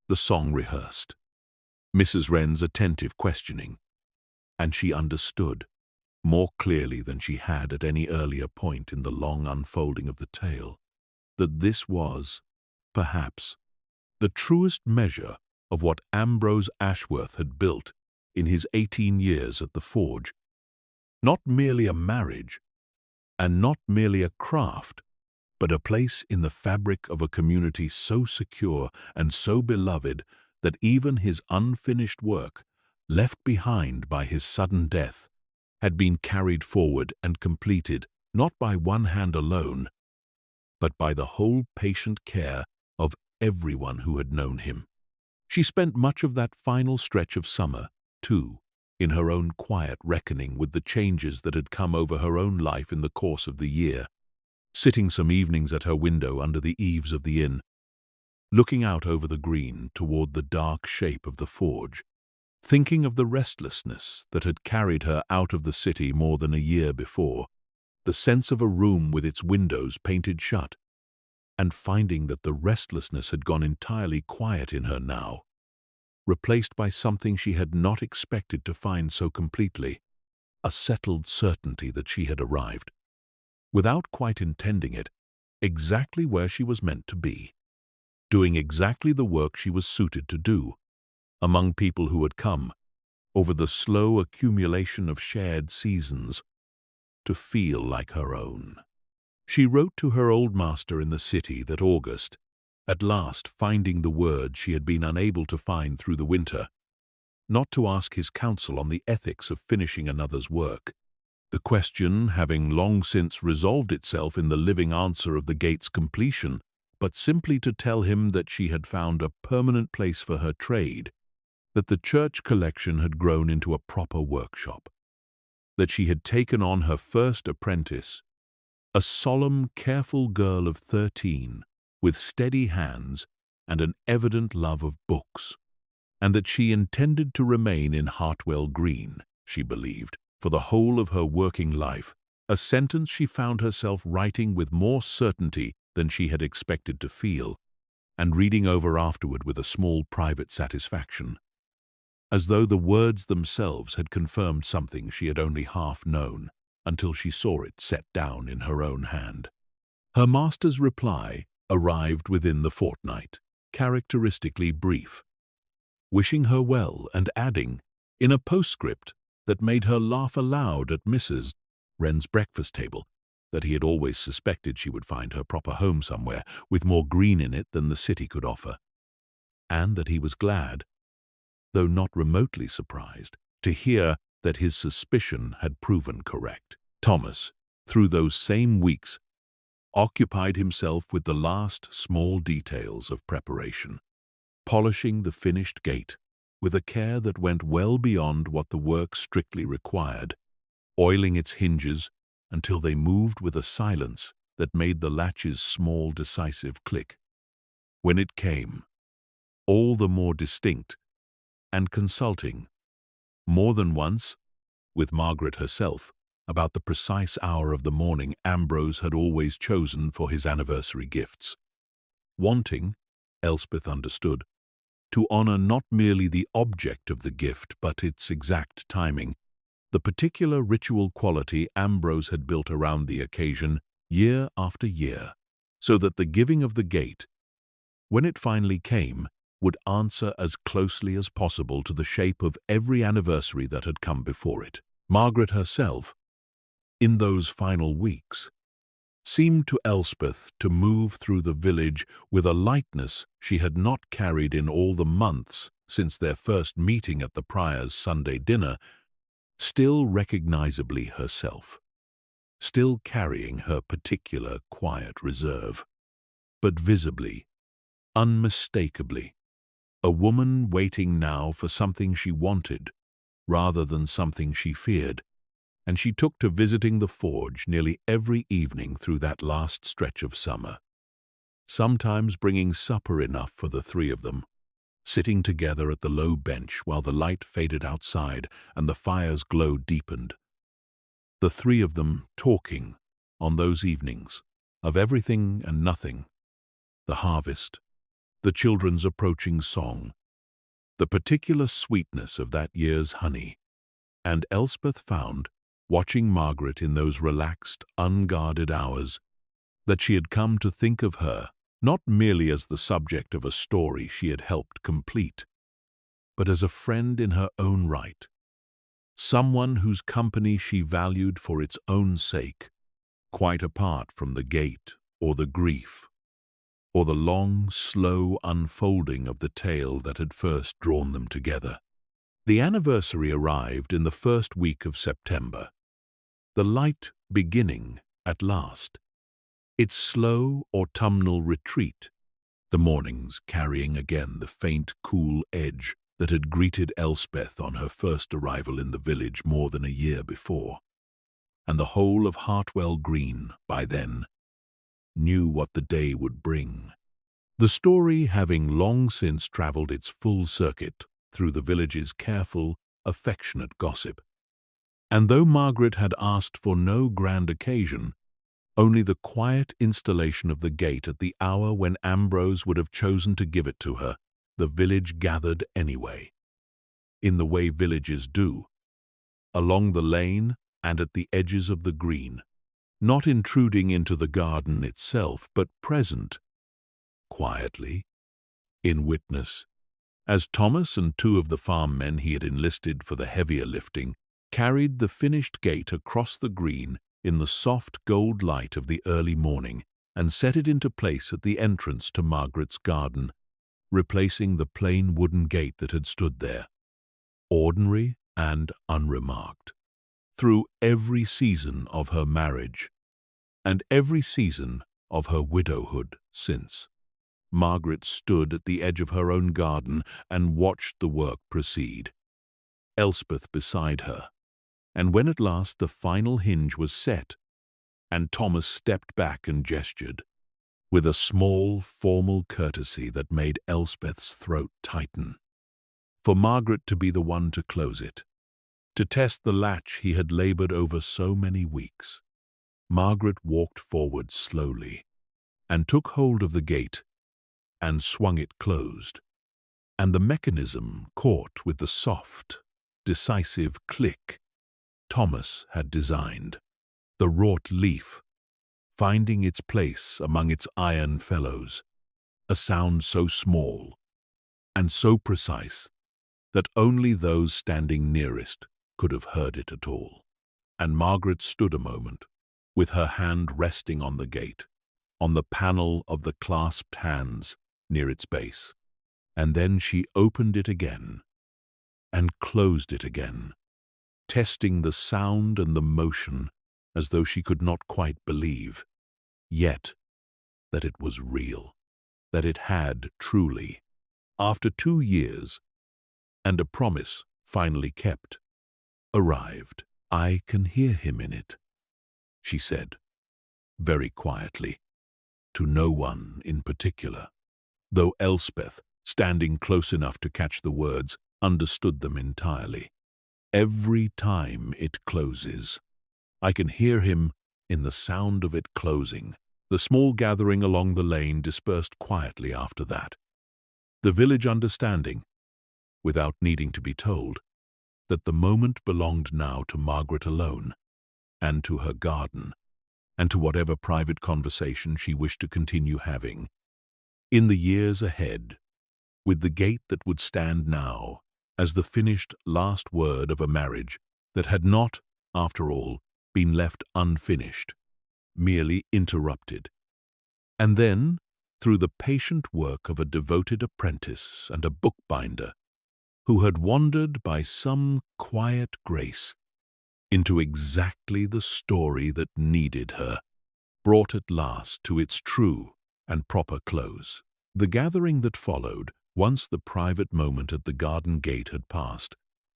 the song rehearsed, Mrs. Wren's attentive questioning, and she understood, more clearly than she had at any earlier point in the long unfolding of the tale, that this was, perhaps, the truest measure of what Ambrose Ashworth had built in his 18 years at the forge, not merely a marriage, and not merely a craft, but a place in the fabric of a community so secure and so beloved that even his unfinished work, left behind by his sudden death, had been carried forward and completed not by one hand alone, but by the whole patient care of everyone who had known him. She spent much of that final stretch of summer, too, in her own quiet reckoning with the changes that had come over her own life in the course of the year, sitting some evenings at her window under the eaves of the inn, looking out over the green toward the dark shape of the forge, thinking of the restlessness that had carried her out of the city more than a year before, the sense of a room with its windows painted shut, and finding that the restlessness had gone entirely quiet in her now, replaced by something she had not expected to find so completely, a settled certainty that she had arrived, without quite intending it, exactly where she was meant to be, doing exactly the work she was suited to do, among people who had come, over the slow accumulation of shared seasons, to feel like her own. She wrote to her old master in the city that August, at last finding the words she had been unable to find through the winter, not to ask his counsel on the ethics of finishing another's work, the question having long since resolved itself in the living answer of the gate's completion, but simply to tell him that she had found a permanent place for her trade, that the church collection had grown into a proper workshop, that she had taken on her first apprentice, a solemn, careful girl of 13, with steady hands and an evident love of books, and that she intended to remain in Hartwell Green, she believed, for the whole of her working life, a sentence she found herself writing with more certainty than she had expected to feel, and reading over afterward with a small private satisfaction, as though the words themselves had confirmed something she had only half known until she saw it set down in her own hand. Her master's reply arrived within the fortnight, characteristically brief, wishing her well and adding, in a postscript that made her laugh aloud at Mrs. Wren's breakfast table, that he had always suspected she would find her proper home somewhere with more green in it than the city could offer, and that he was glad, though not remotely surprised, to hear that his suspicion had proven correct. Thomas, through those same weeks, occupied himself with the last small details of preparation, polishing the finished gate with a care that went well beyond what the work strictly required, oiling its hinges until they moved with a silence that made the latch's small decisive click. When it came, all the more distinct, and consulting, more than once, with Margaret herself, about the precise hour of the morning Ambrose had always chosen for his anniversary gifts, wanting, Elspeth understood, to honor not merely the object of the gift but its exact timing, the particular ritual quality Ambrose had built around the occasion year after year, so that the giving of the gate, when it finally came, would answer as closely as possible to the shape of every anniversary that had come before it. Margaret herself, in those final weeks, seemed to Elspeth to move through the village with a lightness she had not carried in all the months since their first meeting at the Prior's Sunday dinner, still recognizably herself, still carrying her particular quiet reserve, but visibly, unmistakably, a woman waiting now for something she wanted rather than something she feared, and she took to visiting the forge nearly every evening through that last stretch of summer, sometimes bringing supper enough for the three of them, sitting together at the low bench while the light faded outside and the fire's glow deepened. The three of them talking, on those evenings, of everything and nothing, the harvest, the children's approaching song, the particular sweetness of that year's honey, and Elspeth found, watching Margaret in those relaxed, unguarded hours, that she had come to think of her not merely as the subject of a story she had helped complete, but as a friend in her own right, someone whose company she valued for its own sake, quite apart from the gate or the grief, or the long, slow unfolding of the tale that had first drawn them together. The anniversary arrived in the first week of September, the light beginning at last, its slow autumnal retreat, the mornings carrying again the faint, cool edge that had greeted Elspeth on her first arrival in the village more than a year before, and the whole of Hartwell Green, by then, knew what the day would bring. The story having long since travelled its full circuit through the village's careful, affectionate gossip. And though Margaret had asked for no grand occasion, only the quiet installation of the gate at the hour when Ambrose would have chosen to give it to her, the village gathered anyway, in the way villages do, along the lane and at the edges of the green, not intruding into the garden itself, but present, quietly, in witness, as Thomas and two of the farm men he had enlisted for the heavier lifting carried the finished gate across the green in the soft gold light of the early morning and set it into place at the entrance to Margaret's garden, replacing the plain wooden gate that had stood there, ordinary and unremarked, through every season of her marriage and every season of her widowhood since. Margaret stood at the edge of her own garden and watched the work proceed, Elspeth beside her. And when at last the final hinge was set, and Thomas stepped back and gestured, with a small, formal courtesy that made Elspeth's throat tighten, for Margaret to be the one to close it, to test the latch he had labored over so many weeks. Margaret walked forward slowly, and took hold of the gate, and swung it closed, and the mechanism caught with the soft, decisive click Thomas had designed, the wrought leaf finding its place among its iron fellows, a sound so small and so precise that only those standing nearest could have heard it at all. And Margaret stood a moment, with her hand resting on the gate, on the panel of the clasped hands near its base, and then she opened it again and closed it again, testing the sound and the motion as though she could not quite believe, yet, that it was real, that it had truly, after 2 years, and a promise finally kept, arrived. "I can hear him in it," she said, very quietly, to no one in particular, though Elspeth, standing close enough to catch the words, understood them entirely. "Every time it closes. I can hear him in the sound of it closing." The small gathering along the lane dispersed quietly after that, the village understanding, without needing to be told, that the moment belonged now to Margaret alone, and to her garden, and to whatever private conversation she wished to continue having. In the years ahead, with the gate that would stand now as the finished last word of a marriage that had not, after all, been left unfinished, merely interrupted. And then, through the patient work of a devoted apprentice and a bookbinder, who had wandered by some quiet grace into exactly the story that needed her, brought at last to its true and proper close. The gathering that followed, once the private moment at the garden gate had passed,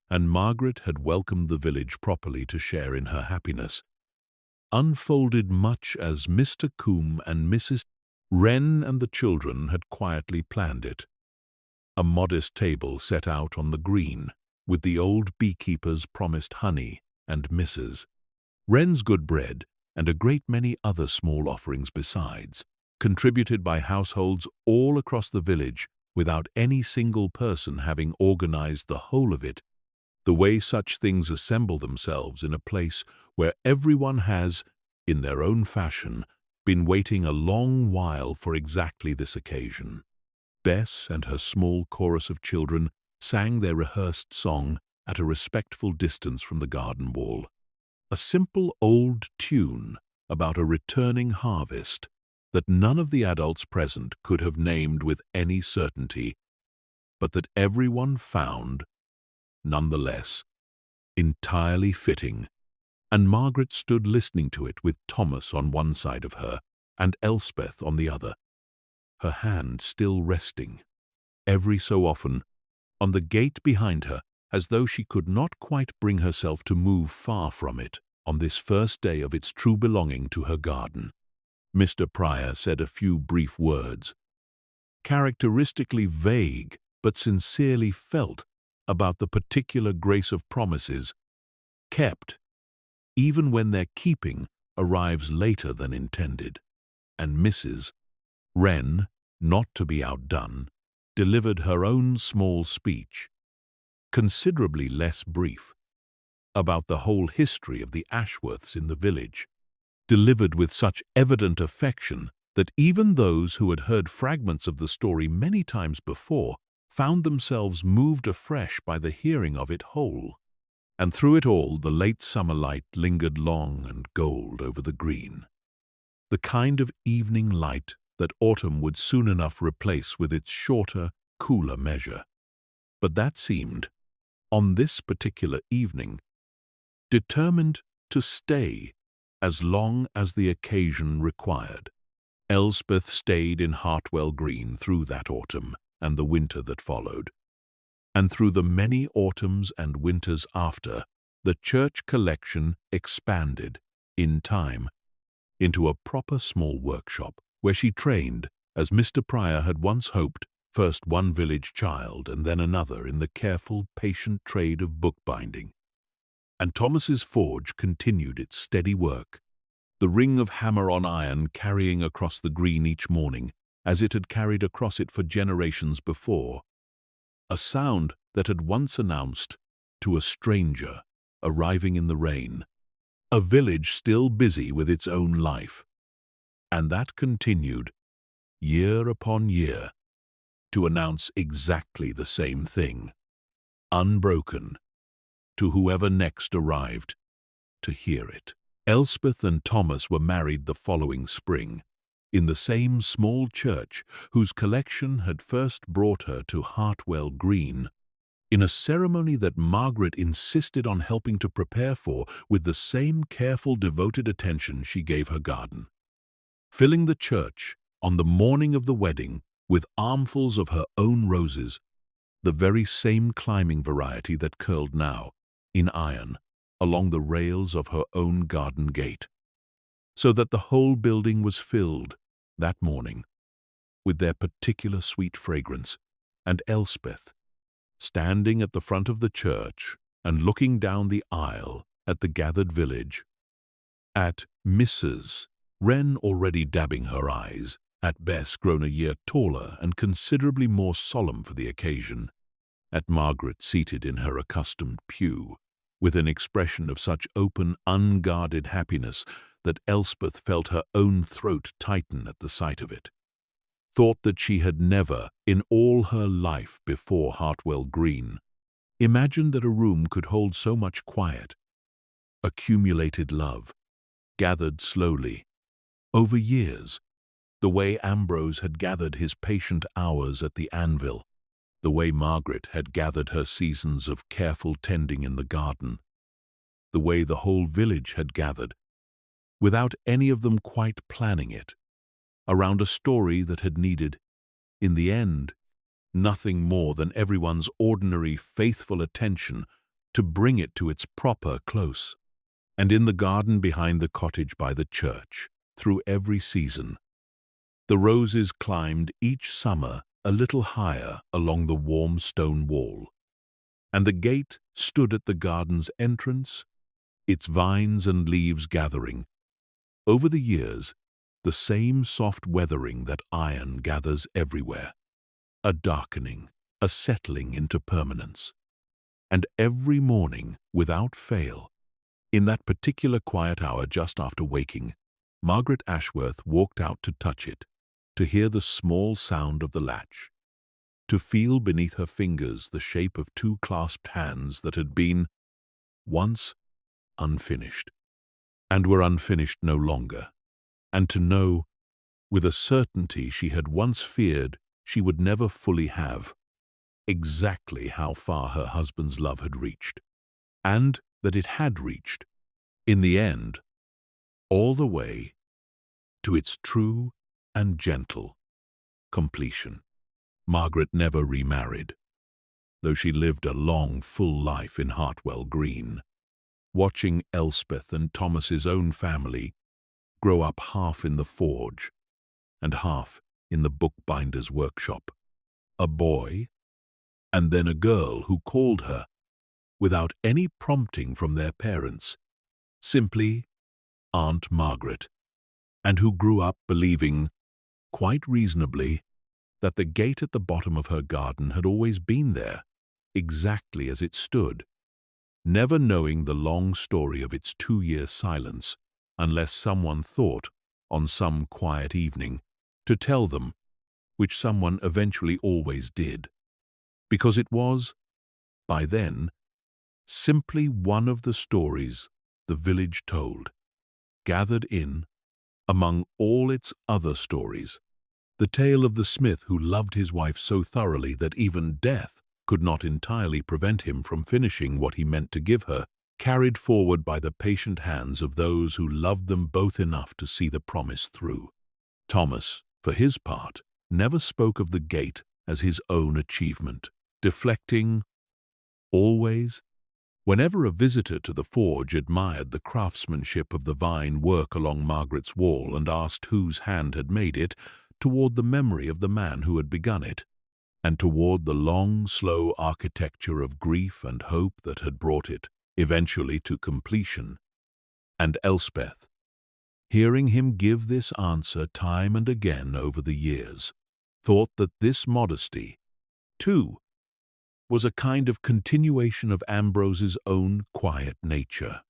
and Margaret had welcomed the village properly to share in her happiness, unfolded much as Mr. Combe and Mrs. Wren and the children had quietly planned it. A modest table set out on the green, with the old beekeeper's promised honey and Mrs. Wren's good bread, and a great many other small offerings besides, contributed by households all across the village without any single person having organized the whole of it, the way such things assemble themselves in a place where everyone has, in their own fashion, been waiting a long while for exactly this occasion. Bess and her small chorus of children sang their rehearsed song at a respectful distance from the garden wall, a simple old tune about a returning harvest that none of the adults present could have named with any certainty, but that everyone found, nonetheless, entirely fitting, and Margaret stood listening to it with Thomas on one side of her and Elspeth on the other, her hand still resting, every so often, on the gate behind her, as though she could not quite bring herself to move far from it on this first day of its true belonging to her garden. Mr. Pryor said a few brief words, characteristically vague but sincerely felt, about the particular grace of promises kept, even when their keeping arrives later than intended, and Mrs. Wren, not to be outdone, delivered her own small speech, considerably less brief, about the whole history of the Ashworths in the village, delivered with such evident affection that even those who had heard fragments of the story many times before found themselves moved afresh by the hearing of it whole. And through it all the late summer light lingered long and gold over the green, the kind of evening light that autumn would soon enough replace with its shorter, cooler measure. But that seemed, on this particular evening, determined to stay as long as the occasion required. Elspeth stayed in Hartwell Green through that autumn and the winter that followed. And through the many autumns and winters after, the church collection expanded, in time, into a proper small workshop where she trained, as Mr. Pryor had once hoped, first one village child and then another in the careful, patient trade of bookbinding. And Thomas's forge continued its steady work, the ring of hammer on iron carrying across the green each morning, as it had carried across it for generations before, a sound that had once announced to a stranger arriving in the rain, a village still busy with its own life. And that continued, year upon year, to announce exactly the same thing, unbroken, to whoever next arrived to hear it. Elspeth and Thomas were married the following spring, in the same small church whose collection had first brought her to Hartwell Green, in a ceremony that Margaret insisted on helping to prepare for with the same careful, devoted attention she gave her garden, filling the church on the morning of the wedding with armfuls of her own roses, the very same climbing variety that curled now, in iron, along the rails of her own garden gate, so that the whole building was filled, that morning, with their particular sweet fragrance, and Elspeth, standing at the front of the church and looking down the aisle at the gathered village, at Mrs. Wren already dabbing her eyes, at Bess grown a year taller and considerably more solemn for the occasion, at Margaret seated in her accustomed pew, with an expression of such open, unguarded happiness that Elspeth felt her own throat tighten at the sight of it, thought that she had never, in all her life before Hartwell Green, imagined that a room could hold so much quiet, accumulated love, gathered slowly, over years, the way Ambrose had gathered his patient hours at the anvil, the way Margaret had gathered her seasons of careful tending in the garden, the way the whole village had gathered, without any of them quite planning it, around a story that had needed, in the end, nothing more than everyone's ordinary, faithful attention to bring it to its proper close. And in the garden behind the cottage by the church, through every season, the roses climbed each summer a little higher along the warm stone wall, and the gate stood at the garden's entrance, its vines and leaves gathering, over the years, the same soft weathering that iron gathers everywhere, a darkening, a settling into permanence. And every morning, without fail, in that particular quiet hour just after waking, Margaret Ashworth walked out to touch it, to hear the small sound of the latch, to feel beneath her fingers the shape of two clasped hands that had been, once, unfinished, and were unfinished no longer, and to know, with a certainty she had once feared she would never fully have, exactly how far her husband's love had reached, and that it had reached, in the end, all the way to its true and gentle completion. Margaret never remarried, though she lived a long, full life in Hartwell Green, watching Elspeth and Thomas's own family grow up half in the forge and half in the bookbinder's workshop, a boy and then a girl who called her, without any prompting from their parents, simply Aunt Margaret, and who grew up believing, quite reasonably, that the gate at the bottom of her garden had always been there, exactly as it stood, never knowing the long story of its 2-year silence, unless someone thought, on some quiet evening, to tell them, which someone eventually always did, because it was, by then, simply one of the stories the village told, gathered in, among all its other stories, the tale of the smith who loved his wife so thoroughly that even death could not entirely prevent him from finishing what he meant to give her, carried forward by the patient hands of those who loved them both enough to see the promise through. Thomas, for his part, never spoke of the gate as his own achievement, deflecting always, whenever a visitor to the forge admired the craftsmanship of the vine work along Margaret's wall and asked whose hand had made it, toward the memory of the man who had begun it, and toward the long, slow architecture of grief and hope that had brought it, eventually, to completion. And Elspeth, hearing him give this answer time and again over the years, thought that this modesty, too, was a kind of continuation of Ambrose's own quiet nature,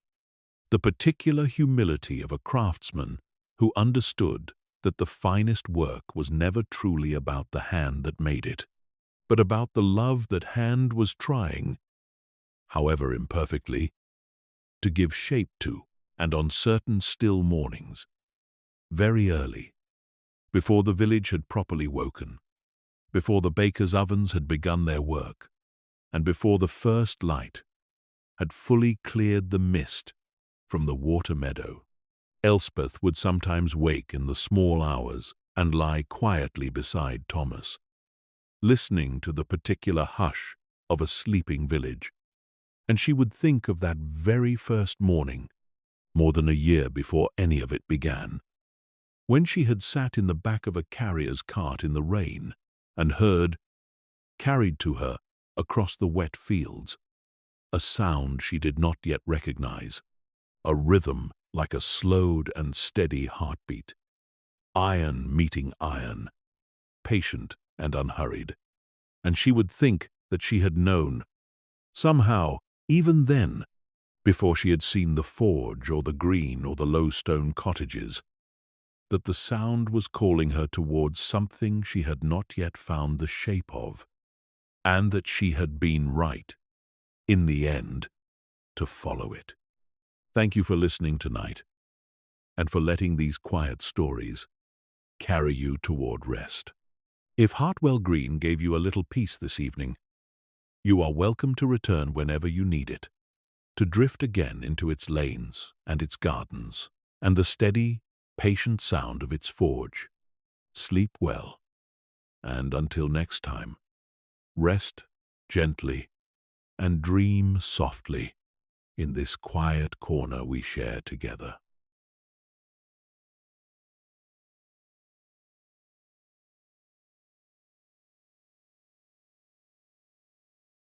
the particular humility of a craftsman who understood that the finest work was never truly about the hand that made it, but about the love that hand was trying, however imperfectly, to give shape to, and on certain still mornings, very early, before the village had properly woken, before the bakers' ovens had begun their work, and before the first light had fully cleared the mist from the water meadow, Elspeth would sometimes wake in the small hours and lie quietly beside Thomas, listening to the particular hush of a sleeping village, and she would think of that very first morning, more than a year before any of it began, when she had sat in the back of a carrier's cart in the rain and heard, carried to her across the wet fields, a sound she did not yet recognize, a rhythm like a slowed and steady heartbeat, iron meeting iron, patient and unhurried, and she would think that she had known, somehow, even then, before she had seen the forge or the green or the low stone cottages, that the sound was calling her towards something she had not yet found the shape of, and that she had been right, in the end, to follow it. Thank you for listening tonight, and for letting these quiet stories carry you toward rest. If Hartwell Green gave you a little peace this evening, you are welcome to return whenever you need it, to drift again into its lanes and its gardens, and the steady, patient sound of its forge. Sleep well, and until next time, rest gently and dream softly in this quiet corner we share together.